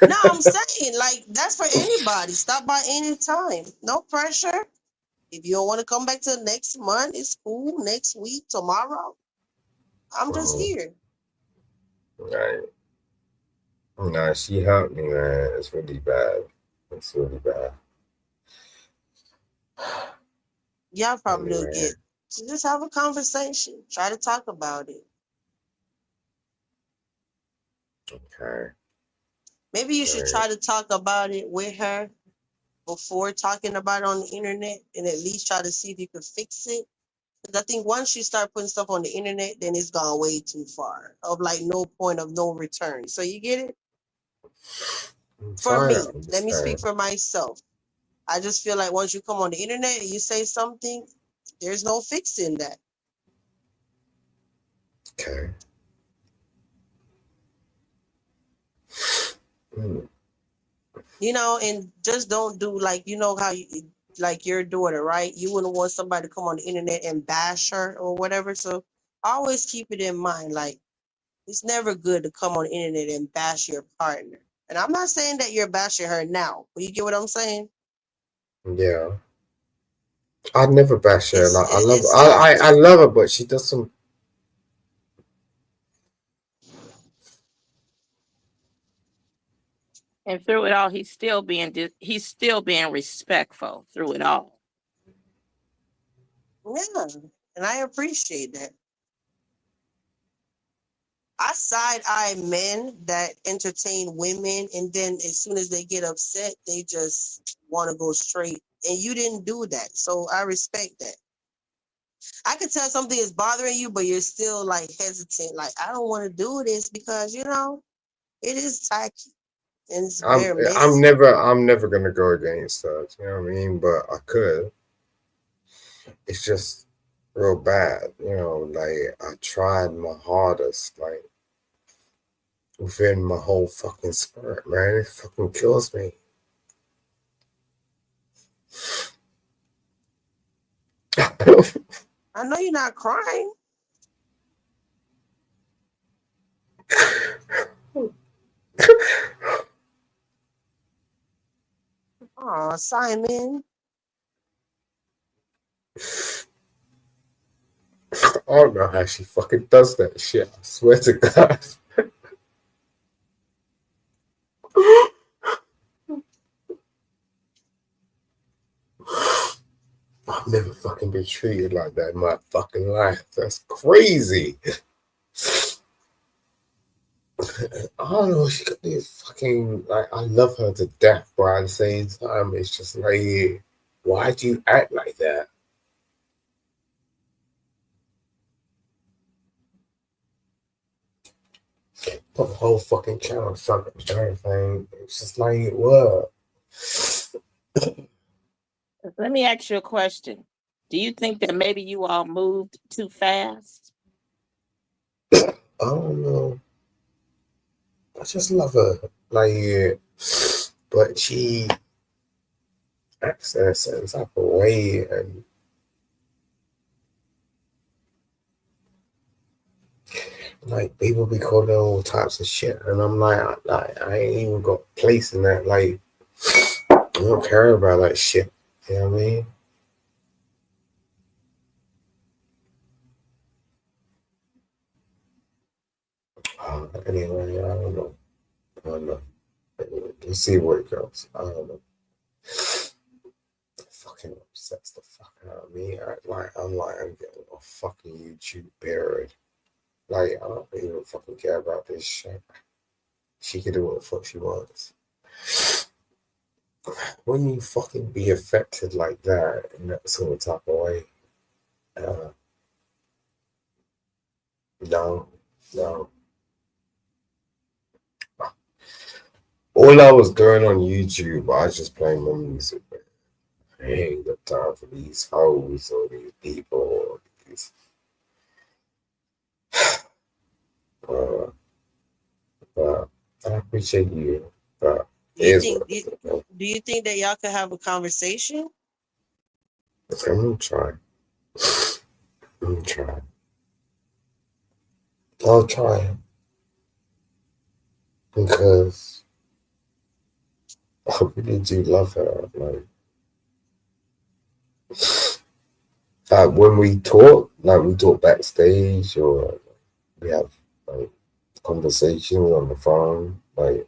No, I'm saying like that's for anybody. Stop by anytime. No pressure. If you don't want to come back to next month, it's cool. Next week, tomorrow. I'm just
Oh,
here.
right. No, she hurt me, man. It's really bad. It's really bad.
Y'all probably will
Anyway,
get so just have a conversation. Try to talk about it.
okay.
Maybe you
All
should
right.
try to talk about it with her before talking about it on the internet and at least try to see if you can fix it. Because I think once you start putting stuff on the internet, then it's gone way too far of like no point of no return. So you get it?
I'm
For
trying
me,
to
let me speak
understand.
for myself. I just feel like once you come on the internet and you say something, there's no fixing that.
Okay. Mm.
And just don't do like how you like your daughter, right? You wouldn't want somebody to come on the internet and bash her or whatever. So always keep it in mind, like it's never good to come on the internet and bash your partner. And I'm not saying that you're bashing her now, but you get what I'm saying?
Yeah. I'd never bash her.
It's
Like I
it,
love her.
it's sad.
I love her, but she does some.
And through it all, he's still being respectful through it all.
Yeah, and I appreciate that. I side eye men that entertain women, and then as soon as they get upset, they just want to go straight. And you didn't do that, so I respect that. I could tell something is bothering you, but you're still like hesitant. Like I don't want to do this because it is tacky and it's very messy.
I'm never gonna go against her. You know what I mean? But I could. It's just real bad. Like I tried my hardest. Like within my whole fucking spirit, man. It fucking kills me.
I know you're not crying. Oh, Simon.
I don't know how she fucking does that shit. I swear to God. I've never fucking been treated like that in my fucking life. That's crazy. I don't know. She got these fucking like. I love her to death, but at the same time, it's just like, why do you act like that? Put the whole fucking channel suck and everything. It's just like what?
Let me ask you a question. Do you think that maybe you all moved too fast?
I don't know. I just love her. Like, but she acts in a certain type of way, and like people be calling her all types of shit, and I'm like, I ain't even got place in that. Like, I don't care about that shit. You know what I mean? Anyway, I don't know. I don't know. We'll see where it goes. I don't know. It fucking upsets the fuck out of me. I'm getting a fucking YouTube buried. Like, I don't even fucking care about this shit. She can do what the fuck she wants. When you fucking be affected like that in that sort of type of way, no, no. All I was doing on YouTube, I was just playing my music. I ain't got time for these hoes or these people or these. But I appreciate you. But
Do you
here's
think
what
do you think that y'all could have a conversation?
I'm gonna try. I'm gonna try. I'll try because I really do love her. Like when we talk backstage or we have like conversations on the phone. Like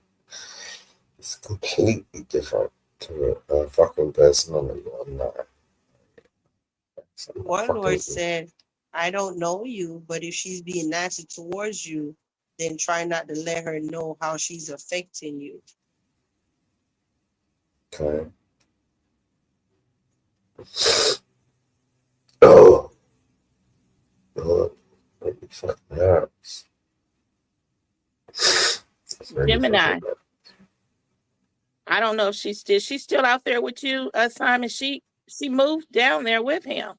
it's completely different to a fucking personality. I'm not.
One
Fucking
Lord said, I don't know you, but if she's being nasty towards you, then try not to let her know how she's affecting you.
okay. Oh, Lord, it fucking hurts. It's really
Gemini,
fucking hurt.
I don't know if she's still out there with you, Simon. She moved down there with him.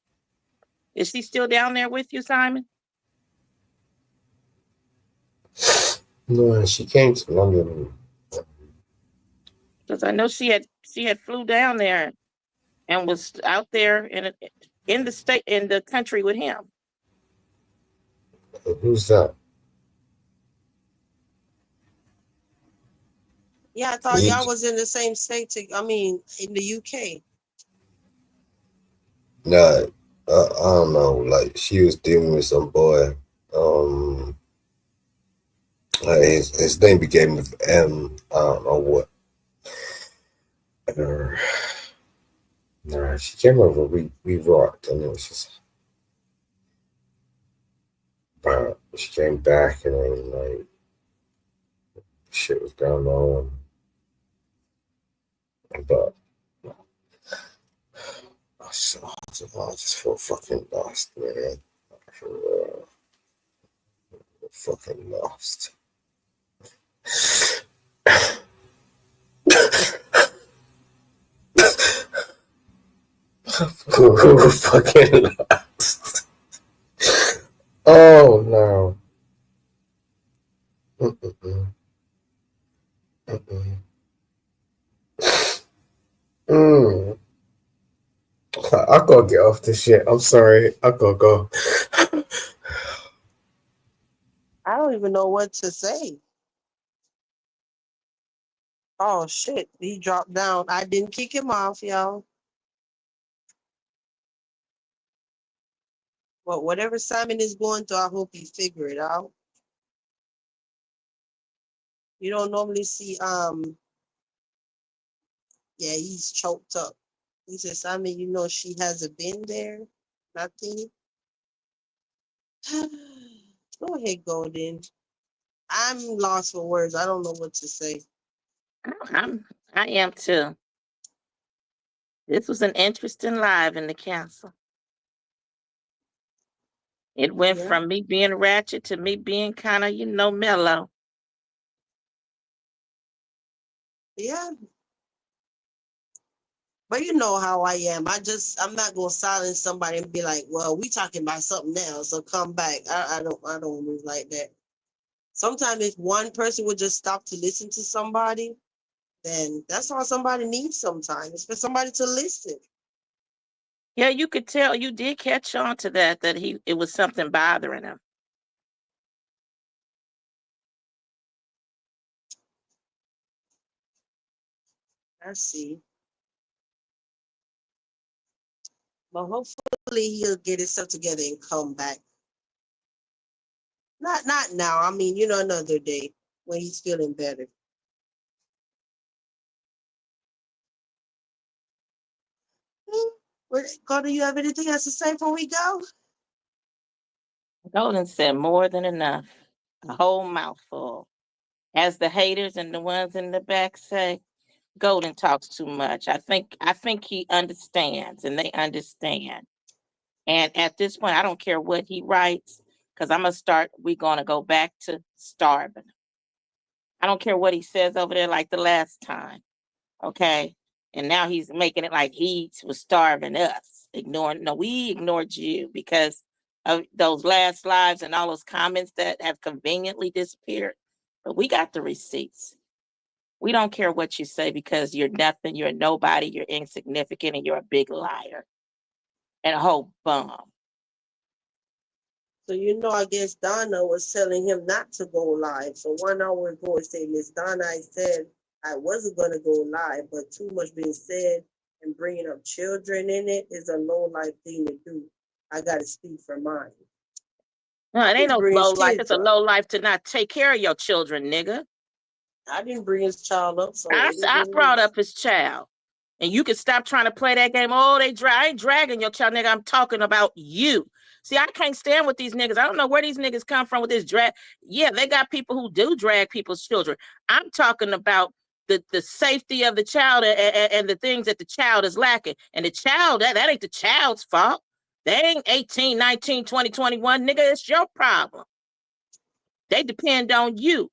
Is she still down there with you, Simon?
No, she came to London.
Because I know she had flew down there and was out there in the country with him.
Who's that?
Yeah, I thought y'all was in the same state. In the UK.
Nah, I don't know. Like she was dealing with some boy. His name began with M. I don't know what. Nah, she came over. We rocked, and it was just. But she came back, and then like shit was going on. But I just feel fucking lost, man. I feel fucking lost. Fucking lost. Oh no. Mm-mm. Mm-mm. Mm. I gotta get off this shit. I'm sorry. I gotta go.
I don't even know what to say. Oh shit, he dropped down. I didn't kick him off, y'all. But whatever Simon is going through, I hope he figure it out. You don't normally see yeah, he's choked up. He said, Simon, she hasn't been there. Nothing. Go ahead, Golden. I'm lost for words. I don't know what to say.
I am too. This was an interesting live in the castle. It went from me being ratchet to me being kind of, mellow.
Yeah. But you know how I am. I'm not gonna silence somebody and be like, well, we talking about something else, so come back. I don't move like that. Sometimes if one person would just stop to listen to somebody, then that's all somebody needs sometimes. It's for somebody to listen.
Yeah, you could tell you did catch on to that it was something bothering him.
I see. But hopefully he'll get himself together and come back. Not now. Another day when he's feeling better. Carter, you have anything else to say before we go?
Golden said more than enough. A whole mouthful. As the haters and the ones in the back say, Golden talks too much. I think he understands and they understand. And at this point, I don't care what he writes, because we're gonna go back to starving. I don't care what he says over there like the last time. Okay. And now he's making it like he was starving us. We ignored you because of those last lives and all those comments that have conveniently disappeared. But we got the receipts. We don't care what you say because you're nothing, you're nobody, you're insignificant, and you're a big liar and a whole bum.
So I guess Donna was telling him not to go live. So 1 hour ago, it said, Miss Donna, I said I wasn't going to go live, but too much being said and bringing up children in it is a low life thing to do. I got to speak for mine.
No, it ain't no low life. It's a low life to not take care of your children, nigga.
I didn't bring his child up. So
I brought up his child. And you can stop trying to play that game. Oh, I ain't dragging your child, nigga. I'm talking about you. See, I can't stand with these niggas. I don't know where these niggas come from with this drag. Yeah, they got people who do drag people's children. I'm talking about the safety of the child and the things that the child is lacking. And the child, that ain't the child's fault. They ain't 18, 19, 20, 21. Nigga, it's your problem. They depend on you.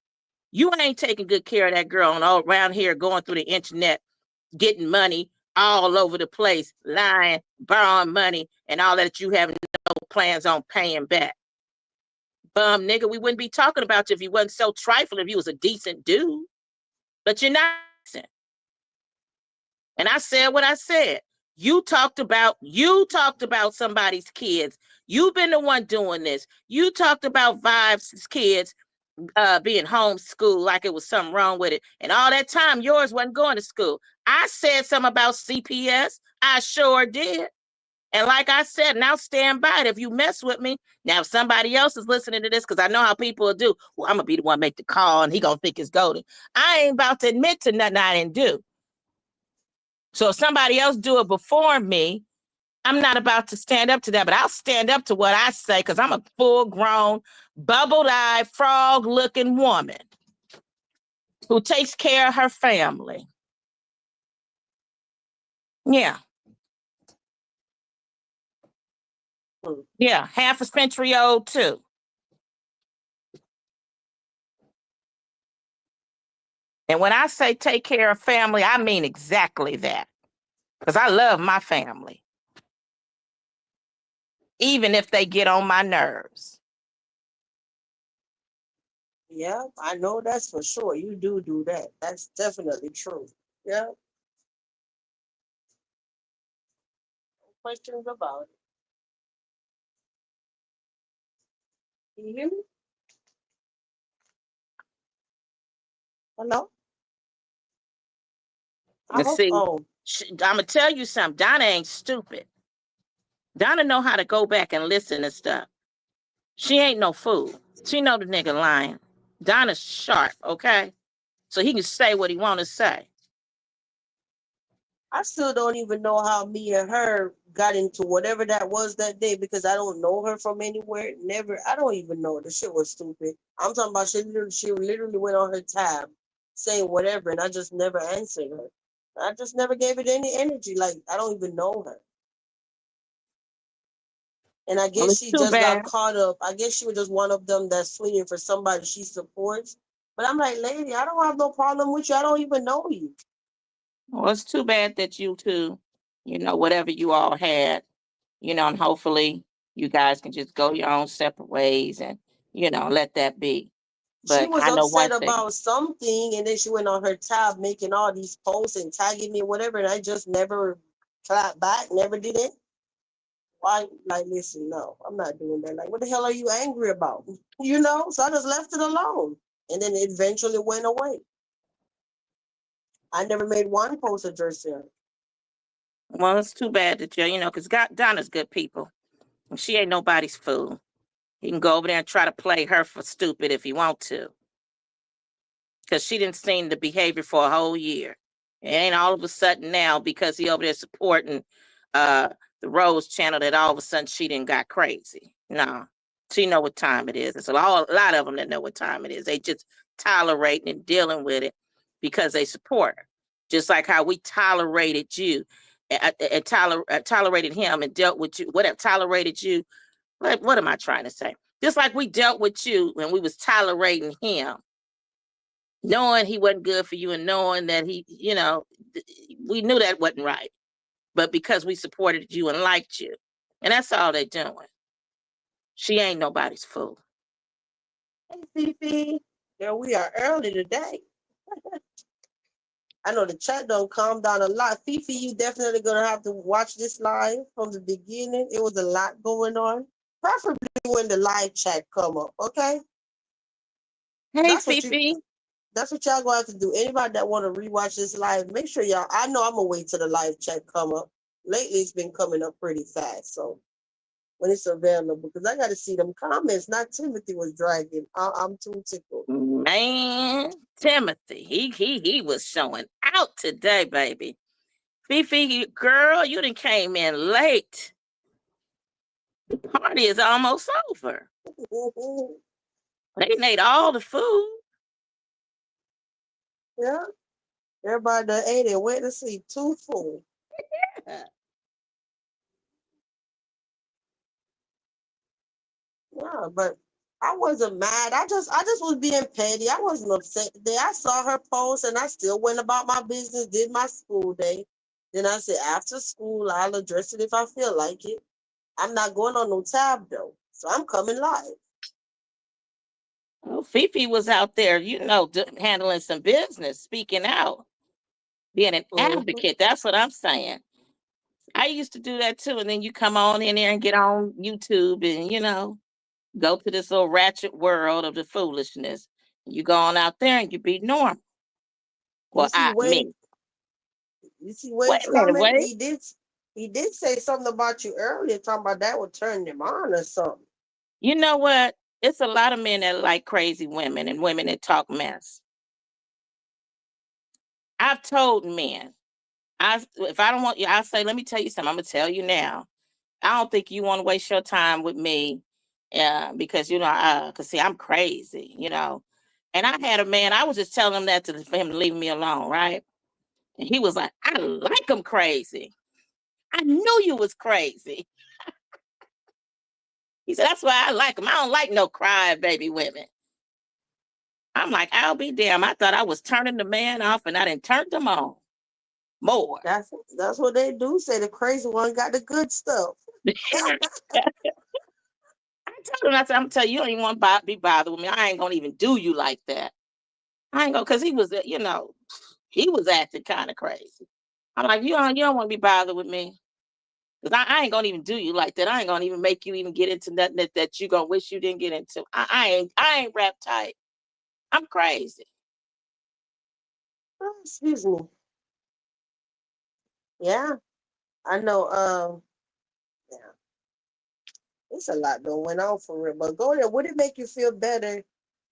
You ain't taking good care of that girl and all around here going through the internet, getting money all over the place, lying, borrowing money, and all that you have no plans on paying back. Bum nigga, we wouldn't be talking about you if you wasn't so trifling, if you was a decent dude. But you're not. And I said what I said. You talked about somebody's kids. You've been the one doing this. You talked about Vibes' kids being homeschooled like it was something wrong with it. And all that time, yours wasn't going to school. I said something about CPS. I sure did. And like I said, now stand by it if you mess with me. Now, if somebody else is listening to this, because I know how people will do, well, I'm going to be the one make the call and he going to think it's golden. I ain't about to admit to nothing I didn't do. So if somebody else do it before me, I'm not about to stand up to that, but I'll stand up to what I say because I'm a full-grown, bubbled-eyed, frog-looking woman who takes care of her family. Yeah. Yeah, half a century old too. And when I say take care of family, I mean exactly that. Because I love my family. Even if they get on my nerves.
Yeah, I know that's for sure. You do that. That's definitely true. Yeah. No questions about it. Can you hear me? Hello? I
And
hope.
see,
Oh,
I'm going to tell you something. Donna ain't stupid. Donna know how to go back and listen to stuff. She ain't no fool. She know the nigga lying. Donna's sharp, okay? So he can say what he want to say.
I still don't even know how me and her got into whatever that was that day because I don't know her from anywhere. Never. I don't even know. The shit was stupid. I'm talking about she literally went on her tab saying whatever, and I just never answered her. I just never gave it any energy. Like I don't even know her. And I
Well,
guess
it's
she
too
just got
bad.
caught up. I guess she was just one of them that's swinging for somebody she supports. But I'm like, lady, I don't have no problem with you. I don't even know you.
Well, it's too bad that you two, whatever you all had, and hopefully you guys can just go your own separate ways and, let that be.
She
But
was
I know
upset
one thing.
about something, and then she went on her tab making all these posts and tagging me, whatever, and I just never clapped back, never did it. Why? Like, listen, no, I'm not doing that. Like, what the hell are you angry about? So I just left it alone, and then it eventually went away. I never made one post addressing her.
Well, it's too bad that because Donna's good people. And she ain't nobody's fool. He can go over there and try to play her for stupid if he want to. Because she didn't see the behavior for a whole year. It ain't all of a sudden now because he over there supporting the Rose channel that all of a sudden she didn't got crazy. No, she know what time it is. It's a lot of them that know what time it is. They just tolerating and dealing with it because they support her. Just like how we tolerated you and tolerated him and dealt with you, whatever, tolerated you. What am I trying to say? Just like we dealt with you when we was tolerating him, knowing he wasn't good for you and knowing that we knew that wasn't right. But because we supported you and liked you. And that's all they're doing. She ain't nobody's fool.
Hey, Fifi. Girl, we are early today. I know the chat don't calm down a lot. Fifi, you definitely gonna have to watch this live from the beginning. It was a lot going on. Preferably when the live chat come up, okay?
Hey,
That's what you
Fifi.
that's what y'all gonna have to do. Anybody that wanna rewatch this live, make sure y'all I know I'm gonna wait till the live chat come up. Lately it's been coming up pretty fast, so when it's available, because I gotta see them comments. Not Timothy was dragging. I'm too tickled.
Man, Timothy, he was showing out today, baby. Fifi, girl, you done came in late. The party is almost over. They ate all the food.
Yeah. Everybody that ate it went to sleep too full. Yeah, but I wasn't mad. I just was being petty. I wasn't upset today. I saw her post and I still went about my business, did my school day. Then I said after school I'll address it if I feel like it. I'm not going on no tab though. So I'm coming live.
Well, Fifi was out there, handling some business, speaking out, being an
Mm-hmm.
advocate. That's what I'm saying. I used to do that too. And then you come on in there and get on YouTube and, go to this little ratchet world of the foolishness. You go on out there and you be normal.
You
Well,
see Wade,
me.
you see
Wait
Wade's
a minute,
comment?
wait.
He did say something about you earlier, talking about that would turn him on or something.
You know what? It's a lot of men that like crazy women and women that talk mess. I've told men, if I don't want you, I'll say, let me tell you something. I'm gonna tell you now. I don't think you want to waste your time with me, because cause see, I'm crazy, And I had a man. I was just telling him that for him to leave me alone, right? And he was like, "I like him crazy. I knew you was crazy." He said, "That's why I like him. I don't like no crying baby women." I'm like, I'll be damned. I thought I was turning the man off, and I didn't turn them on more.
That's what they do say. The crazy one got the good stuff.
I told him, I said, I'm telling you, you don't even want to be bothered with me. I ain't gonna even do you like that. I ain't gonna, cause he was, he was acting kind of crazy. I'm like, you don't want to be bothered with me, cause I ain't gonna even do you like that. I ain't gonna even make you even get into nothing that you gonna wish you didn't get into. I ain't wrapped tight. I'm crazy.
Oh, excuse me. Yeah, I know. Yeah, it's a lot going on for real. But go there. Would it make you feel better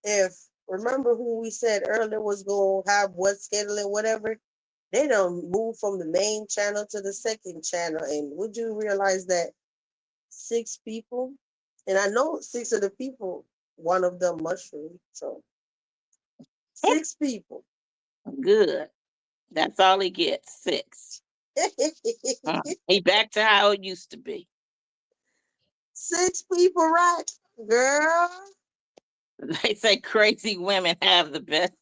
if remember who we said earlier was going to have what scheduling, whatever? They don't move from the main channel to the second channel. And would you realize that 6 people, and I know 6 of the people, one of them mushroom. So 6 people.
Good. That's all he gets. 6. He back to how it used to be.
6 people, right, girl?
They say crazy women have the best.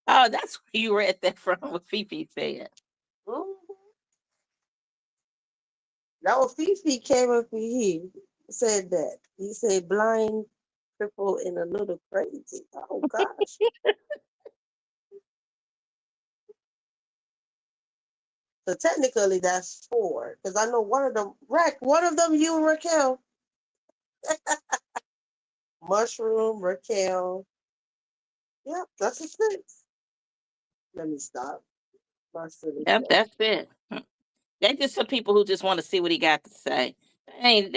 Oh, that's where you read that from. What Fifi said.
Mm-hmm. That was Fifi came up here, said that. He said blind, crippled, and a little crazy. Oh gosh. So technically that's 4. Because I know one of them you, Raquel. Mushroom, Raquel. Yep, that's a 6. Let me stop. My silly
Yep,
self.
that's it. They're just some people who just want to see what he got to say. Ain't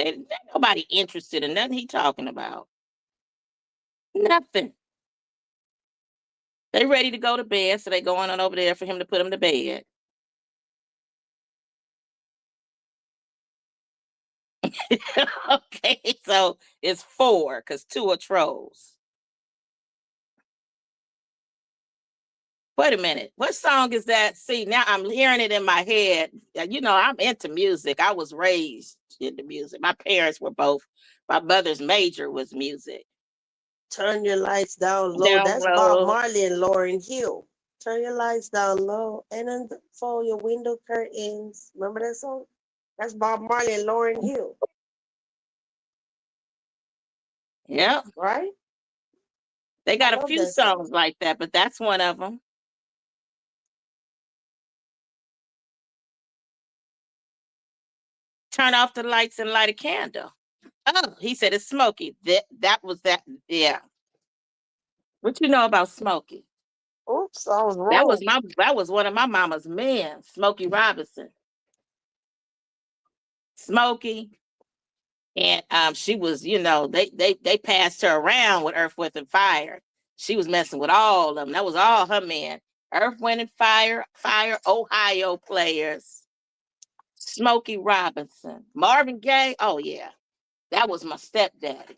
nobody interested in nothing he talking about. Nothing. They ready to go to bed, so they going on over there for him to put them to bed. Okay, so it's 4 because 2 are trolls. Wait a minute. What song is that? See, now I'm hearing it in my head. I'm into music. I was raised into music. My parents were both. My mother's major was music.
Turn your lights down low.
Down
That's Bob
low.
Marley and Lauryn Hill. Turn your lights down low and unfold your window curtains. Remember that song? That's Bob Marley and Lauryn Hill,
Yep.
right?
They
I
got a
love
few
that song.
songs like that, but that's one of them. Turn off the lights and light a candle. Oh, he said it's Smokey. That was that. Yeah. What you know about Smokey?
Oops, I was
That was
wrong.
one of my mama's men, Smokey Robinson. Smokey. And she was, they passed her around with Earth, Wind, and Fire. She was messing with all of them. That was all her men. Earth, Wind, and Fire, Ohio players. Smokey Robinson. Marvin Gaye. Oh, yeah. That was my stepdaddy.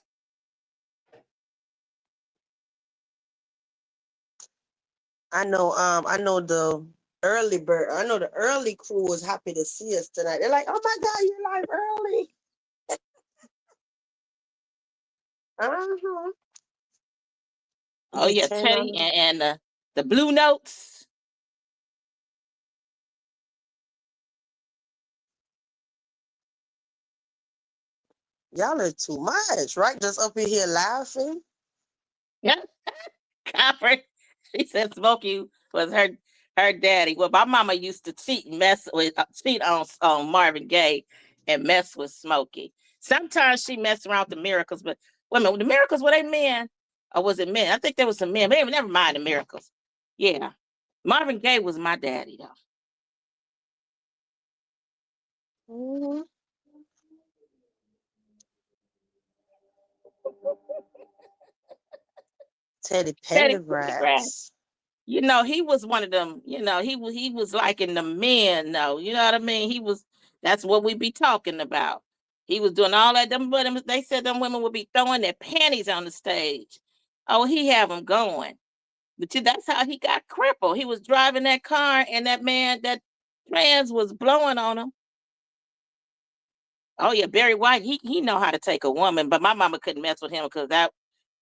I know the early bird. I know the early crew was happy to see us tonight. They're like, "Oh my God, you're live early!" Uh-huh.
Oh
Get
yeah,
10
Teddy
on
and the Blue Notes.
y'all are too much, right? Just up in here laughing.
Yeah, Copper. She said Smokey was her daddy. Well, my mama used to cheat and mess with cheat on Marvin Gaye and mess with Smokey. Sometimes she messed around with the Miracles, but wait a minute, the Miracles were they men or was it men? I think there was some men. Maybe never mind the Miracles. Yeah, Marvin Gaye was my daddy though.
Mhm. Teddy
Teddy Pendergrass.
Pendergrass.
You know, he was one of them. You know, he was like in the men. though. You know what I mean? He was. That's what we be talking about. He was doing all that. Them women, they said them women would be throwing their panties on the stage. Oh, he have them going. But that's how he got crippled. He was driving that car, and that man, that trans, was blowing on him. Oh yeah, Barry White. He know how to take a woman, but my mama couldn't mess with him because that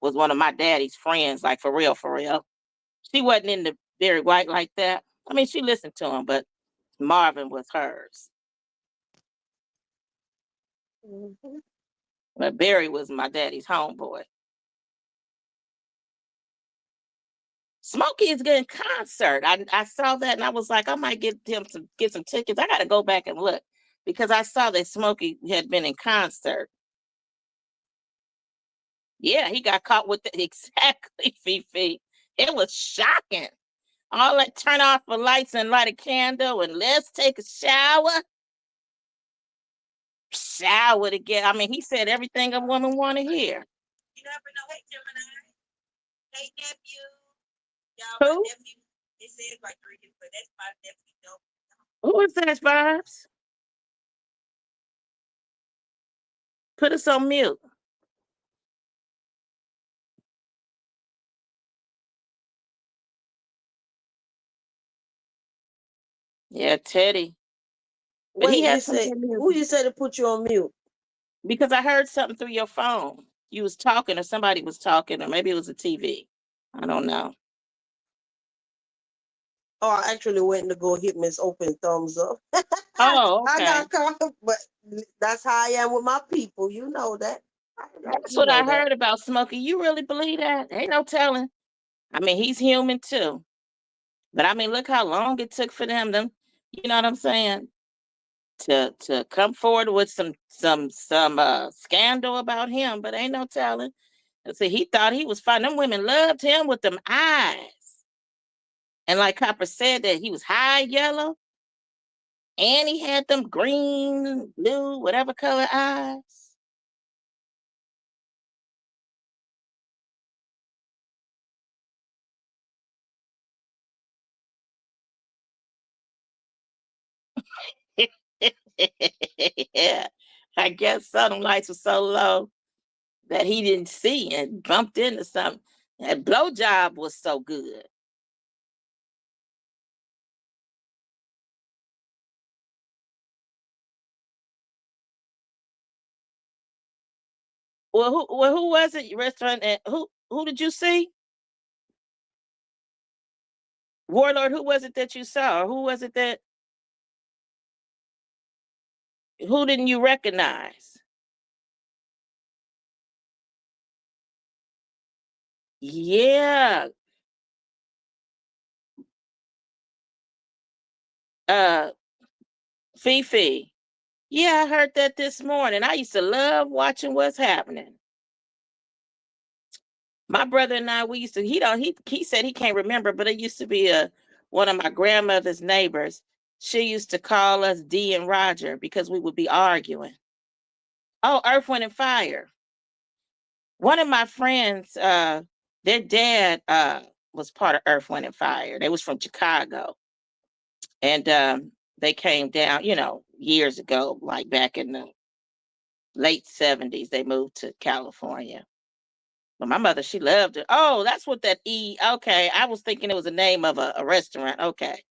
was one of my daddy's friends. Like for real, for real. She wasn't into Barry White like that. I mean, she listened to him, but Marvin was hers.
Mhm.
But Barry was my daddy's homeboy. Smokey is getting concert. I saw that and I was like, I might get some tickets. I got to go back and look because I saw that Smokey had been in concert. Yeah, he got caught with the exactly Fifi. It was shocking. All that turn off the lights and light a candle and let's take a shower together. I mean, he said everything a woman want to hear.
You never know. Hey, Gemini. Hey, nephew. Y'all, my
Who?
nephew. It says like drinking, but that's my nephew. No.
Who is that, Vibes? Put us on mute. Yeah, Teddy. But he
Wait, you
had some
said
good
who
music.
you said to put you on mute?
Because I heard something through your phone. You was talking or somebody was talking, or maybe it was a TV. I don't know.
Oh, I actually went to go hit Miss Open thumbs up.
Oh,
I
okay.
got caught, but that's how I am with my people. You know that.
That's
You
what
know
I
that.
heard about Smokey. You really believe that? Ain't no telling. I mean, he's human too. But I mean, look how long it took for them, you know what I'm saying? To come forward with some scandal about him, but ain't no telling. See, he thought he was fine. Them women loved him with them eyes. And like Copper said, that he was high yellow and he had them green, blue, whatever color eyes. Yeah. I guess some lights were so low that he didn't see and bumped into something. That blowjob was so good. Well, who was it? Restaurant and who did you see? Warlord, who was it that you saw? Or who was it that who didn't you recognize? Yeah. Uh Fifi. Yeah, I heard that this morning. I used to love watching what's happening. My brother and I, we used to, he said he can't remember, but it used to be one of my grandmother's neighbors. She used to call us D and Roger because we would be arguing. Oh, Earth, Wind, and Fire. One of my friends, their dad was part of Earth, Wind, and Fire. They was from Chicago. And they came down, years ago, like back in the late 70s, they moved to California. But my mother, she loved it. Oh, that's what that okay. I was thinking it was the name of a restaurant. Okay.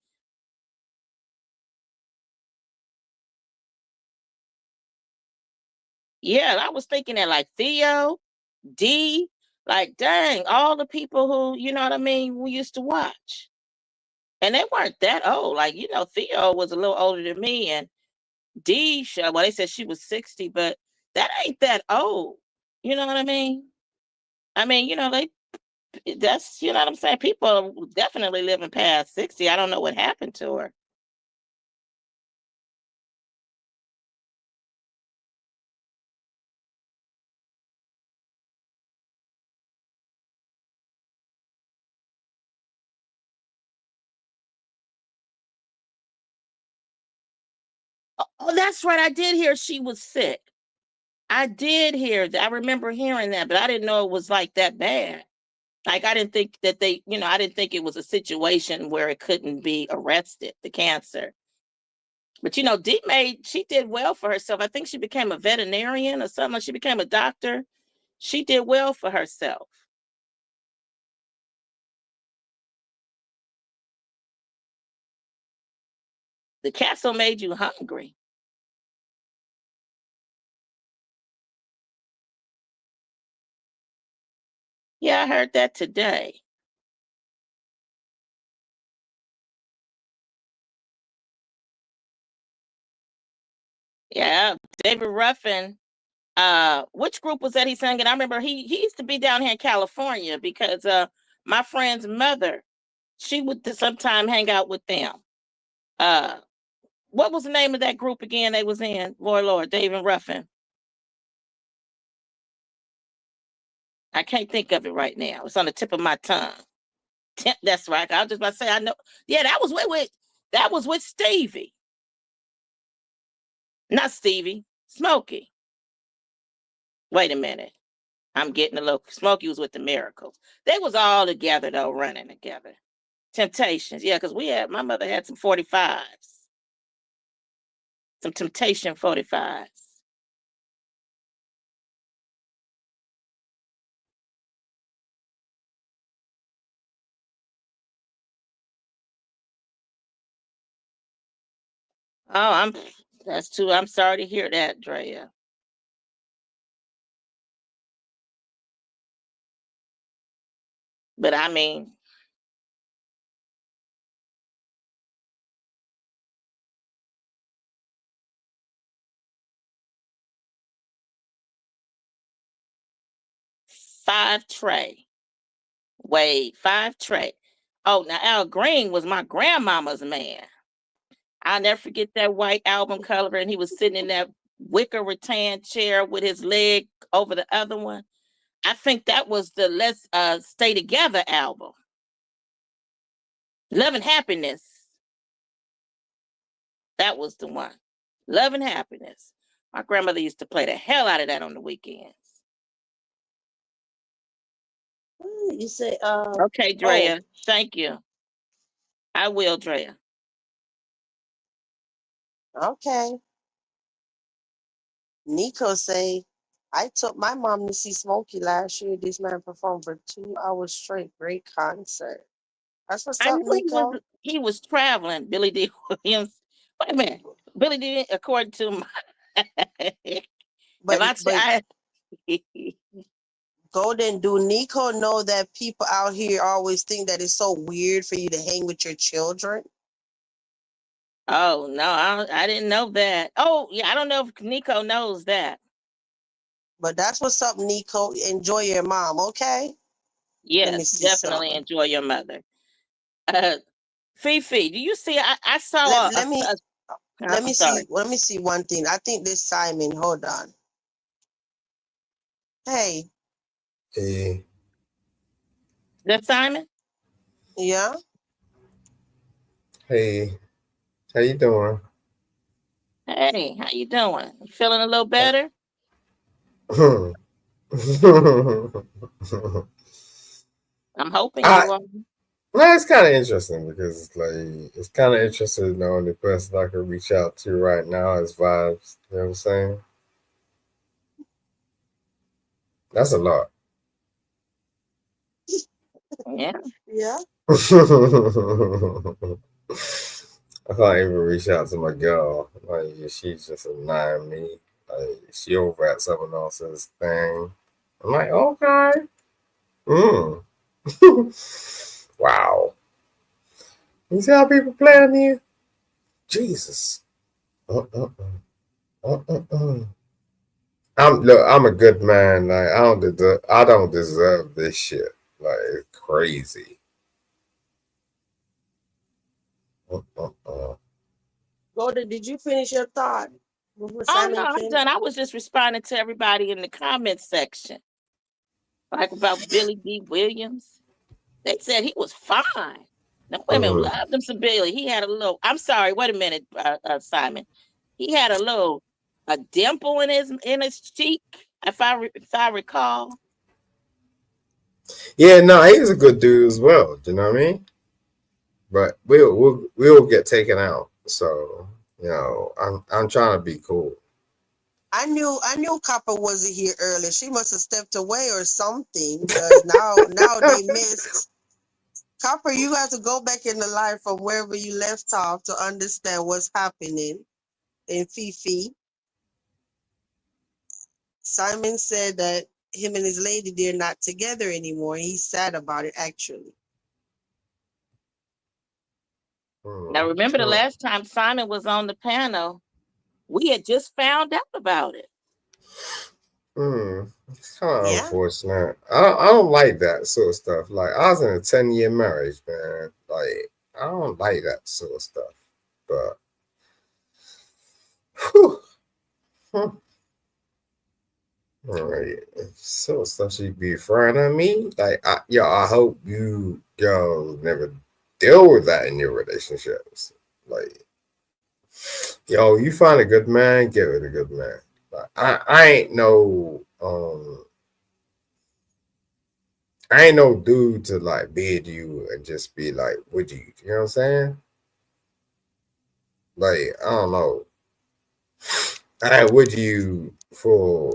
Yeah, I was thinking that like Theo. D, like dang, all the people who, you know what I mean, we used to watch. And they weren't that old. Like, Theo was a little older than me, and D, well, they said she was 60, but that ain't that old. You know what I mean? I mean, that's, you know what I'm saying? People are definitely living past 60. I don't know what happened to her. Oh, that's right. I did hear she was sick. I did hear that. I remember hearing that, but I didn't know it was like that bad. Like, I didn't think that I didn't think it was a situation where it couldn't be arrested, the cancer. But she did well for herself. I think she became a veterinarian or something. She became a doctor. She did well for herself. The castle made you hungry. Yeah, I heard that today. Yeah, David Ruffin. Which group was that he sang in? I remember he used to be down here in California because my friend's mother, she would sometime hang out with them. Uh, what was the name of that group again? They was in Lord, David Ruffin. I can't think of it right now. It's on the tip of my tongue. That's right. I was just about to say I know. Yeah, that was with Stevie. Not Stevie. Smokey. Wait a minute. I'm getting a little. Smokey was with the Miracles. They was all together though, running together. Temptations, yeah, because my mother had some 45s, some Temptation 45s. Oh, I'm sorry to hear that, Drea. But I mean, 5 Trey. Wait, 5 Trey. Oh, now Al Green was my grandmama's man. I'll never forget that white album cover, and he was sitting in that wicker rattan chair with his leg over the other one. I think that was the Let's Stay Together album. Love and Happiness. That was the one. Love and Happiness. My grandmother used to play the hell out of that on the weekends.
You say,
Okay,
oh,
Drea. Thank you. I will, Drea.
okay. Nico say, I took my mom to see Smokey last year. This man performed for 2 hours straight. Great concert. That's what's
I
up,
knew
Nico.
he was traveling, Billy D. Williams. Wait a minute. Billy D, according to my if
But
I
but
say
Golden, do Nico know that people out here always think that it's so weird for you to hang with your children?
oh no, I didn't know that. Oh yeah, I don't know if Nico knows that.
But that's what's up, Nico. Enjoy your mom, okay? Let me
Yes,
see
definitely
something.
enjoy your mother. Uh Fifi, do you see I
Let,
saw
let me let
I'm
me
sorry.
see. Let me see one thing. I think this Simon. Hold on. Hey,
Hey,
That Simon?
yeah.
hey, how you doing?
Hey, how you doing? You feeling a little better? I'm hoping
I
you are.
well, it's kind of interesting because it's kind of interesting to know the person I can reach out to right now is vibes. You know what I'm saying? That's a lot.
Yeah.
Yeah.
I can't even reach out to my girl. Like she's just annoying me. Like she over at someone else's thing. I'm like, okay. Mm. Wow. You see how people play on you? Jesus. Uh-uh-uh. Uh-uh-uh. I'm a good man. Like I don't deserve this shit. Like it's crazy. Uh-uh-uh.
Golden, did you finish your thought before
Oh no,
Simon
I'm
finished?
done. I was just responding to everybody in the comment section, like about Billy D. Williams. They said he was fine. No women
Mm.
loved him some Billy. He had a little. I'm sorry. Wait a minute, Simon. He had a dimple in his cheek, if I recall.
Yeah, no, he's a good dude as well. Do you know what I mean? But we'll get taken out. So I'm trying to be cool.
I knew Copper wasn't here earlier. She must have stepped away or something because now they missed. Copper, you got to go back in the life from wherever you left off to understand what's happening in Fifi. Simon said that him and his lady, they're not together anymore. He's sad about it, actually.
Now remember the
Mm.
last time Simon was on the panel, we had just found out about it.
It's kind of
Yeah.
unfortunate. I don't like that sort of stuff. Like I was in a 10-year marriage, man. Like I don't like that sort of stuff. But whew, huh, all right, sort of stuff should be frying on me. Like I hope y'all never deal with that in your relationships. Like you find a good man, get with a good man. Like I ain't no I ain't no dude to like bid you and just be like, would you? You know what I'm saying? Like, I don't know. I would you for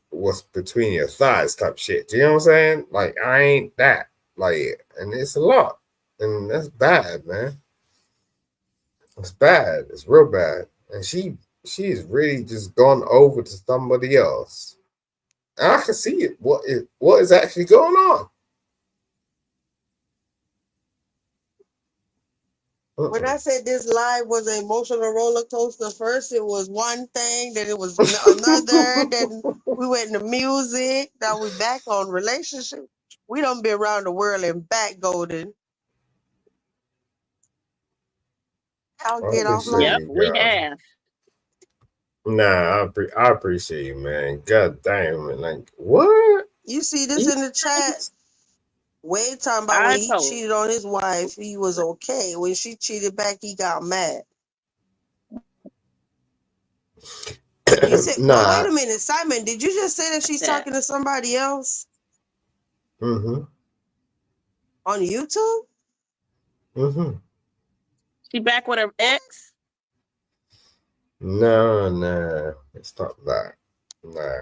what's between your thighs type shit. You know what I'm saying? Like I ain't that. Like, and it's a lot. And that's bad, man. It's bad. It's real bad. And she's really just gone over to somebody else. And I can see it. What is actually going on?
When I said this live was an emotional roller coaster, first it was one thing, then it was another, then we went into music, now we back on relationship. We don't be around the world and back, Golden. I'll
I
get off
appreciate
Yep,
live.
you
we
guys.
have.
Nah, I appreciate you, man. God damn it. Like, what?
You see this in the chat? Wade talking about when
I
he
told.
cheated on his wife, he was okay. When she cheated back, he got mad. You said, wait
Nah.
a minute, Simon, did you just say that she's
That.
talking to somebody else
Mm-hmm.
on YouTube?
Mm-hmm.
She back with her ex?
No. Stop that. Nah.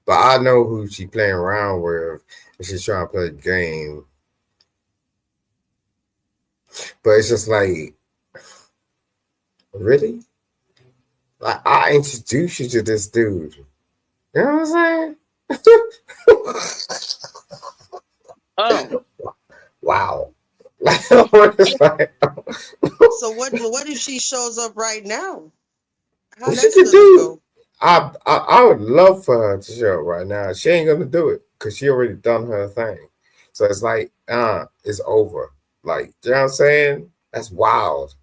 But I know who she playing around with. And she's trying to play a game. But it's just like, really? Like, I introduced you to this dude. You know what I'm saying?
Oh.
Wow.
And
So what if she shows up right now? How
She
that's
could
gonna
do.
go?
I would love for her to show up right now. She ain't gonna do it because she already done her thing. So it's like, it's over. Like, you know what I'm saying? That's wild.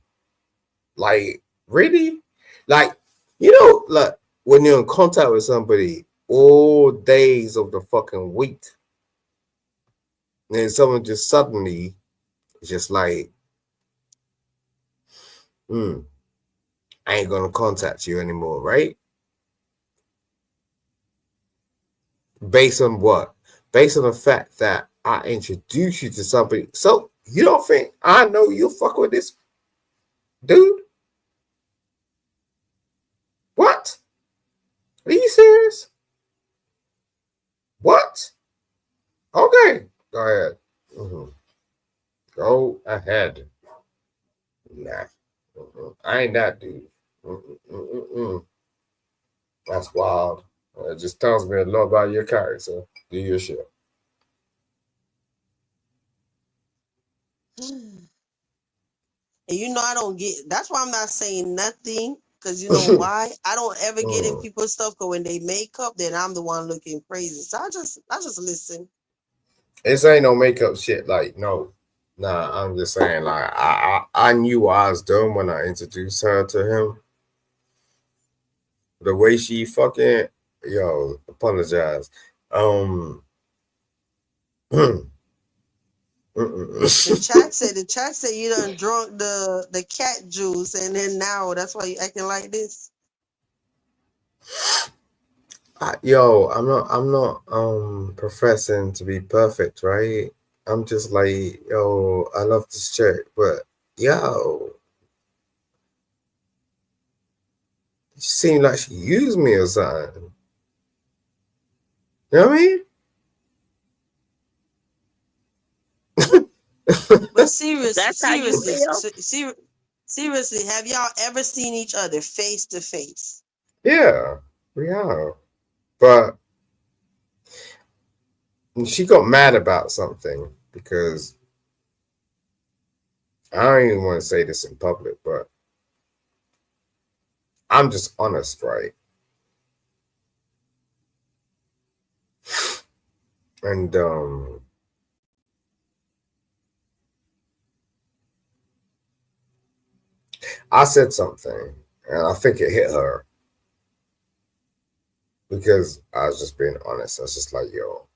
Like, really? Like, like when you're in contact with somebody all days of the fucking week, and then someone just suddenly just like, I ain't gonna contact you anymore, right? Based on what? Based on the fact that I introduced you to somebody. So you don't think I know you fuck with this dude? What? Are you serious? What? Okay. Go ahead. Mhm. Go ahead. Nah. I ain't that dude. Mm-mm. That's wild. It just tells me a lot about your character. Do your shit.
And I don't get. That's why I'm not saying nothing. Cause you know why? I don't ever get in people's stuff. Cause when they make up, then I'm the one looking crazy. So I just listen.
This ain't no makeup shit. Like, no. Nah, I'm just saying, like, I knew what I was doing when I introduced her to him. The way she fucking, yo, apologize.
The chat said you done drunk the cat juice, and then now that's why you acting like this.
Yo, I'm not professing to be perfect, right? I'm just like, yo, I love this chick, but yo, she seemed like she used me or something. You know what I mean?
But seriously,
That's how you feel?
seriously, have y'all ever seen each other face to face?
Yeah, we are. But she got mad about something because I don't even want to say this in public, but I'm just honest, right? And I said something, and I think it hit her because I was just being honest. I was just like, yo,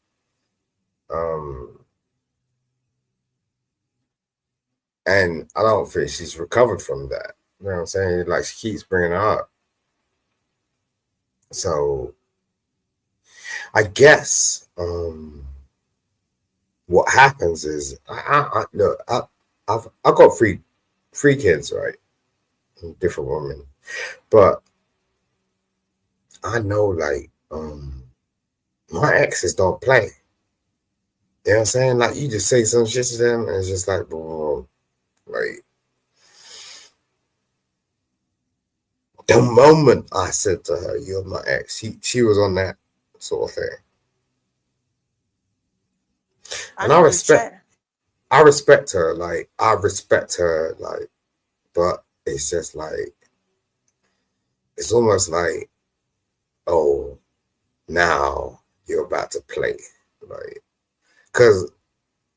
and I don't think she's recovered from that. You know what I'm saying? Like, she keeps bringing it up. So I guess what happens is look, I've got three kids, right? Different women, but I know, like, my exes don't play. You know what I'm saying? Like, you just say some shit to them, and it's just like, boom, like, the moment I said to her, "You're my ex," she was on that sort of thing, and I respect her, like, but it's just like, it's almost like, oh, now you're about to play, like, because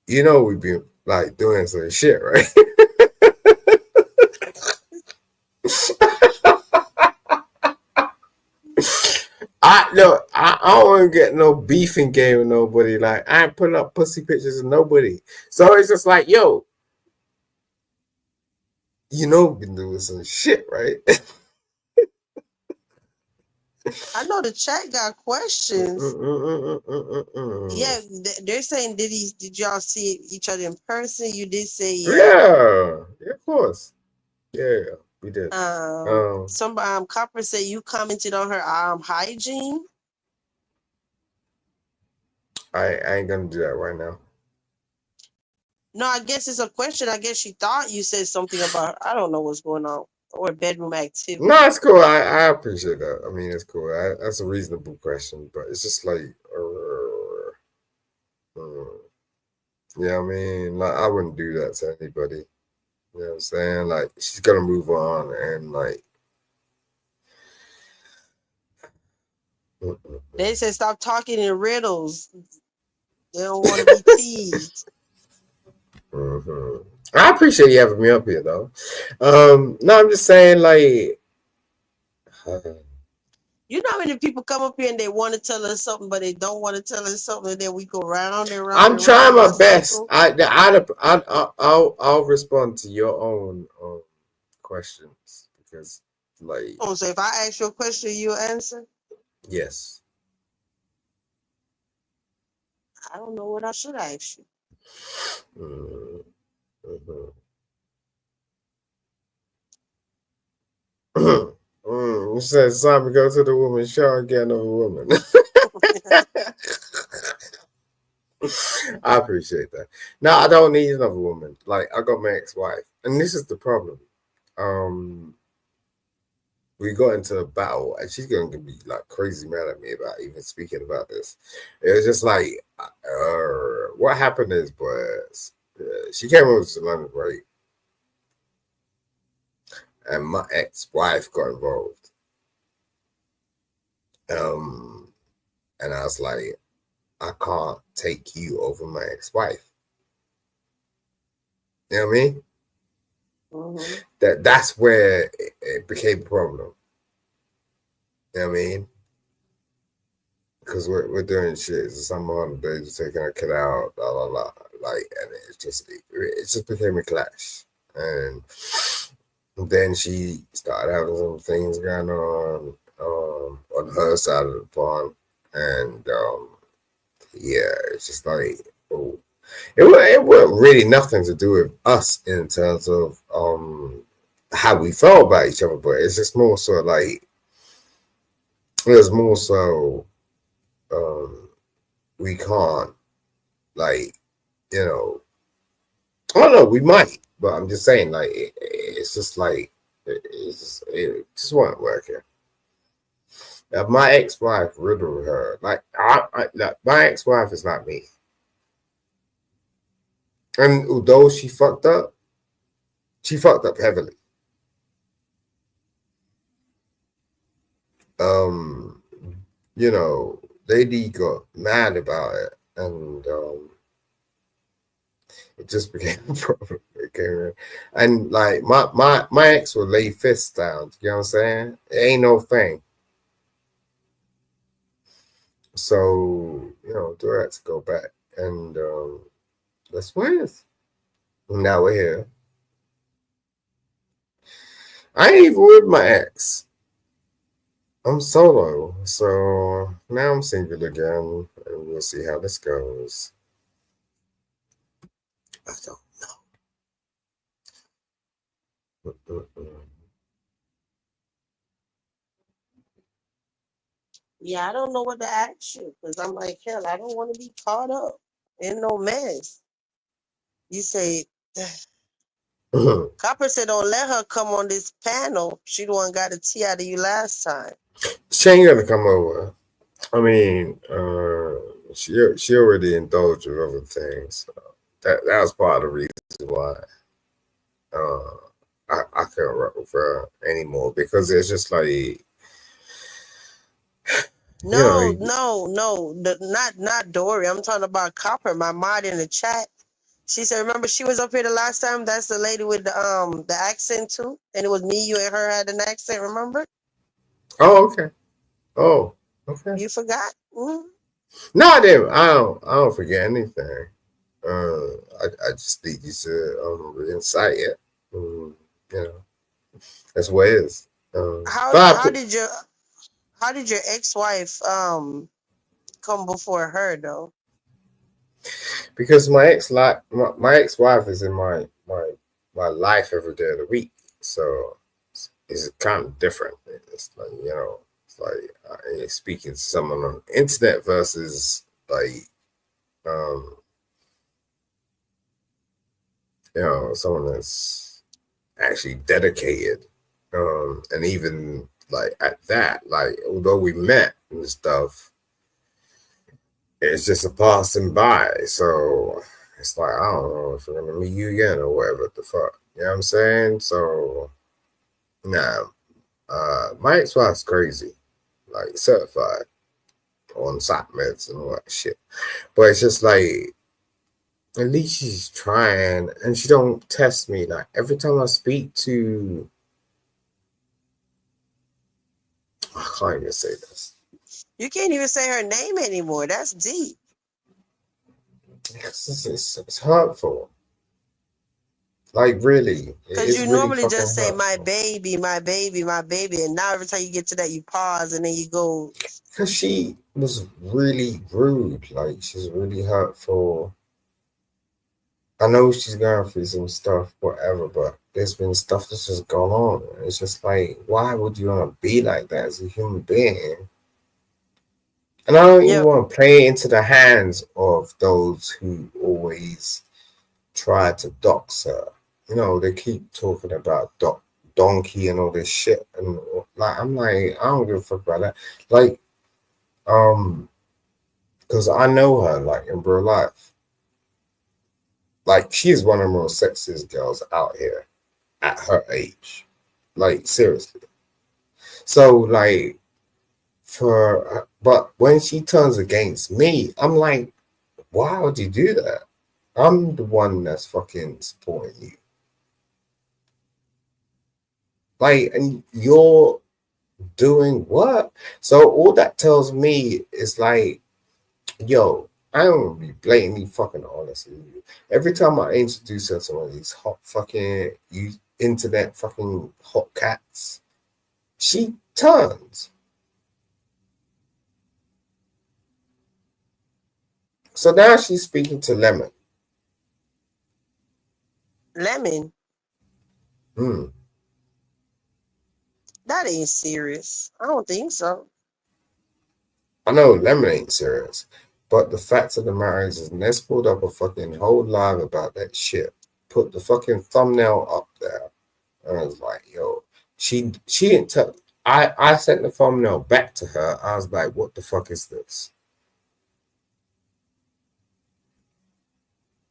we've been like doing some shit, right? I don't want to get no beefing game with nobody. Like, I ain't putting up pussy pictures of nobody. So it's just like, yo, we've been doing some shit, right?
I know the chat got questions. Yeah, they're saying, did y'all see each other in person? You did say
Yeah, of course. Yeah, we did.
Some Copper said you commented on her hygiene.
I ain't gonna do that right now.
No, I guess it's a question. I guess she thought you said something about her. I don't know what's going on, or bedroom activity.
No, it's cool. I appreciate that. I mean, it's cool. That's a reasonable question, but it's just like, yeah, I mean, like, I wouldn't do that to anybody. You know what I'm saying? Like, she's gonna move on, and like,
They said stop talking in riddles. They don't want to be teased.
I appreciate you having me up here, though. No, I'm just saying, like,
you know how many people come up here and they want to tell us something, but they don't want to tell us something, and then we go round and round.
I'm trying my best. I'll respond to your own questions because, like.
Oh, so if I ask you a question, you answer?
Yes.
I don't know what I should ask you.
You said it's time to go to the woman's show and get another woman. I appreciate that. No, I don't need another woman. Like, I got my ex-wife, and this is the problem. we got into a battle, and she's going to be like crazy mad at me about even speaking about this. It was just like, what happened is, was she came over to London, right? And my ex-wife got involved. And I was like, I can't take you over my ex-wife. You know what I mean?
Mm-hmm.
That's where it became a problem. You know what I mean? Because we're doing shit. Some holidays, we're taking our kid out, blah blah blah. Like, and it just became a clash. And then she started having some things going on her side of the pond, and yeah, it's just like, oh, it wasn't really nothing to do with us in terms of how we felt about each other, but it's just more so like it was more so we can't, like, you know, I don't know, we might, but I'm just saying, like, it's just like it just wasn't working. My ex-wife riddled her. Like, my ex-wife is not me. And although she fucked up heavily. You know, lady got mad about it, and it just became a problem. And like my ex will lay fists down. You know what I'm saying? It ain't no thing. So, you know, do that to go back, and that's what it is. Now we're here. I ain't even with my ex. I'm solo, so now I'm single again, and we'll see how this goes. I don't know.
Yeah, I don't know what to ask you because I'm like, hell, I don't want to be caught up in no mess. You say, Copper said, don't let her come on this panel. She the one got a tea out of you last time.
She ain't gonna come over. I mean, she already indulged with other things. So that was part of the reason why I couldn't rock with her anymore, because it's just like,
No,
you
no, not Dory. I'm talking about Copper, my mod in the chat. She said, remember she was up here the last time? That's the lady with the accent too. And it was me, you, and her had an accent, remember?
oh, okay. Oh, okay.
You forgot? Mm-hmm.
No, I didn't. I don't forget anything. I just need you to reincite it. You know, that's what it is.
How did your ex-wife come before her though?
because my ex-wife is in my life every day of the week, so it's kind of different. It's like, you know, it's like speaking to someone on the internet versus like you know, someone that's actually dedicated, and even like at that, like, although we met and stuff, it's just a passing by. So it's like, I don't know if we're gonna meet you again or whatever the fuck. You know what I'm saying? So nah, my ex-wife's crazy, like certified on SOC meds and all that shit. But it's just like, at least she's trying, and she don't test me. Like, every time I speak to, I can't even say this.
You can't even say her name anymore. That's deep.
It's hurtful. Like, really,
Because you
it's really
normally
fucking
just say my
hurtful.
baby, my baby, my baby. And now every time you get to that, you pause and then you go.
Because she was really rude. Like, she's really hurtful. I know she's going through some stuff, whatever, but there's been stuff that's just gone on. It's just like, why would you want to be like that as a human being? And I don't even
Yep.
want to play into the hands of those who always try to dox her. You know, they keep talking about donkey and all this shit. And like, I'm like, I don't give a fuck about that. Like, because I know her like in real life. Like, she is one of the most sexiest girls out here at her age. Like, seriously. So, like, but when she turns against me, I'm like, why would you do that? I'm the one that's fucking supporting you. Like, and you're doing what? So all that tells me is like, yo, I don't want to be blatantly fucking honest with you. Every time I introduce her to one of these hot fucking internet fucking hot cats, she turns. So now she's speaking to Lemon.
Lemon,
Hmm.
that ain't serious. I don't think so.
I know Lemon ain't serious, but the fact of the matter is Ness pulled up a fucking whole live about that shit. Put the fucking thumbnail up there, and I was like, yo, she didn't tell. I sent the thumbnail back to her. I was like, what the fuck is this?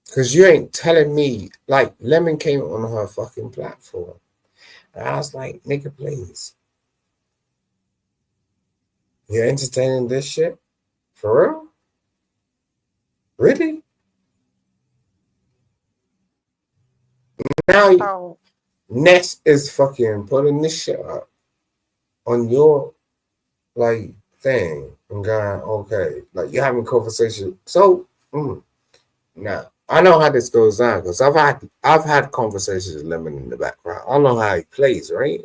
Because you ain't telling me. Like, Lemon came on her fucking platform, and I was like, nigga, please, you're entertaining this shit for real? Really? Now
Oh,
Ness is fucking putting this shit up on your like thing and going, okay, like you're having conversation. So now I know how this goes down because I've had conversations with Lemon in the background. I know how he plays, right?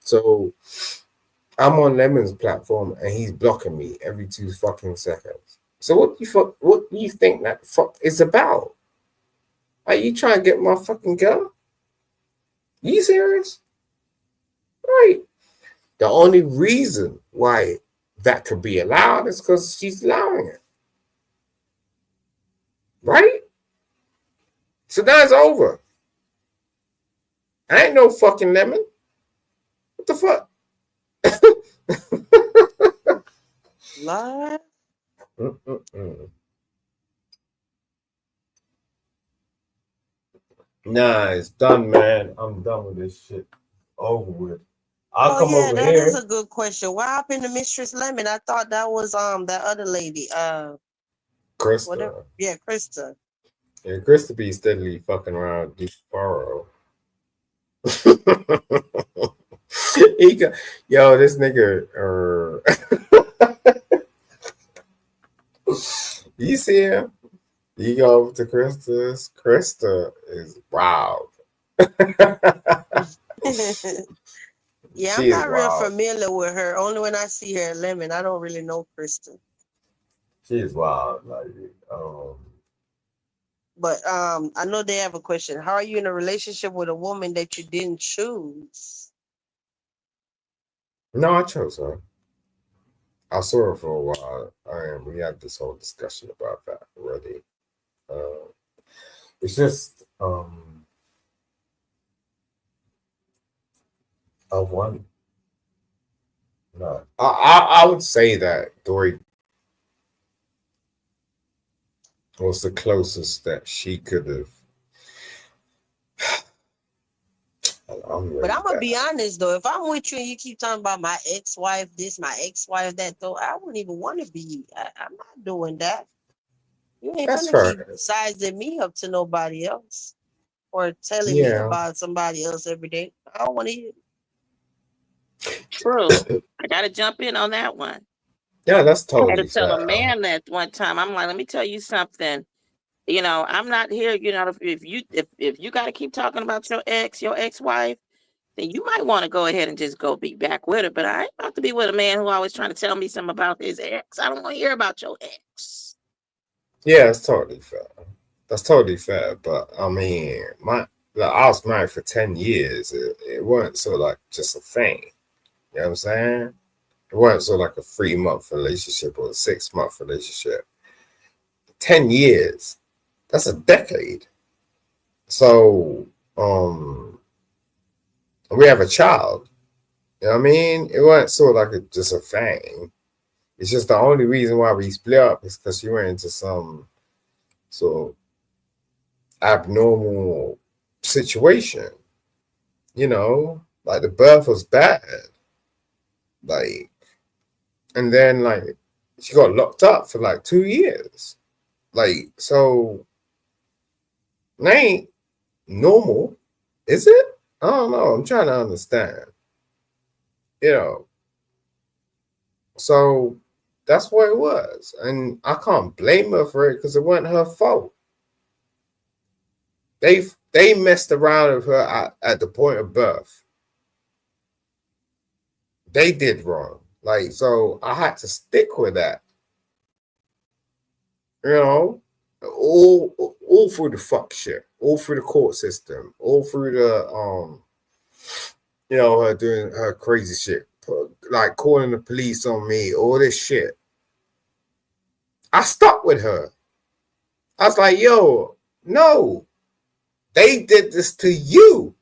So I'm on Lemon's platform and he's blocking me every 2 fucking seconds. So what do you think that fuck is about? Are you trying to get my fucking girl? You serious? Right. The only reason why that could be allowed is because she's allowing it. Right? So now it's over. I ain't no fucking Lemon. What the fuck?
Lord.
Nah, it's done, man. I'm done with this shit. Over with. I'll
Oh
come
yeah,
over
that is
here.
a good question. What happened to Mistress Lemon? I thought that was that other lady. Whatever.
Krista.
Yeah, Krista.
Yeah, Krista be steadily fucking around Deep Burrow. He got, yo, this nigga, you see him? You go over to Krista's. Krista is wild.
Yeah, I'm
She is
not real
wild.
familiar with her. Only when I see her at Lemon, I don't really know Krista.
She is wild. Like,
But I know they have a question. How are you in a relationship with a woman that you didn't choose?
no, I chose her. I saw her for a while, and we had this whole discussion about that already. Uh, it's just a one. No, I would say that Dory was the closest that she could have. I'm
But
really
I'm gonna be
bad.
honest though, if I'm with you and you keep talking about my ex-wife, this, my ex-wife, that, though, I wouldn't even want to be. I'm not doing that. You ain't
That's
gonna keep
fair.
sizing me up to nobody else or telling me
Yeah,
about somebody else every day. I don't want to hear.
True. I got to jump in on that one.
yeah, that's
I had to
totally
tell a
fair.
man that one time. I'm like, let me tell you something. I'm not here. If you got to keep talking about your ex-wife, then you might want to go ahead and just go be back with her. But I ain't about to be with a man who always trying to tell me something about his ex. I don't want to hear about your ex.
Yeah, that's totally fair. That's totally fair. But I mean, I was married for 10 years. It wasn't so like just a thing. You know what I'm saying? It wasn't so like a 3 month relationship or a 6 month relationship. 10 years. That's a decade. So, we have a child. You know what I mean? It wasn't sort of like just a thing. It's just the only reason why we split up is because she went into some sort of abnormal situation. You know, like the birth was bad. Like, and then like she got locked up for like 2 years. Like, so that ain't normal, is it? I don't know. I'm trying to understand. You know, so that's what it was, and I can't blame her for it because it wasn't her fault. They messed around with her at the point of birth. They did wrong. Like, so I had to stick with that. You know, all through the fuck shit, all through the court system, all through the you know, her doing her crazy shit, like calling the police on me, all this shit. I stuck with her. I was like, yo, no, they did this to you.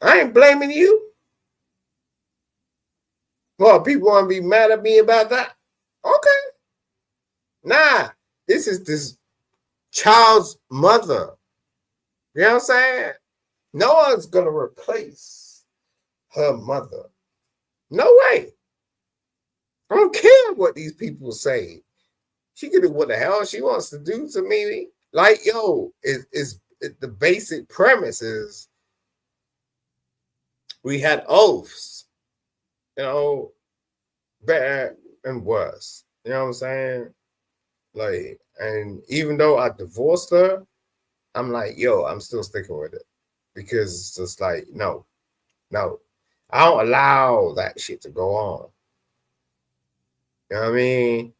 I ain't blaming you. Well, people want to be mad at me about that. Okay. Nah, this is this child's mother. You know what I'm saying? No one's going to replace her mother. No way. I don't care what these people say. She can do what the hell she wants to do to me. Like, yo, the basic premise is we had oaths, you know, better and worse. You know what I'm saying? Like, and even though I divorced her, I'm like, yo, I'm still sticking with it because it's just like, no, I don't allow that shit to go on. You know what I mean?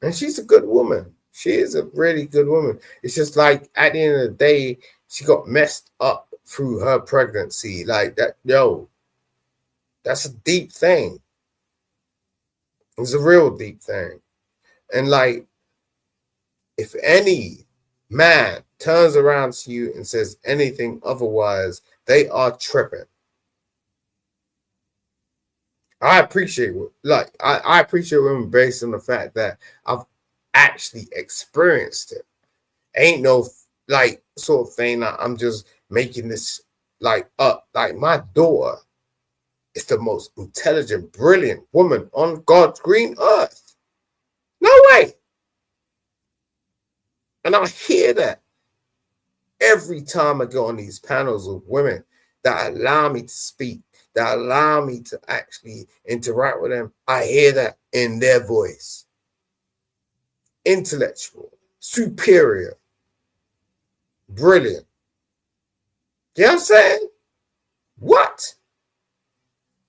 And she's a good woman. She is a really good woman. It's just like at the end of the day, she got messed up through her pregnancy. Like that, yo, that's a deep thing. It's a real deep thing. And like, if any man turns around to you and says anything otherwise, they are tripping. I appreciate I appreciate women based on the fact that I've actually experienced it. Ain't no like sort of thing that I'm just making this like up. Like my daughter is the most intelligent, brilliant woman on God's green earth. No way. And I hear that every time I go on these panels with women that allow me to speak, that allow me to actually interact with them. I hear that in their voice. Intellectual, superior, brilliant. You know what I'm saying? What?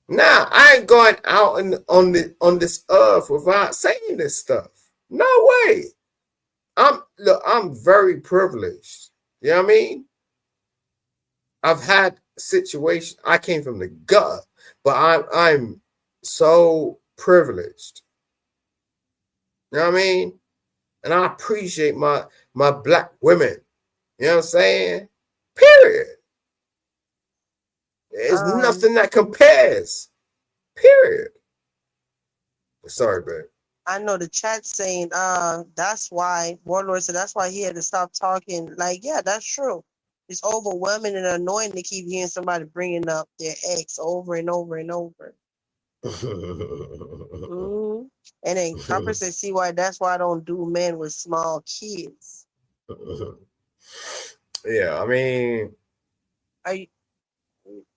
Now, I ain't going out on this earth without saying this stuff. No way. I'm very privileged. You know what I mean? I've had situations. I came from the gutter, but I'm so privileged. You know what I mean? And I appreciate my black women. You know what I'm saying? Period. There's nothing that compares. Period. Sorry, babe.
I know the chat saying, that's why Warlord said that's why he had to stop talking. Like, yeah, that's true. It's overwhelming and annoying to keep hearing somebody bringing up their ex over and over and over. Mm-hmm. And then Copper said, see why that's why I don't do men with small kids.
Yeah, I mean,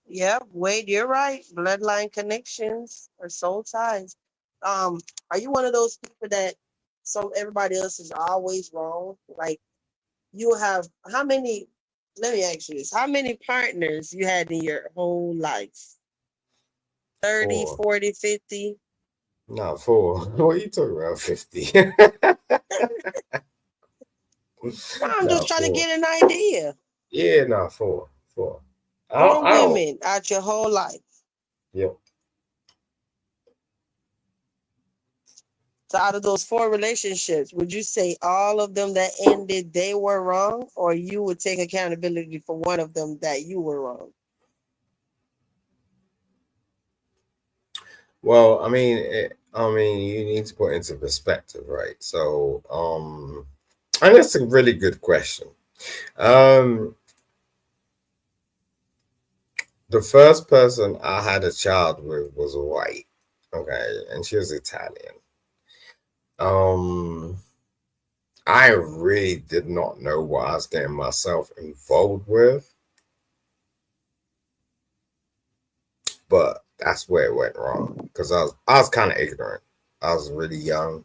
yeah, Wade, you're right. Bloodline connections or soul ties. Are you one of those people that everybody else is always wrong? Like you have how many? Let me ask you this: how many partners you had in your whole life? 30,
4.
40, 50?
Not 4. What are you talking about? 50.
I'm just trying to get an idea.
Yeah, no, 4. 4.
4 women out your whole life.
Yep.
So out of those 4 relationships, would you say all of them that ended, they were wrong? Or you would take accountability for one of them that you were wrong?
Well, I mean, you need to put into perspective, right? So, and that's a really good question. Um, the first person I had a child with was white, okay, and she was Italian. Um, I really did not know what I was getting myself involved with, but that's where it went wrong because I was kind of ignorant. I was really young.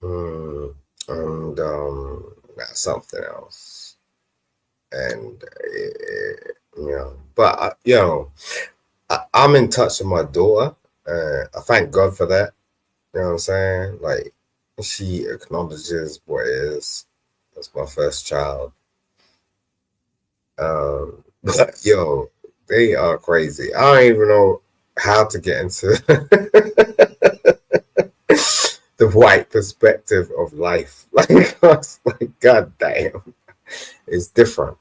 Mm, and that's something else. And but I'm in touch with my daughter. I thank God for that. You know what I'm saying? Like she acknowledges what is. That's my first child. But they are crazy. I don't even know how to get into the white perspective of life. Like, I was like, God damn, it's different.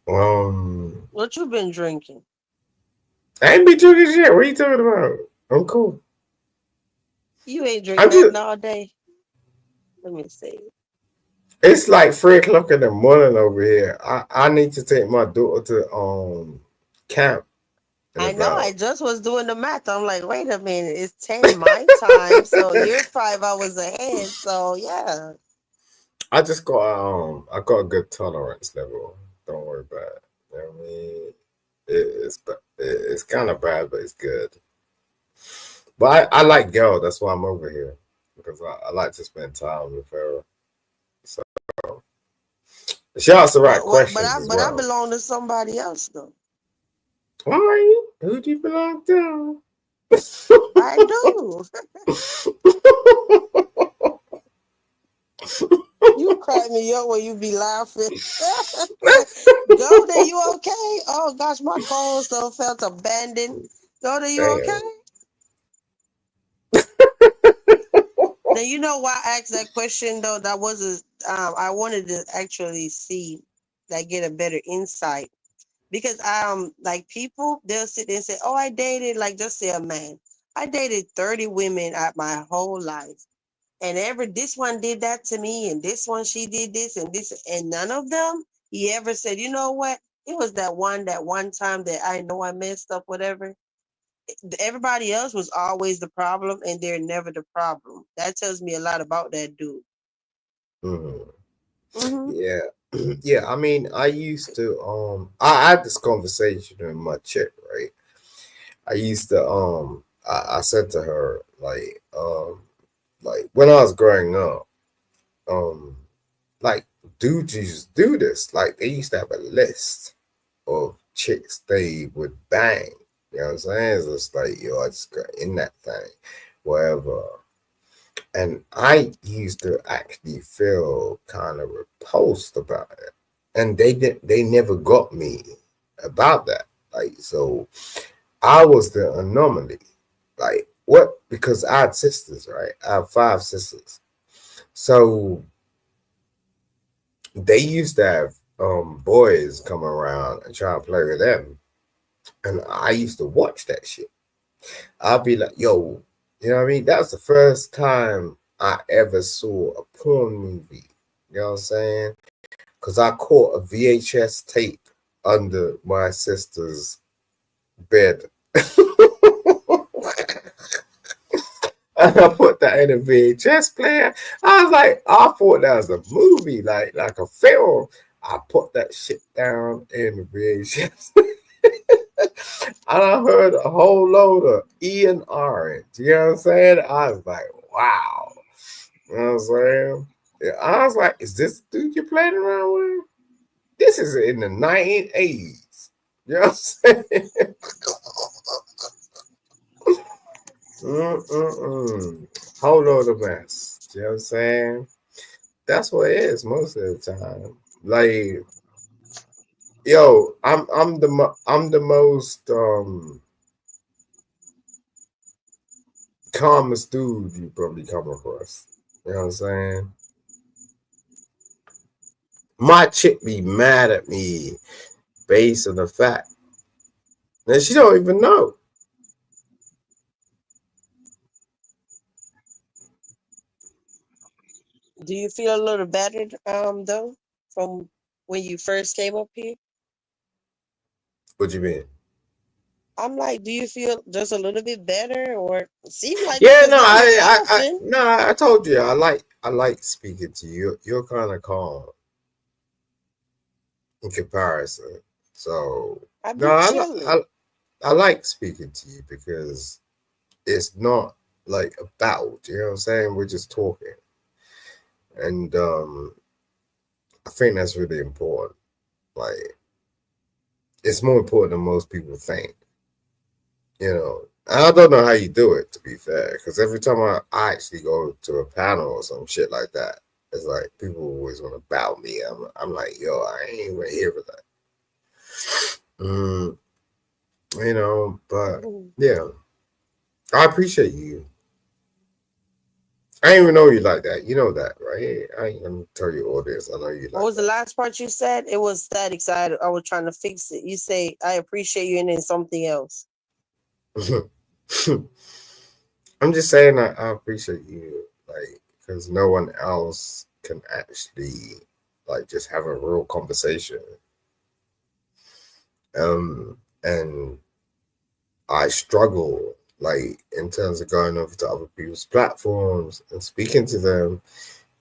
Um,
What you been drinking?
I ain't be drinking shit. What are you talking about? I'm cool.
You ain't drink
I'm
nothing
just.
all day. Let me see.
It's like 3 o'clock in the morning over here. I need to take my daughter to camp in
I know. I
about.
just was doing the math. I'm like, wait a minute. It's 10 my time, so you're 5 hours ahead. So yeah.
I got a good tolerance level. Don't worry about it. You know what I mean? It's kind of bad, but it's good. But I like girl. That's why I'm over here because I like to spend time with her. So she asks the right
But
questions
I
as
but I
well.
belong to somebody else though.
All right, who do you belong to?
I do. You crack me up when you be laughing. Golden, you okay? Oh gosh, my co-host felt abandoned. Golden, you okay?
Damn.
Now you know why I asked that question though. That was I wanted to actually see, like, get a better insight because like people they'll sit there and say, oh, I dated, like, just say a man. I dated 30 women at my whole life, and this one did that to me, and this one she did this and this, and none of them he ever said, you know what? It was that one time that I know I messed up, whatever. Everybody else was always the problem, and they're never the problem. That tells me a lot about that dude.
Mhm.
Hmm.
Yeah. Yeah, I mean, I used to I had this conversation with my chick, right? I used to I said to her like when I was growing up, um like dudes used to do this. Like they used to have a list of chicks they would bang. You know what I'm saying? It's just like, I just got in that thing, whatever. And I used to actually feel kind of repulsed about it. And they never got me about that. Like, so I was the anomaly. Like, what? Because I had sisters, right? I have 5 sisters. So they used to have boys come around and try to play with them. And I used to watch that shit. I'll be like, yo, you know what I mean? That was the first time I ever saw a porn movie. You know what I'm saying? Because I caught a VHS tape under my sister's bed. And I put that in a VHS player. I was like, I thought that was a movie, like a film. I put that shit down in the VHS. And I heard a whole load of Ian Orange. You know what I'm saying? I was like, wow. You know what I'm saying? Yeah, I was like, is this dude you playing around with? This is in the 1980s. You know what I'm saying? Whole load of mess. You know what I'm saying? That's what it is most of the time. Like, yo, I'm the most calmest dude you probably come across. You know what I'm saying? My chick be mad at me based on the fact, and she don't even know.
Do you feel a little better, though, from when you first came up here?
What you mean?
I'm like, do you feel just a little bit better, or it seem like you
Yeah,
was down southing?
no, I told you I like speaking to you. You're kind of calm in comparison. So
I
no,
be chilling.
I like speaking to you because it's not like a battle. You know what I'm saying? We're just talking, and I think that's really important. Like it's more important than most people think. You know, I don't know how you do it to be fair, because every time I actually go to a panel or some shit like that, it's like people always want to bow me. I'm like, yo, I ain't even here for that. Mm, but
Mm.
yeah, I appreciate you. I didn't even know you like that. You know that, right? I ain't gonna tell your audience. I know you
What
like
was the last part you said? It was static, so I was trying to fix it. You say, I appreciate you, and then something else.
that. I'm just saying I appreciate you, like, because no one else can actually like just have a real conversation. And I struggle like in terms of going over to other people's platforms and speaking to them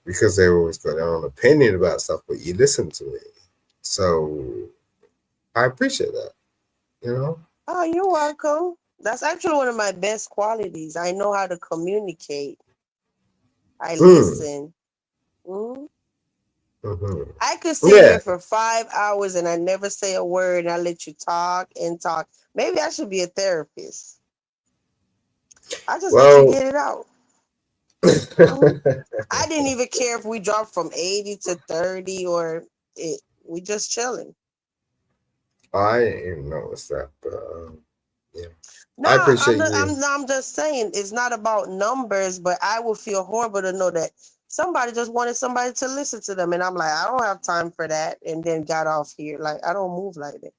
because they always got their own opinion about stuff, but you listen to me. So I appreciate that, you know?
Oh, you're welcome. That's actually one of my best qualities. I know how to communicate. I
Mm,
listen. Mm.
hmm.
I could sit
Yeah.
here for 5 hours and I never say a word, and I let you talk and talk. Maybe I should be a therapist. I just let you
Well,
get it out. Mhm. I didn't even care if we dropped from 80 to 30, or we just chilling.
I didn't even notice that, but yeah.
No,
I appreciate you.
I'm just saying it's not about numbers, but I would feel horrible to know that somebody just wanted somebody to listen to them, and I'm like, I don't have time for that, and then got off here. Like I don't move like that,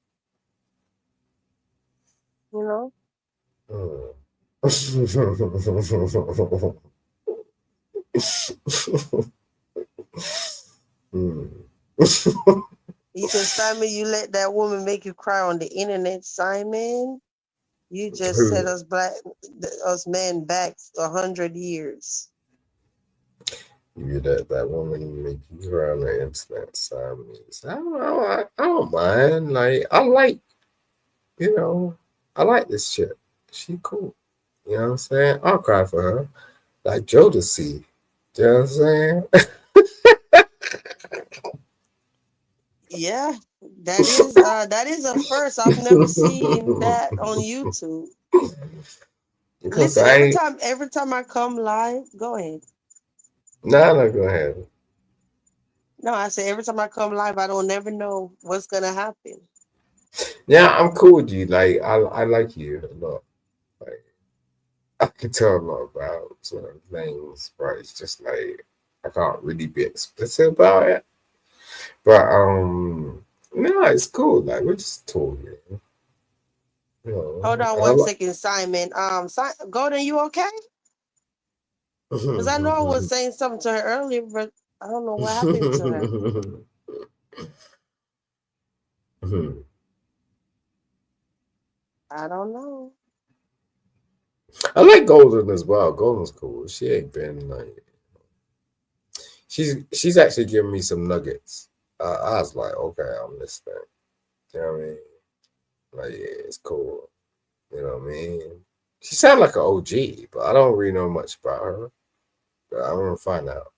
you know.
Mm. Mm.
You said, Simon, you let that woman make you cry on the internet, Simon. You just set
Who?
us men back 100 years.
You let that woman make you cry on the internet, Siamese. I don't know. I don't mind. Like, you know, I like this shit. She cool. You know what I'm saying? I'll cry for her. Like Jodeci. You know what I'm saying?
Yeah, that is a first. I've never seen that on YouTube.
Because
Listen,
I
every
ain't.
time every time I come live, go ahead.
Nah, no, go ahead.
No, I say every time I come live, I don't never know what's gonna happen.
Yeah, I'm cool with you. Like, I like you a lot. Like, I can tell a lot about certain things, but it's just like I can't really be explicit about it. But no, it's cool. Like we're just talking, you
Hold
know.
on
And I
one
like.
second, Simon. Golden, you okay? Because I know I was saying something to her earlier, but I don't know what happened to her. I don't know.
I like Golden as well. Golden's cool. She ain't been like she's actually giving me some nuggets. I was like, okay, I'm listening. You know what I mean? Like, yeah, it's cool. You know what I mean? She sounds like an OG, but I don't really know much about her. But I want to find out.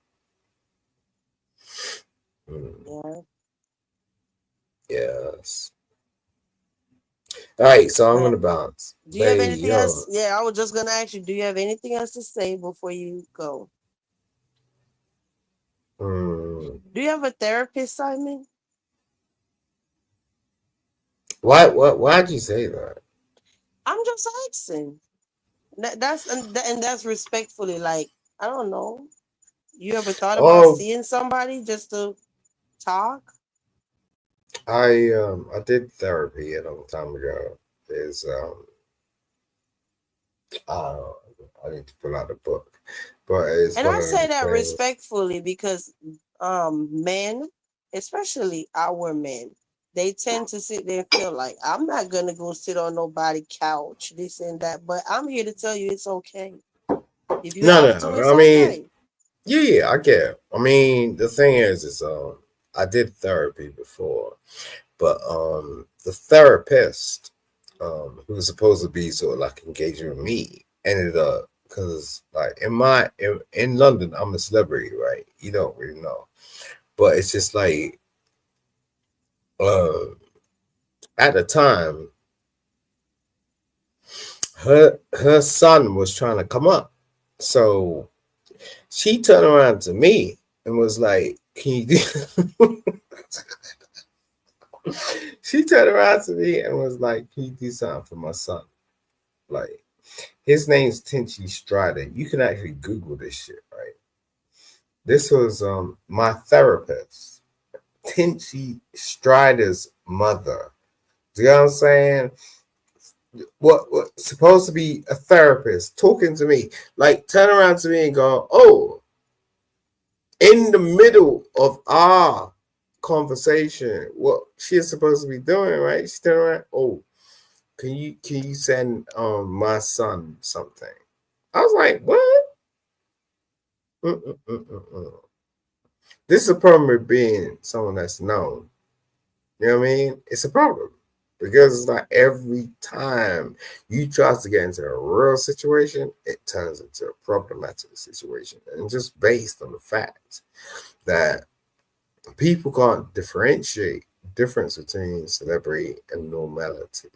Mm,
Yeah.
yes. All right, so I'm
Uh,
gonna bounce.
do you have
But
anything
yo,
else? Yeah, I was just gonna ask you. Do you have anything else to say before you go?
mm,
Do you have a therapist, Simon?
why'd you say that?
I'm just asking. And that's respectfully. Like I don't know. You ever thought about
Oh,
seeing somebody just to talk?
I did therapy a long time ago. is uh, I need to pull out the book, but it's
And
one
I
of
say
them
that
things.
respectfully because men, especially our men, they tend to sit there and feel like I'm not gonna go sit on nobody couch, this and that. But I'm here to tell you it's okay. If you
No,
have to,
no.
it's
I mean,
okay.
yeah, I get it. I mean, the thing is I did therapy before, but the therapist, who was supposed to be sort of like engaging with me, ended up because like in London, I'm a celebrity, right? You don't really know, but it's just like uh, at the time, her son was trying to come up, so she turned around to me and was like, "Can you do?" She turned around to me and was like, "Can you do something for my son?" Like, his name's Tenchi Strider. You can actually Google this shit, right? This was my therapist, Tenchi Strider's mother. Do you know what I'm saying? What supposed to be a therapist talking to me, like turn around to me and go, "Oh," in the middle of our conversation, what she's supposed to be doing, right? She's turning around, "Oh, can you send my son something?" I was like, "What?" Mm-mm-mm-mm-mm. This is a problem with being someone that's known. You know what I mean? It's a problem because it's like every time you try to get into a real situation, it turns into a problematic situation, and just based on the fact that people can't differentiate difference between celebrity and normality.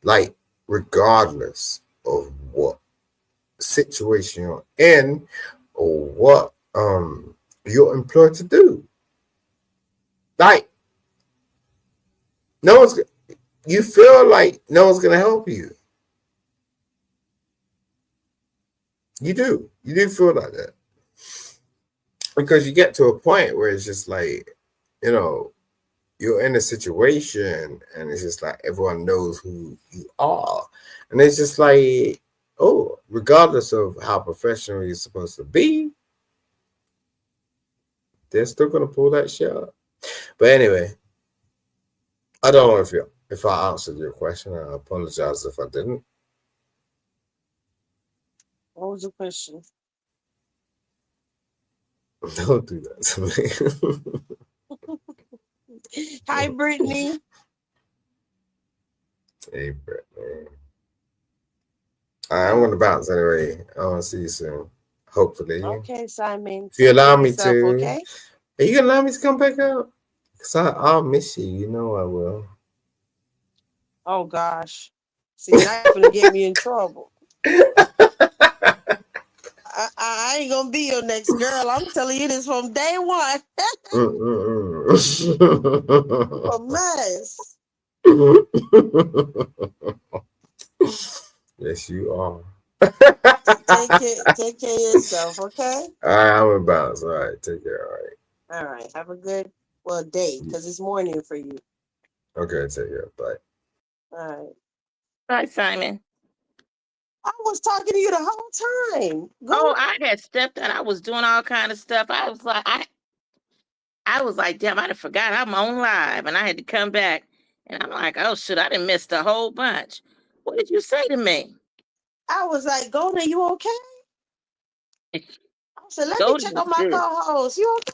Like, regardless of what situation you're in or what you're employed to do. Like, no one's you feel like no one's gonna help you. You do feel like that. Because you get to a point where it's just like, you know, you're in a situation and it's just like everyone knows who you are. And it's just like, oh, regardless of how professional you're supposed to be, they're still gonna pull that shit up. But anyway, I don't know if I answered your question. I apologize if I didn't.
What was the question?
Don't do that to
Hi,
me.
Brittany.
Hey, Brett, man. All right, I'm gonna bounce anyway. I want to see you soon. Hopefully,
Okay, Simon.
if you
Take care
allow
of
me
yourself,
to.
okay?
Are you gonna allow me to come back out? Cause I'll miss you. You know I will.
Oh gosh. See, now you're gonna get me in trouble. I ain't gonna be your next girl. I'm telling you this from day one. You a mess.
Yes, you are.
Take care of yourself, okay?
All right, I'm gonna bounce. All right, take care. All right.
All right. Have a good day, because it's morning for you.
Okay, take care. Bye.
All right.
Hi, Simon.
I was talking to you the whole time.
Oh,
Go.
I had stepped out. I was doing all kind of stuff. I was like, damn, I done forgot I'm on live, and I had to come back. And I'm like, oh shit, I done missed a whole bunch. What did you say to me?
I was like, Golden, you okay? I said, let me
Goldie
check
was
on my
good.
co-host. You okay?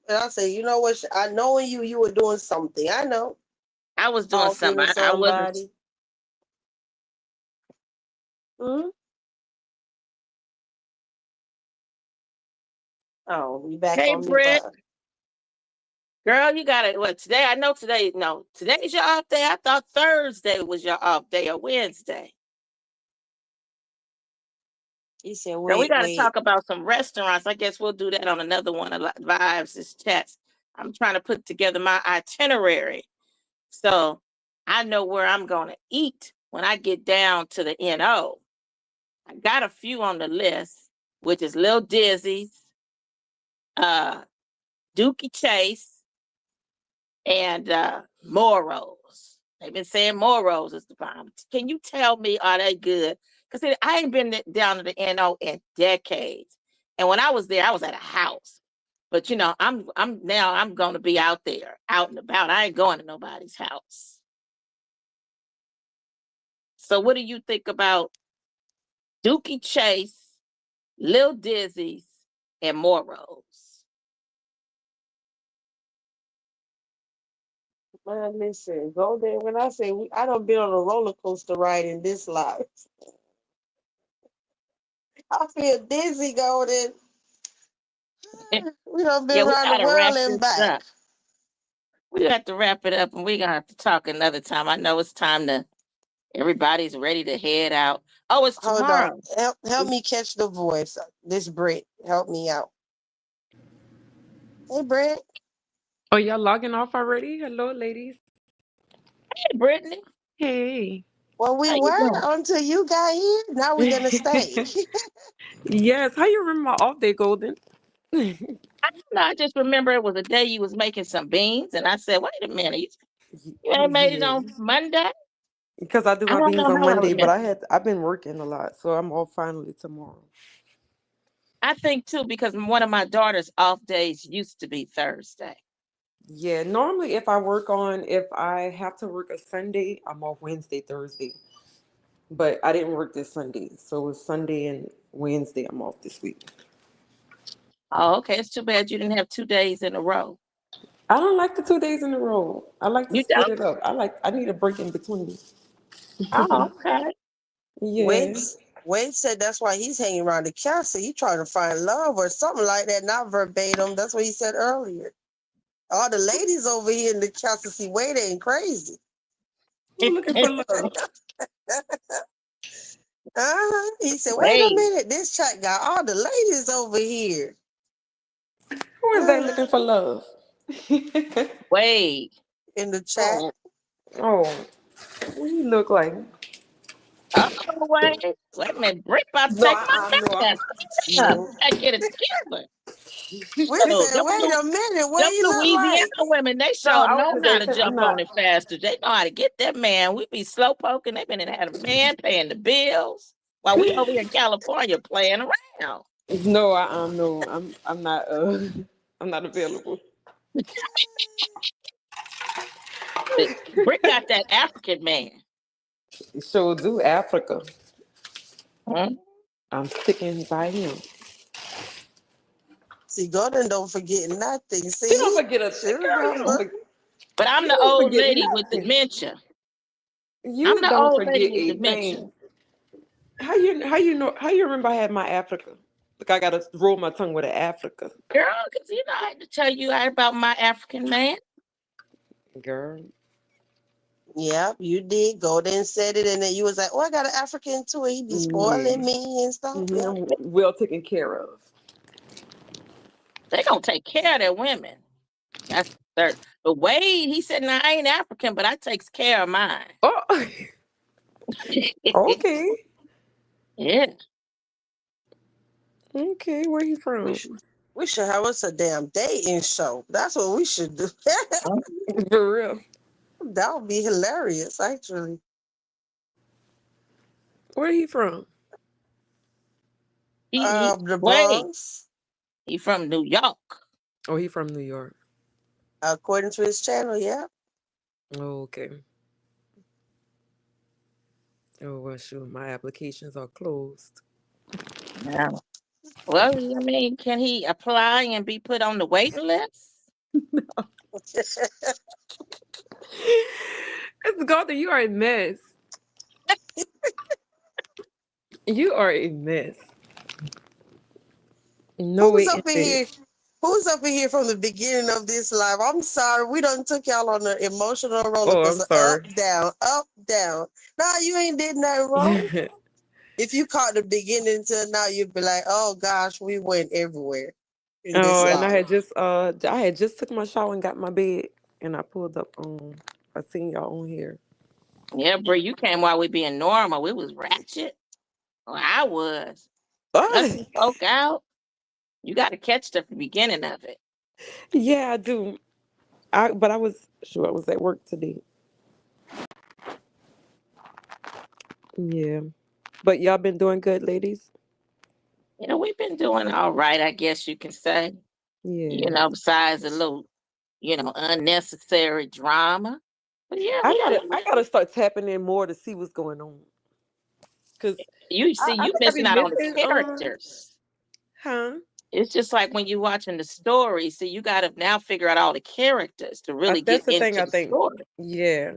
And I said, you know what? I knowing you were doing something. I know.
I was doing
Talking
something.
to
I wasn't.
somebody. Hmm. Oh, you back
Hey,
on me,
Britt,
but
girl, you got it. What today? I know today. No, today's your off day. I thought Thursday was your off day or Wednesday.
he said,
Girl, we
wait,
got to
wait.
talk about some restaurants. I guess we'll do that on another one of Vibes' is chats. I'm trying to put together my itinerary. So I know where I'm going to eat when I get down to the NO. I got a few on the list, which is Lil Dizzy's, uh, Dookie Chase, and Moro's. They've been saying more roses to bomb. Can you tell me, are they good? Because I ain't been down to the NO in decades. And when I was there, I was at a house. But I'm going to be out there, out and about. I ain't going to nobody's house. So what do you think about Dookie Chase, Lil Dizzy's, and Moros?
Man, listen, go there. When I say I don't been on a roller coaster ride in this life. I feel dizzy going. We done been
Yeah, we
around the
gotta wrap
world and
this
back.
up. We have to wrap it up, and we're gonna have to talk another time. I know it's time to. Everybody's ready to head out. Oh, it's
Hold on.
tomorrow.
Help me catch the voice. This Brit. Help me out. Hey, Brit.
Oh, y'all logging off already? Hello, ladies.
Hey, Brittany,
Hey.
Well, we
how you
were
doing?
until you got here. Now we're gonna stay.
Yes. How you remember my off day, Golden?
No, I just remember it was a day you was making some beans, and I said, "Wait a minute, you ain't made it
Yeah.
on Monday."
Because I do
I
my
don't
beans
know
on
how I
Monday, but
remember.
I've been working a lot, so I'm off finally tomorrow.
I think too because one of my daughter's off days used to be Thursday.
Yeah. Normally, if I have to work a Sunday, I'm off Wednesday, Thursday. But I didn't work this Sunday, so it was Sunday and Wednesday. I'm off this week.
Oh, okay. It's too bad you didn't have 2 days in a row.
I don't like the 2 days in a row. I like to
You
split
don't?
it up. I need a break in between.
Oh, okay.
Yeah.
Wade, Wade said that's why he's hanging around the castle. He trying to find love or something like that. Not verbatim. That's what he said earlier. All the ladies over here in the castle see Wade ain't crazy.
Who looking for love?
He said, wait a
Wait,
minute. This chat got all the ladies over here.
Who is they looking for love?
wait.
In the chat.
Oh,
Oh, what you look like?
wait a minute. Brick about to
No,
take my
no,
man. Stop.
no.
I get it together.
We
Oh,
said, wait a minute. What
them
he look
Louisiana
like?
women, they
No,
sure
I
know
was
how
just
to
saying I'm
jump on
not.
it faster. They know how to get that man. We be slow poking. They been and had a man paying the bills while we over here in California playing around.
No, no, I'm not. I'm not available.
But Brick got that African man.
So do Africa.
Hmm?
I'm sticking by him.
See, Gordon don't forget nothing.
She don't
See?
forget a
She
thing, girl. You don't
remember.
forget.
But I'm
You
the
don't
old
forget
lady with
nothing.
dementia. I'm
You
the
don't
old lady
forget
with
a
dementia.
thing. How you remember I had my Africa? Like I gotta roll my tongue with an Africa,
Girl, because I had to tell you about my African man.
girl.
Yep, you did. Golden said it, and then you was like, oh, I got an African too. He be
Yeah.
spoiling me and stuff. Yeah.
I'm well taken care of.
They gonna take care of their women. That's third. But Wade, he said, "No, I ain't African, but I takes care of mine."
Oh, okay.
Yeah.
Okay, where you
We
from?
should, we should have us a damn dating show. That's what we should do.
For real.
That would be hilarious, actually.
Where you from?
The
Wade,
Bronx,
he from New York.
Oh, he from New York.
according to his channel, yeah.
Oh, okay. Oh, well, sure. My applications are closed.
Yeah. Well, I mean, can he apply and be put on the waiting list?
It's Gotha, you are a mess. You are a mess. No
Who's
way
up
in
in here?
this.
Who's up in here from the beginning of this live? I'm sorry, we done took y'all on an emotional roller
Oh, I'm
coaster. Up,
sorry.
down, up, down. Nah, you ain't did nothing wrong. If you caught the beginning till now, you'd be like, "Oh gosh, we went everywhere in this
Oh, and
live."
I had just took my shower and got my bed, and I pulled up. I seen y'all on here.
Yeah, bro, you came while we being normal. We was ratchet. Well, I was
Ah,
cussing folk out. You got to catch the beginning of it.
yeah, I do. But I was sure I was at work today. Yeah. But y'all been doing good, ladies?
We've been doing all right, I guess you can say.
Yeah.
Besides a little, unnecessary drama. But yeah,
I
we
gotta
do.
I gotta start tapping in more to see what's going on. Cause
You see,
I
you
think I be
missing out on the
missing
characters.
huh?
It's just like when you're watching the story. See, you got to now figure out all the characters to really get
That's the thing
into
I
the
think.
story.
Yeah.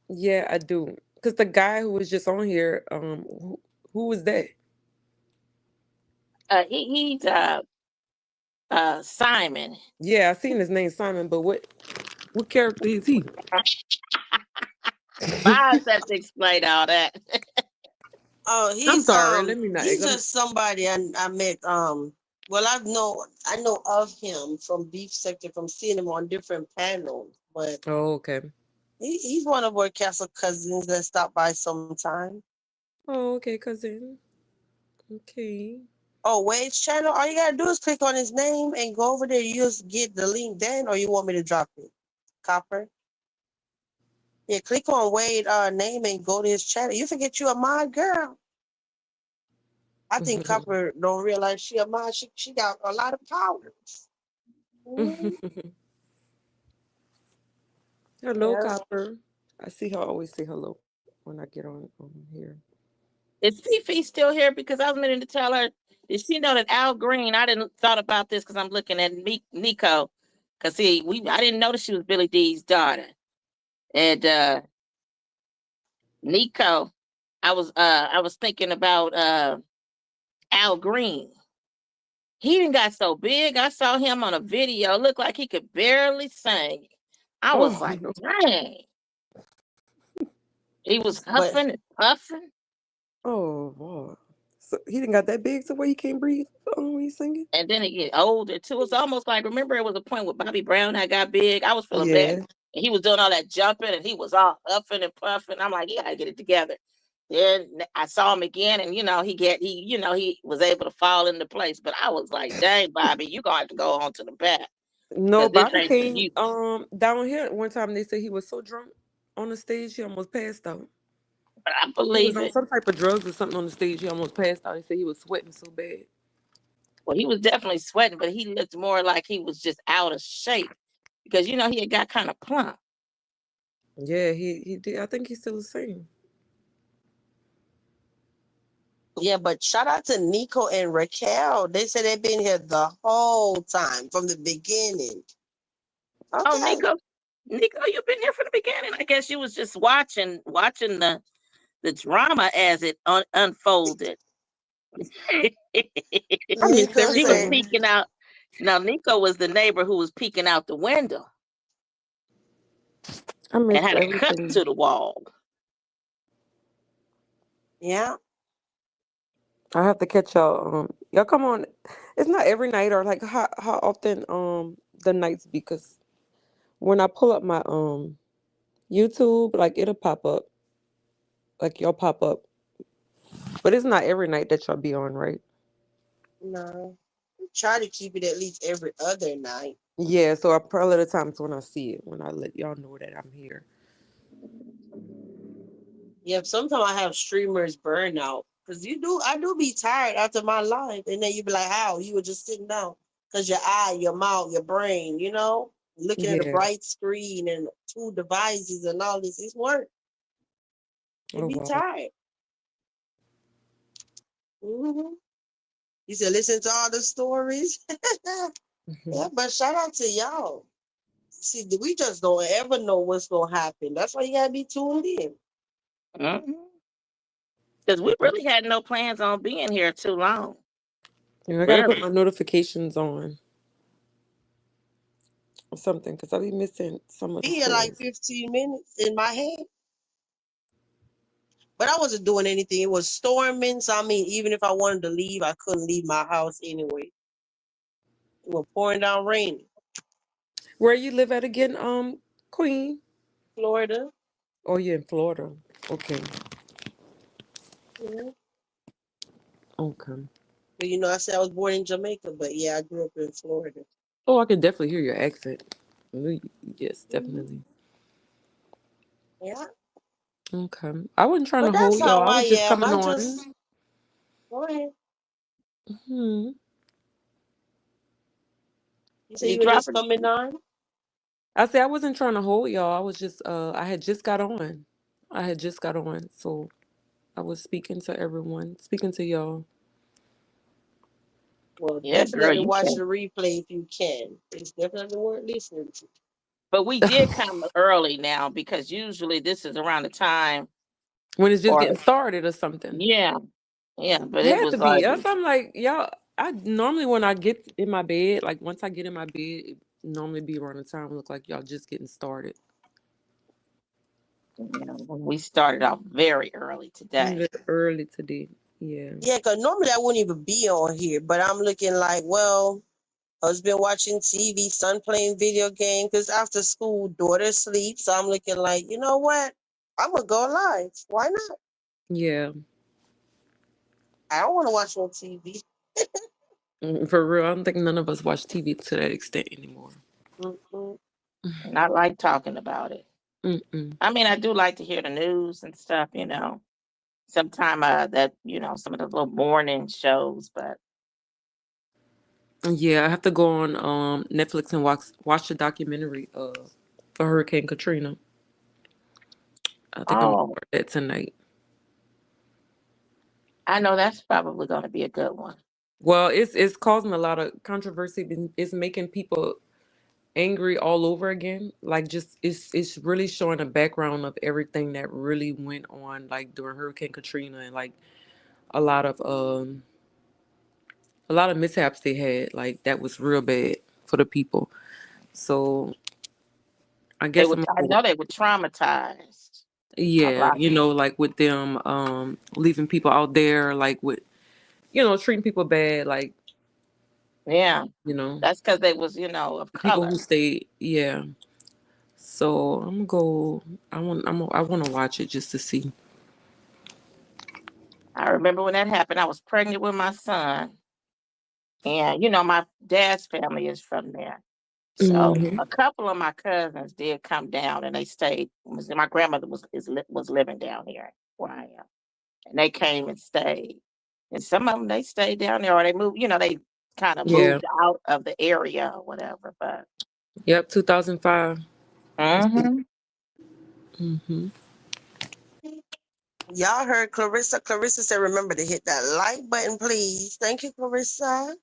Yeah, I do. Cause the guy who was just on here, who was that?
He's Simon.
Yeah, I seen his name Simon, but what character is he?
Boz has to explain all that.
Oh,
I'm sorry, let me not.
he's just somebody I met. Well, I know of him from Beef Sector from seeing him on different panels, but
Oh, okay.
he's one of our Castle cousins that stop by sometime.
Oh, okay, cousin. Okay.
Oh, Wade's channel. All you gotta do is click on his name and go over there. You just get the link then, or you want me to drop it? Copper. Yeah, click on Wade name and go to his channel. You forget you a mod girl. I think Copper don't realize she a mod. She got a lot of powers. Mhm.
Hello,
Yeah.
Copper. I see her always say hello when I get on here.
Is Fifi still here? Because I was meaning to tell her. Did she know that Al Green? I didn't thought about this because I'm looking at Nico. Because see, I didn't notice she was Billy D's daughter. And Nico, I was thinking about Al Green. He didn't got so big. I saw him on a video. Looked like he could barely sing. I was
Oh
like,
no.
dang. He was
But
huffing and puffing.
Oh wow. So he didn't got that big to where he can't breathe when he's singing.
And then he get older too. It's almost like, remember, it was a point where Bobby Brown had got big. I was feeling bad.
Yeah.
And he was doing all that jumping and he was all huffing and puffing. I'm like, he gotta get it together. Then I saw him again, and he was able to fall into place. But I was like, dang, Bobby, you gonna have to go on to the back
No,
because this
Bobby
ain't for
came
you.
down here one time. They said he was so drunk on the stage he almost passed out.
But I
He was
believe
on
it.
some type of drugs or something on the stage. He almost passed out. He said he was sweating so bad.
Well, he was definitely sweating, but he looked more like he was just out of shape because he had got kind of plump.
Yeah, he did. I think he's still the same.
yeah, but shout out to Nico and Raquel. They said they've been here the whole time from the beginning.
Oh,
Okay.
Nico, you've been here from the beginning. I guess you was just watching the drama as it unfolded.
I missed
Nico
She was
said,
everything.
peeking out. Now, Nico was the neighbor who was peeking out the window
I
and
missed
had a cut
everything.
to the wall.
yeah.
I have to catch y'all. Y'all come on. It's not every night or like how often the nights because when I pull up my YouTube, like it'll pop up. Like y'all pop up. But it's not every night that y'all be on, right?
No. We try to keep it at least every other night.
Yeah, so I probably the times when I see it, when I let y'all know that I'm here.
Yeah, sometimes I have streamers burnout. Because I do be tired after my life. And then you be like, how? You were just sitting down. Because your eye, your mouth, your brain, looking at a
Yeah.
bright screen and two devices and all this. It's work. You
Oh
be
wow.
tired. hmm You said listen to all the stories. Yeah, but shout out to y'all. See, we just don't ever know what's gonna happen. That's why you gotta be tuned in.
Because we really had no plans on being here too long.
I gotta put
Really.
my notifications on or something because I be missing some of the
Be here like
stories.
15 minutes in my head. But I wasn't doing anything. It was storming. So I mean, even if I wanted to leave, I couldn't leave my house anyway. It was pouring down rain.
Where you live at again, Queen?
Florida.
Oh, you're in Florida. Okay.
Yeah.
Okay.
But I said I was born in Jamaica, but yeah, I grew up in Florida.
Oh, I can definitely hear your accent. Yes,
hmm
definitely.
Yeah.
Okay. I wasn't trying
But
to
that's
hold y'all.
how
I
I
was just
am.
coming
I
on.
just go ahead.
Hmm.
You say
You
you were just
dropping?
coming on?
I said I wasn't trying to hold y'all. I was just I had just got on. I had just got on. So I was speaking to everyone, speaking to y'all.
Well,
Yeah, girl,
definitely
you
watch
can.
the replay if you can. It's definitely worth listening to.
But we did come early now because usually this is around the time,
When it's just getting
or
started or something.
yeah, yeah. But it
Had to
was
be.
like,
That's I'm like, y'all, I normally when I get in my bed, like once I get in my bed, it normally be around the time look like y'all just getting started.
we started off very early today.
Very early today. Yeah.
Yeah, because normally I wouldn't even be on here, but I'm looking like, well, husband watching TV, son playing video game, because after school, daughter sleeps. So I'm looking like, you know what? I'm going to go live. Why not?
Yeah.
I don't want to watch no TV.
For real, I don't think none of us watch TV to that extent anymore.
Mm-mm.
And I like talking about it.
Mm-mm.
I mean, I do like to hear the news and stuff, sometime that, some of the little morning shows, but
Yeah, I have to go on Netflix and watch the documentary for Hurricane Katrina. I think I'm gonna
oh,
start that tonight.
I know that's probably going to be a good one.
Well, it's causing a lot of controversy. It's making people angry all over again. Like just it's really showing a background of everything that really went on like during Hurricane Katrina and like a lot of um a lot of mishaps they had. Like that was real bad for the people. So I
They
guess
would,
I'm
I
gonna
know they were traumatized a
yeah,
lot.
like with them leaving people out there, like with treating people bad, like,
Yeah,
you know,
that's because they was, of
people who
color.
stay, yeah. So I'm gonna go. I want to watch it just to see.
I remember when that happened, I was pregnant with my son. And, my dad's family is from there. So
Hmm.
a couple of my cousins did come down and they stayed. My grandmother was living down here where I am. And they came and stayed. And some of them, they stayed down there or they moved, they kind of
Yeah.
moved out of the area or whatever. But
Yep. 2005.
mhm.
Hmm.
Y'all heard Clarissa. Clarissa said, remember to hit that like button, please. Thank you, Clarissa.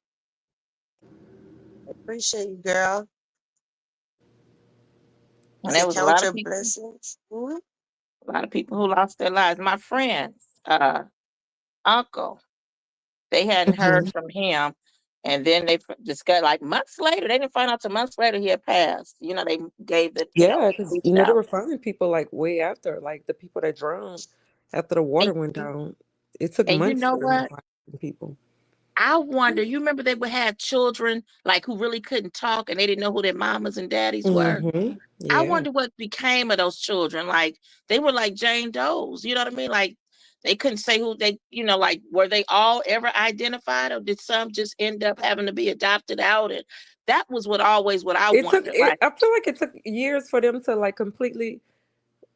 Appreciate you, girl.
And
Say,
there was
count your blessings. Mhm.
a lot of people who lost their lives. My friend's uncle, they hadn't heard
Hmm.
from him. And then they discussed, like months later, they didn't find out till months later he had passed. They gave the,
Yeah, because
reached
they
out.
were finding people like way after, like the people that drowned after the water
And,
went down. It took
and you
months
know
for them to
what?
find people.
I wonder, you remember they would have children like who really couldn't talk and they didn't know who their mamas and daddies were?
Hmm.
I
Yeah.
wonder what became of those children. Like they were like Jane Doe's, you know what I mean? Like they couldn't say who they, like were they all ever identified or did some just end up having to be adopted out? And that was what I
It took
wondered.
it.
Like,
I feel like it took years for them to like completely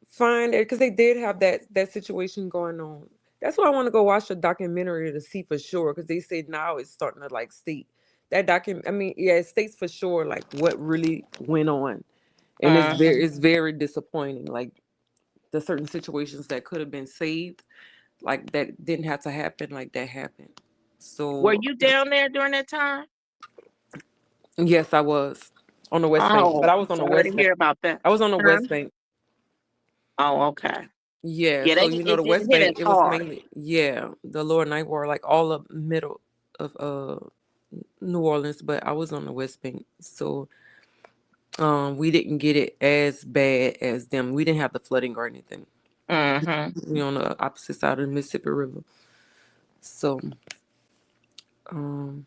find it because they did have that situation going on. That's why I want to go watch the documentary to see for sure because they said now it's starting to like state that I mean, yeah, it states for sure like what really went on, and
mhm.
it's very disappointing. Like the certain situations that could have been saved, like that didn't have to happen, like that happened.
Were
So
you down there during that time?
yes, I was on the West Bank, but
Oh,
I was
I'm
on the
sorry to
West Bank.
hear about that.
I was on the
Huh?
West Bank.
Oh, okay.
Yeah,
Yeah,
so
it
the
didn't
West
hit as
Bank, it was
hard.
mainly the Lower Ninth Ward, like all the middle of New Orleans, but I was on the West Bank, so we didn't get it as bad as them. We didn't have the flooding or anything.
Mm-hmm.
We on the opposite side of the Mississippi River, so um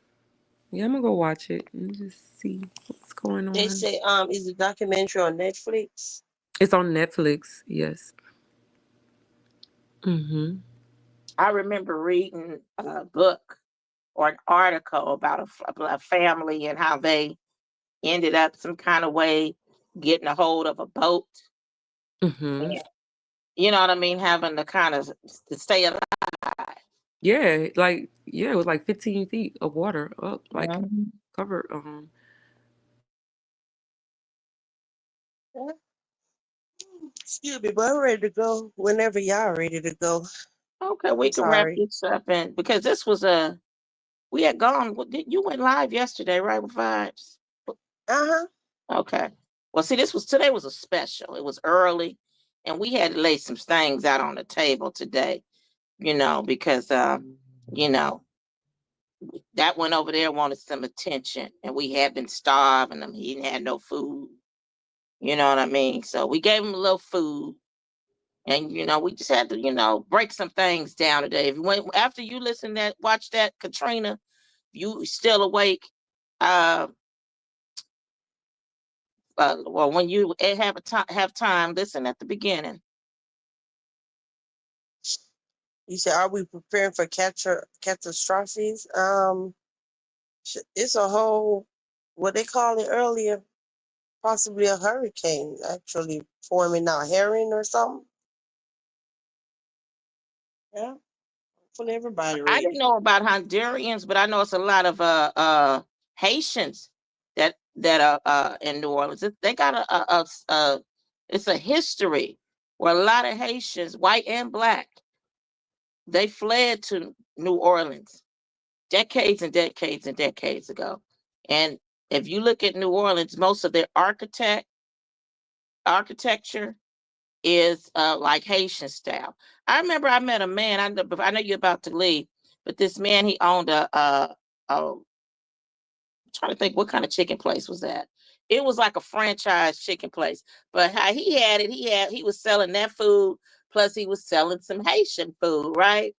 yeah, I'm gonna go watch it and just see what's going
They
on.
say, is the documentary on Netflix?
It's on Netflix. Yes. Mm-hmm.
I remember reading a book or an article about a family and how they ended up some kind of way getting a hold of a boat.
Mm-hmm.
you know what I mean, having to kind of to stay alive.
Yeah, it was like 15 feet of water up, like
Mhm.
covered.
Yeah. Excuse me, but I'm ready to go whenever y'all ready to go.
Okay, we
I'm
can wrap
sorry.
this up, and because this was we had gone. You went live yesterday, right, with Vibes?
Uh-huh.
Okay. Well, see, today was a special. It was early, and we had to lay some things out on the table today. Because you know that one over there wanted some attention, and we had been starving him. He didn't have no food. You know what I mean? So we gave him a little food, and we just had to break some things down today. If you went after you watch that Katrina, you still awake. Uh, well, when you have time, listen at the beginning.
You said, are we preparing for catastrophes? It's a whole, what they call it earlier, possibly a hurricane actually forming now, herring or something. Yeah, hopefully everybody
I didn't
ready.
know about Hondurans, but I know it's a lot of Haitians that are in New Orleans. They got it's a history where a lot of Haitians, white and black, they fled to New Orleans decades and decades and decades ago. And if you look at New Orleans, most of their architecture is like Haitian style. I remember I met a man. I know you're about to leave, but this man, he owned I'm trying to think what kind of chicken place was that. It was like a franchise chicken place, but how he had it, he was selling that food plus he was selling some Haitian food, right?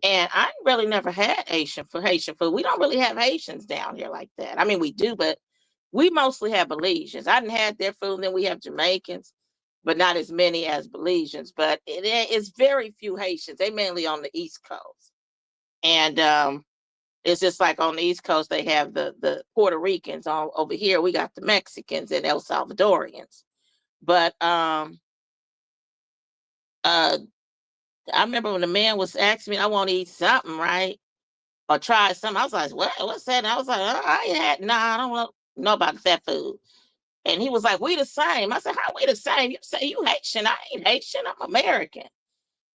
And I really never had Haitian food. We don't really have Haitians down here like that. I mean, we do, but we mostly have Belizeans. I didn't have their food. Then we have Jamaicans, but not as many as Belizeans. But it is very few Haitians. They mainly on the East Coast, and it's just like on the East Coast they have the Puerto Ricans. On over here we got the Mexicans and El Salvadorians. But uh, I remember when the man was asking me, I want to eat something, right? Or try something. I was like, what? What's that? And I was like, I ain't had, nah, I don't know about that food. And he was like, we the same. I said, how we the same? You say you Haitian. I ain't Haitian. I'm American.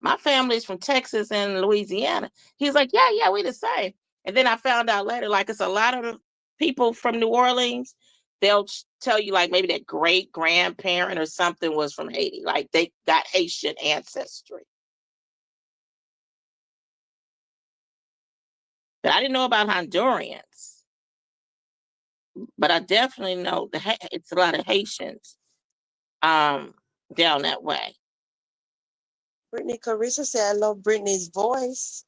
My family's from Texas and Louisiana. He's like, yeah, we the same. And then I found out later, like it's a lot of the people from New Orleans, they'll tell you like maybe that great grandparent or something was from Haiti. Like they got Haitian ancestry. But I didn't know about Hondurans. But I definitely know it's a lot of Haitians um down that way.
Brittany Carissa said, I love Brittany's voice.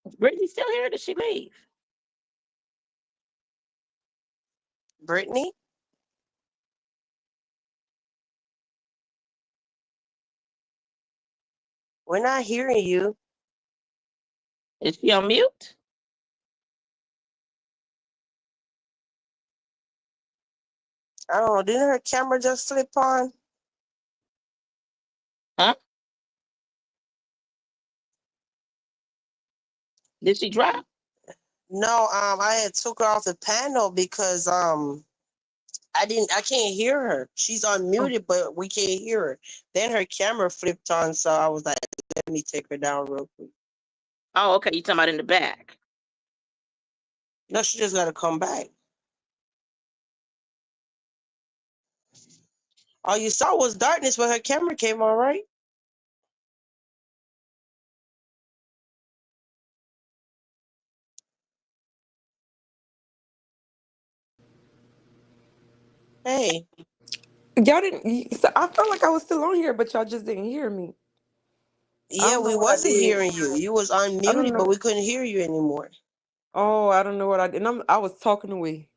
Is Brittany still here? Or did she leave?
Brittany? We're not hearing you.
Is she on mute?
I don't know. Didn't her camera just flip on?
Huh? Did she drop?
No, I had took her off the panel because I can't hear her. She's
Oh,
unmuted, but we can't hear her. Then her camera flipped on, so I was like, let me take her down real quick.
oh, okay. You talking about in the back?
No, she just gotta come back. All you saw was darkness when her camera came on, right? Hey,
Y'all didn't. So I felt like I was still on here, but y'all just didn't hear me. I
yeah,
don't know
we
what I
wasn't
did.
hearing you. You was
I don't
unmuted, but
know.
we couldn't hear you anymore.
Oh, I don't know what I did. And I was talking away.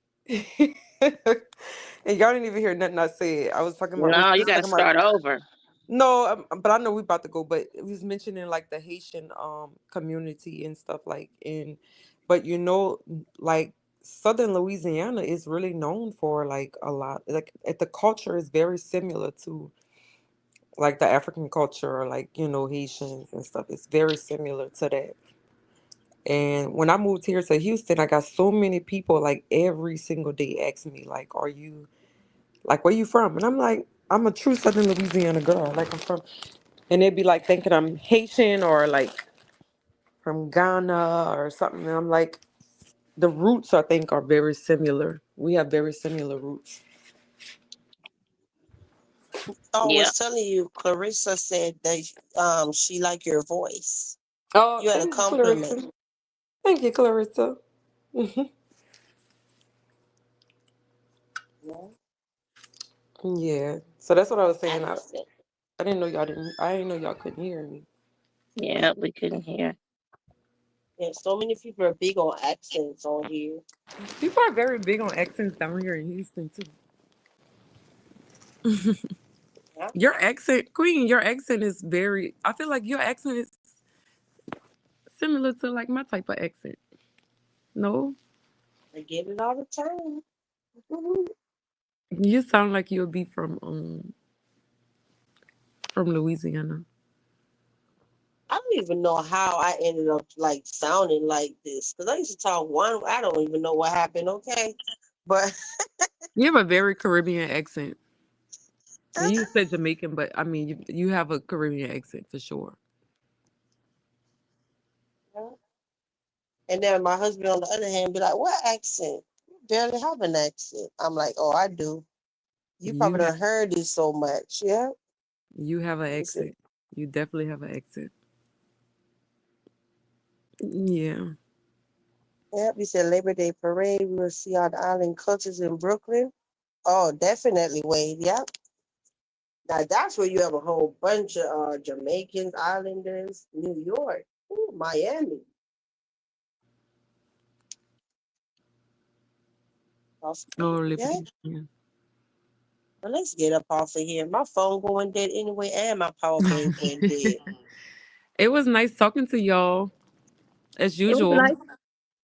And y'all didn't even hear nothing I said. I was talking about, we
No, you
was
got to
talking about,
start over.
no, but I know we about to go. But it was mentioning like the Haitian community and stuff like but like Southern Louisiana is really known for like a lot. Like the culture is very similar to like the African culture, or like Haitians and stuff. It's very similar to that. And when I moved here to Houston, I got so many people like every single day asking me like, "Are you like where you from?" And I'm like, "I'm a true Southern Louisiana girl. Like I'm from," and they'd be like thinking I'm Haitian or like from Ghana or something. And I'm like, the roots I think are very similar. We have very similar roots.
Oh, I
Yeah.
was telling you, Clarissa said that she liked your voice.
Oh,
You had a
thank you,
compliment.
Clarissa. Thank you, Clarissa.
Yeah,
Yeah. So that's what I was saying.
Accent.
I didn't know y'all didn't. I didn't know y'all couldn't hear me.
Yeah, we couldn't hear.
yeah. So many people are big on accents on here.
People are very big on accents down here in Houston too.
Yeah,
Your accent, Queen, your accent is very. I feel like your accent is similar to like my type of accent. No,
I get it all the time.
you sound like you'll be from Louisiana.
I don't even know how I ended up like sounding like this because I used to talk one. I don't even know what happened. Okay, but
You have a very Caribbean accent. And you said Jamaican, but I mean you have a Caribbean accent for sure.
and then my husband on the other hand be like, "What accent? You barely have an accent." I'm like, "Oh, I do. You
You
probably
have
done heard it so much." Yeah.
you have an
He said,
accent. You definitely have an accent. Yeah.
"Yep." He said Labor Day parade. We will see all the island cultures in Brooklyn. Oh, definitely, Wade. Yep. Now that's where you have a whole bunch of Jamaicans, Islanders, New York, ooh, Miami.
Oh,
Yeah.
Liberty. Yeah.
Well, let's get up off of here. My phone going dead anyway, and my power bank went dead.
It was nice talking to y'all as
It was
usual.
nice.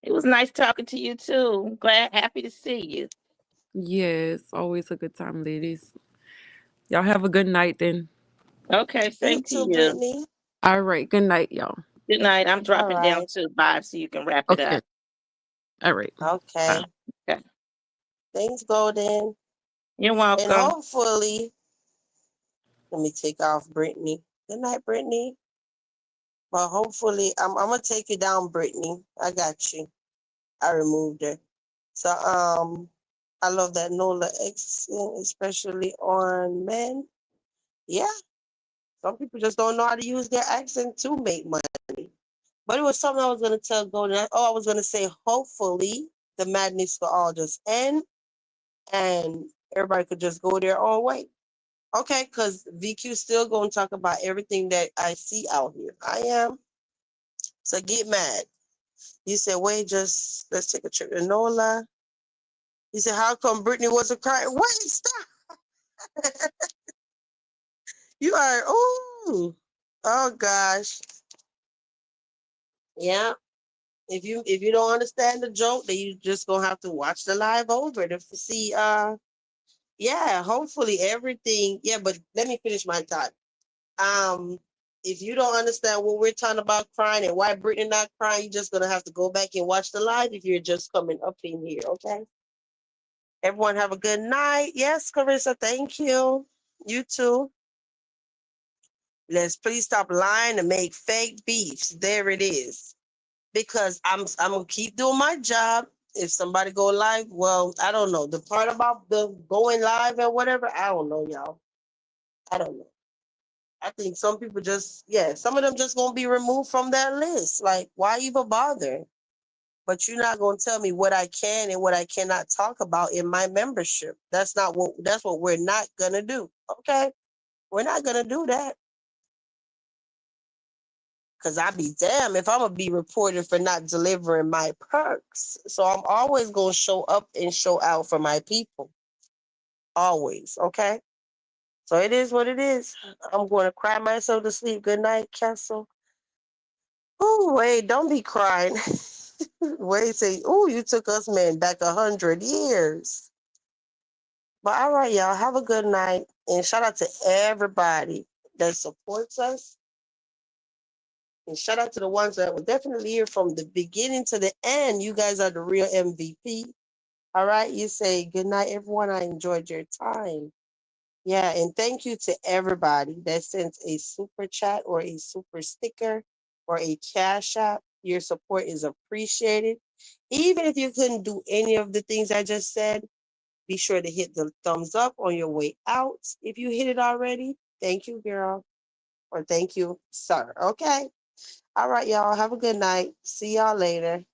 It was nice talking to you too. Glad, happy to see you.
Yes, always a good time, ladies. Y'all have a good night then.
Okay,
You
same to
too,
you.
Brittany.
All right. Good night, y'all.
Good night. I'm
All
dropping down
right.
to 5 so you can wrap it
Okay.
up.
All right. Bye.
Okay.
Okay.
Things go then.
You're
And
welcome.
hopefully, let me take off Brittany. Good night, Brittany. Well, hopefully, I'm gonna take you down, Brittany. I got you. I removed her. So I love that Nola accent, especially on men. Yeah, some people just don't know how to use their accent to make money. But it was something I was gonna tell Golden. Oh, I was gonna say hopefully the madness could all just end and everybody could just go their own way. Okay, because VQ still gonna talk about everything that I see out here. I am. So get mad. You said, wait, just let's take a trip to NOLA. He said, how come Brittany wasn't crying? Wait, stop. You are, ooh. Oh gosh. Yeah. If you don't understand the joke, then you just gonna have to watch the live over to see yeah, hopefully everything. Yeah, but let me finish my thought. Um, if you don't understand what we're talking about crying and why Brittany not crying, you're just gonna have to go back and watch the live if you're just coming up in here, okay? Everyone have a good night. Yes, Carissa, thank you. You too. Let's please stop lying and make fake beefs. There it is. Because I'm gonna keep doing my job. If somebody go live, well, I don't know. The part about the going live or whatever, I don't know, y'all. I don't know. I think some people just, yeah, some of them just gonna be removed from that list. Like, why even bother? But you're not gonna tell me what I can and what I cannot talk about in my membership. That's what we're not gonna do. Okay? We're not gonna do that. Cause I be damn if I'm gonna be reported for not delivering my perks. So I'm always gonna show up and show out for my people. Always, okay? So it is what it is. I'm gonna cry myself to sleep. Good night, Castle. Oh, wait, don't be crying. Wade say, "Oh, you took us, man, back 100 years." But all right, y'all, have a good night, and shout out to everybody that supports us, and shout out to the ones that were definitely here from the beginning to the end. You guys are the real MVP. All right, you say good night, everyone. I enjoyed your time. Yeah, and thank you to everybody that sent a super chat or a super sticker or a cash app. Your support is appreciated. Even if you couldn't do any of the things I just said, be sure to hit the thumbs up on your way out. If you hit it already, thank you, girl, or thank you, sir. Okay. All right, y'all. Have a good night. See y'all later.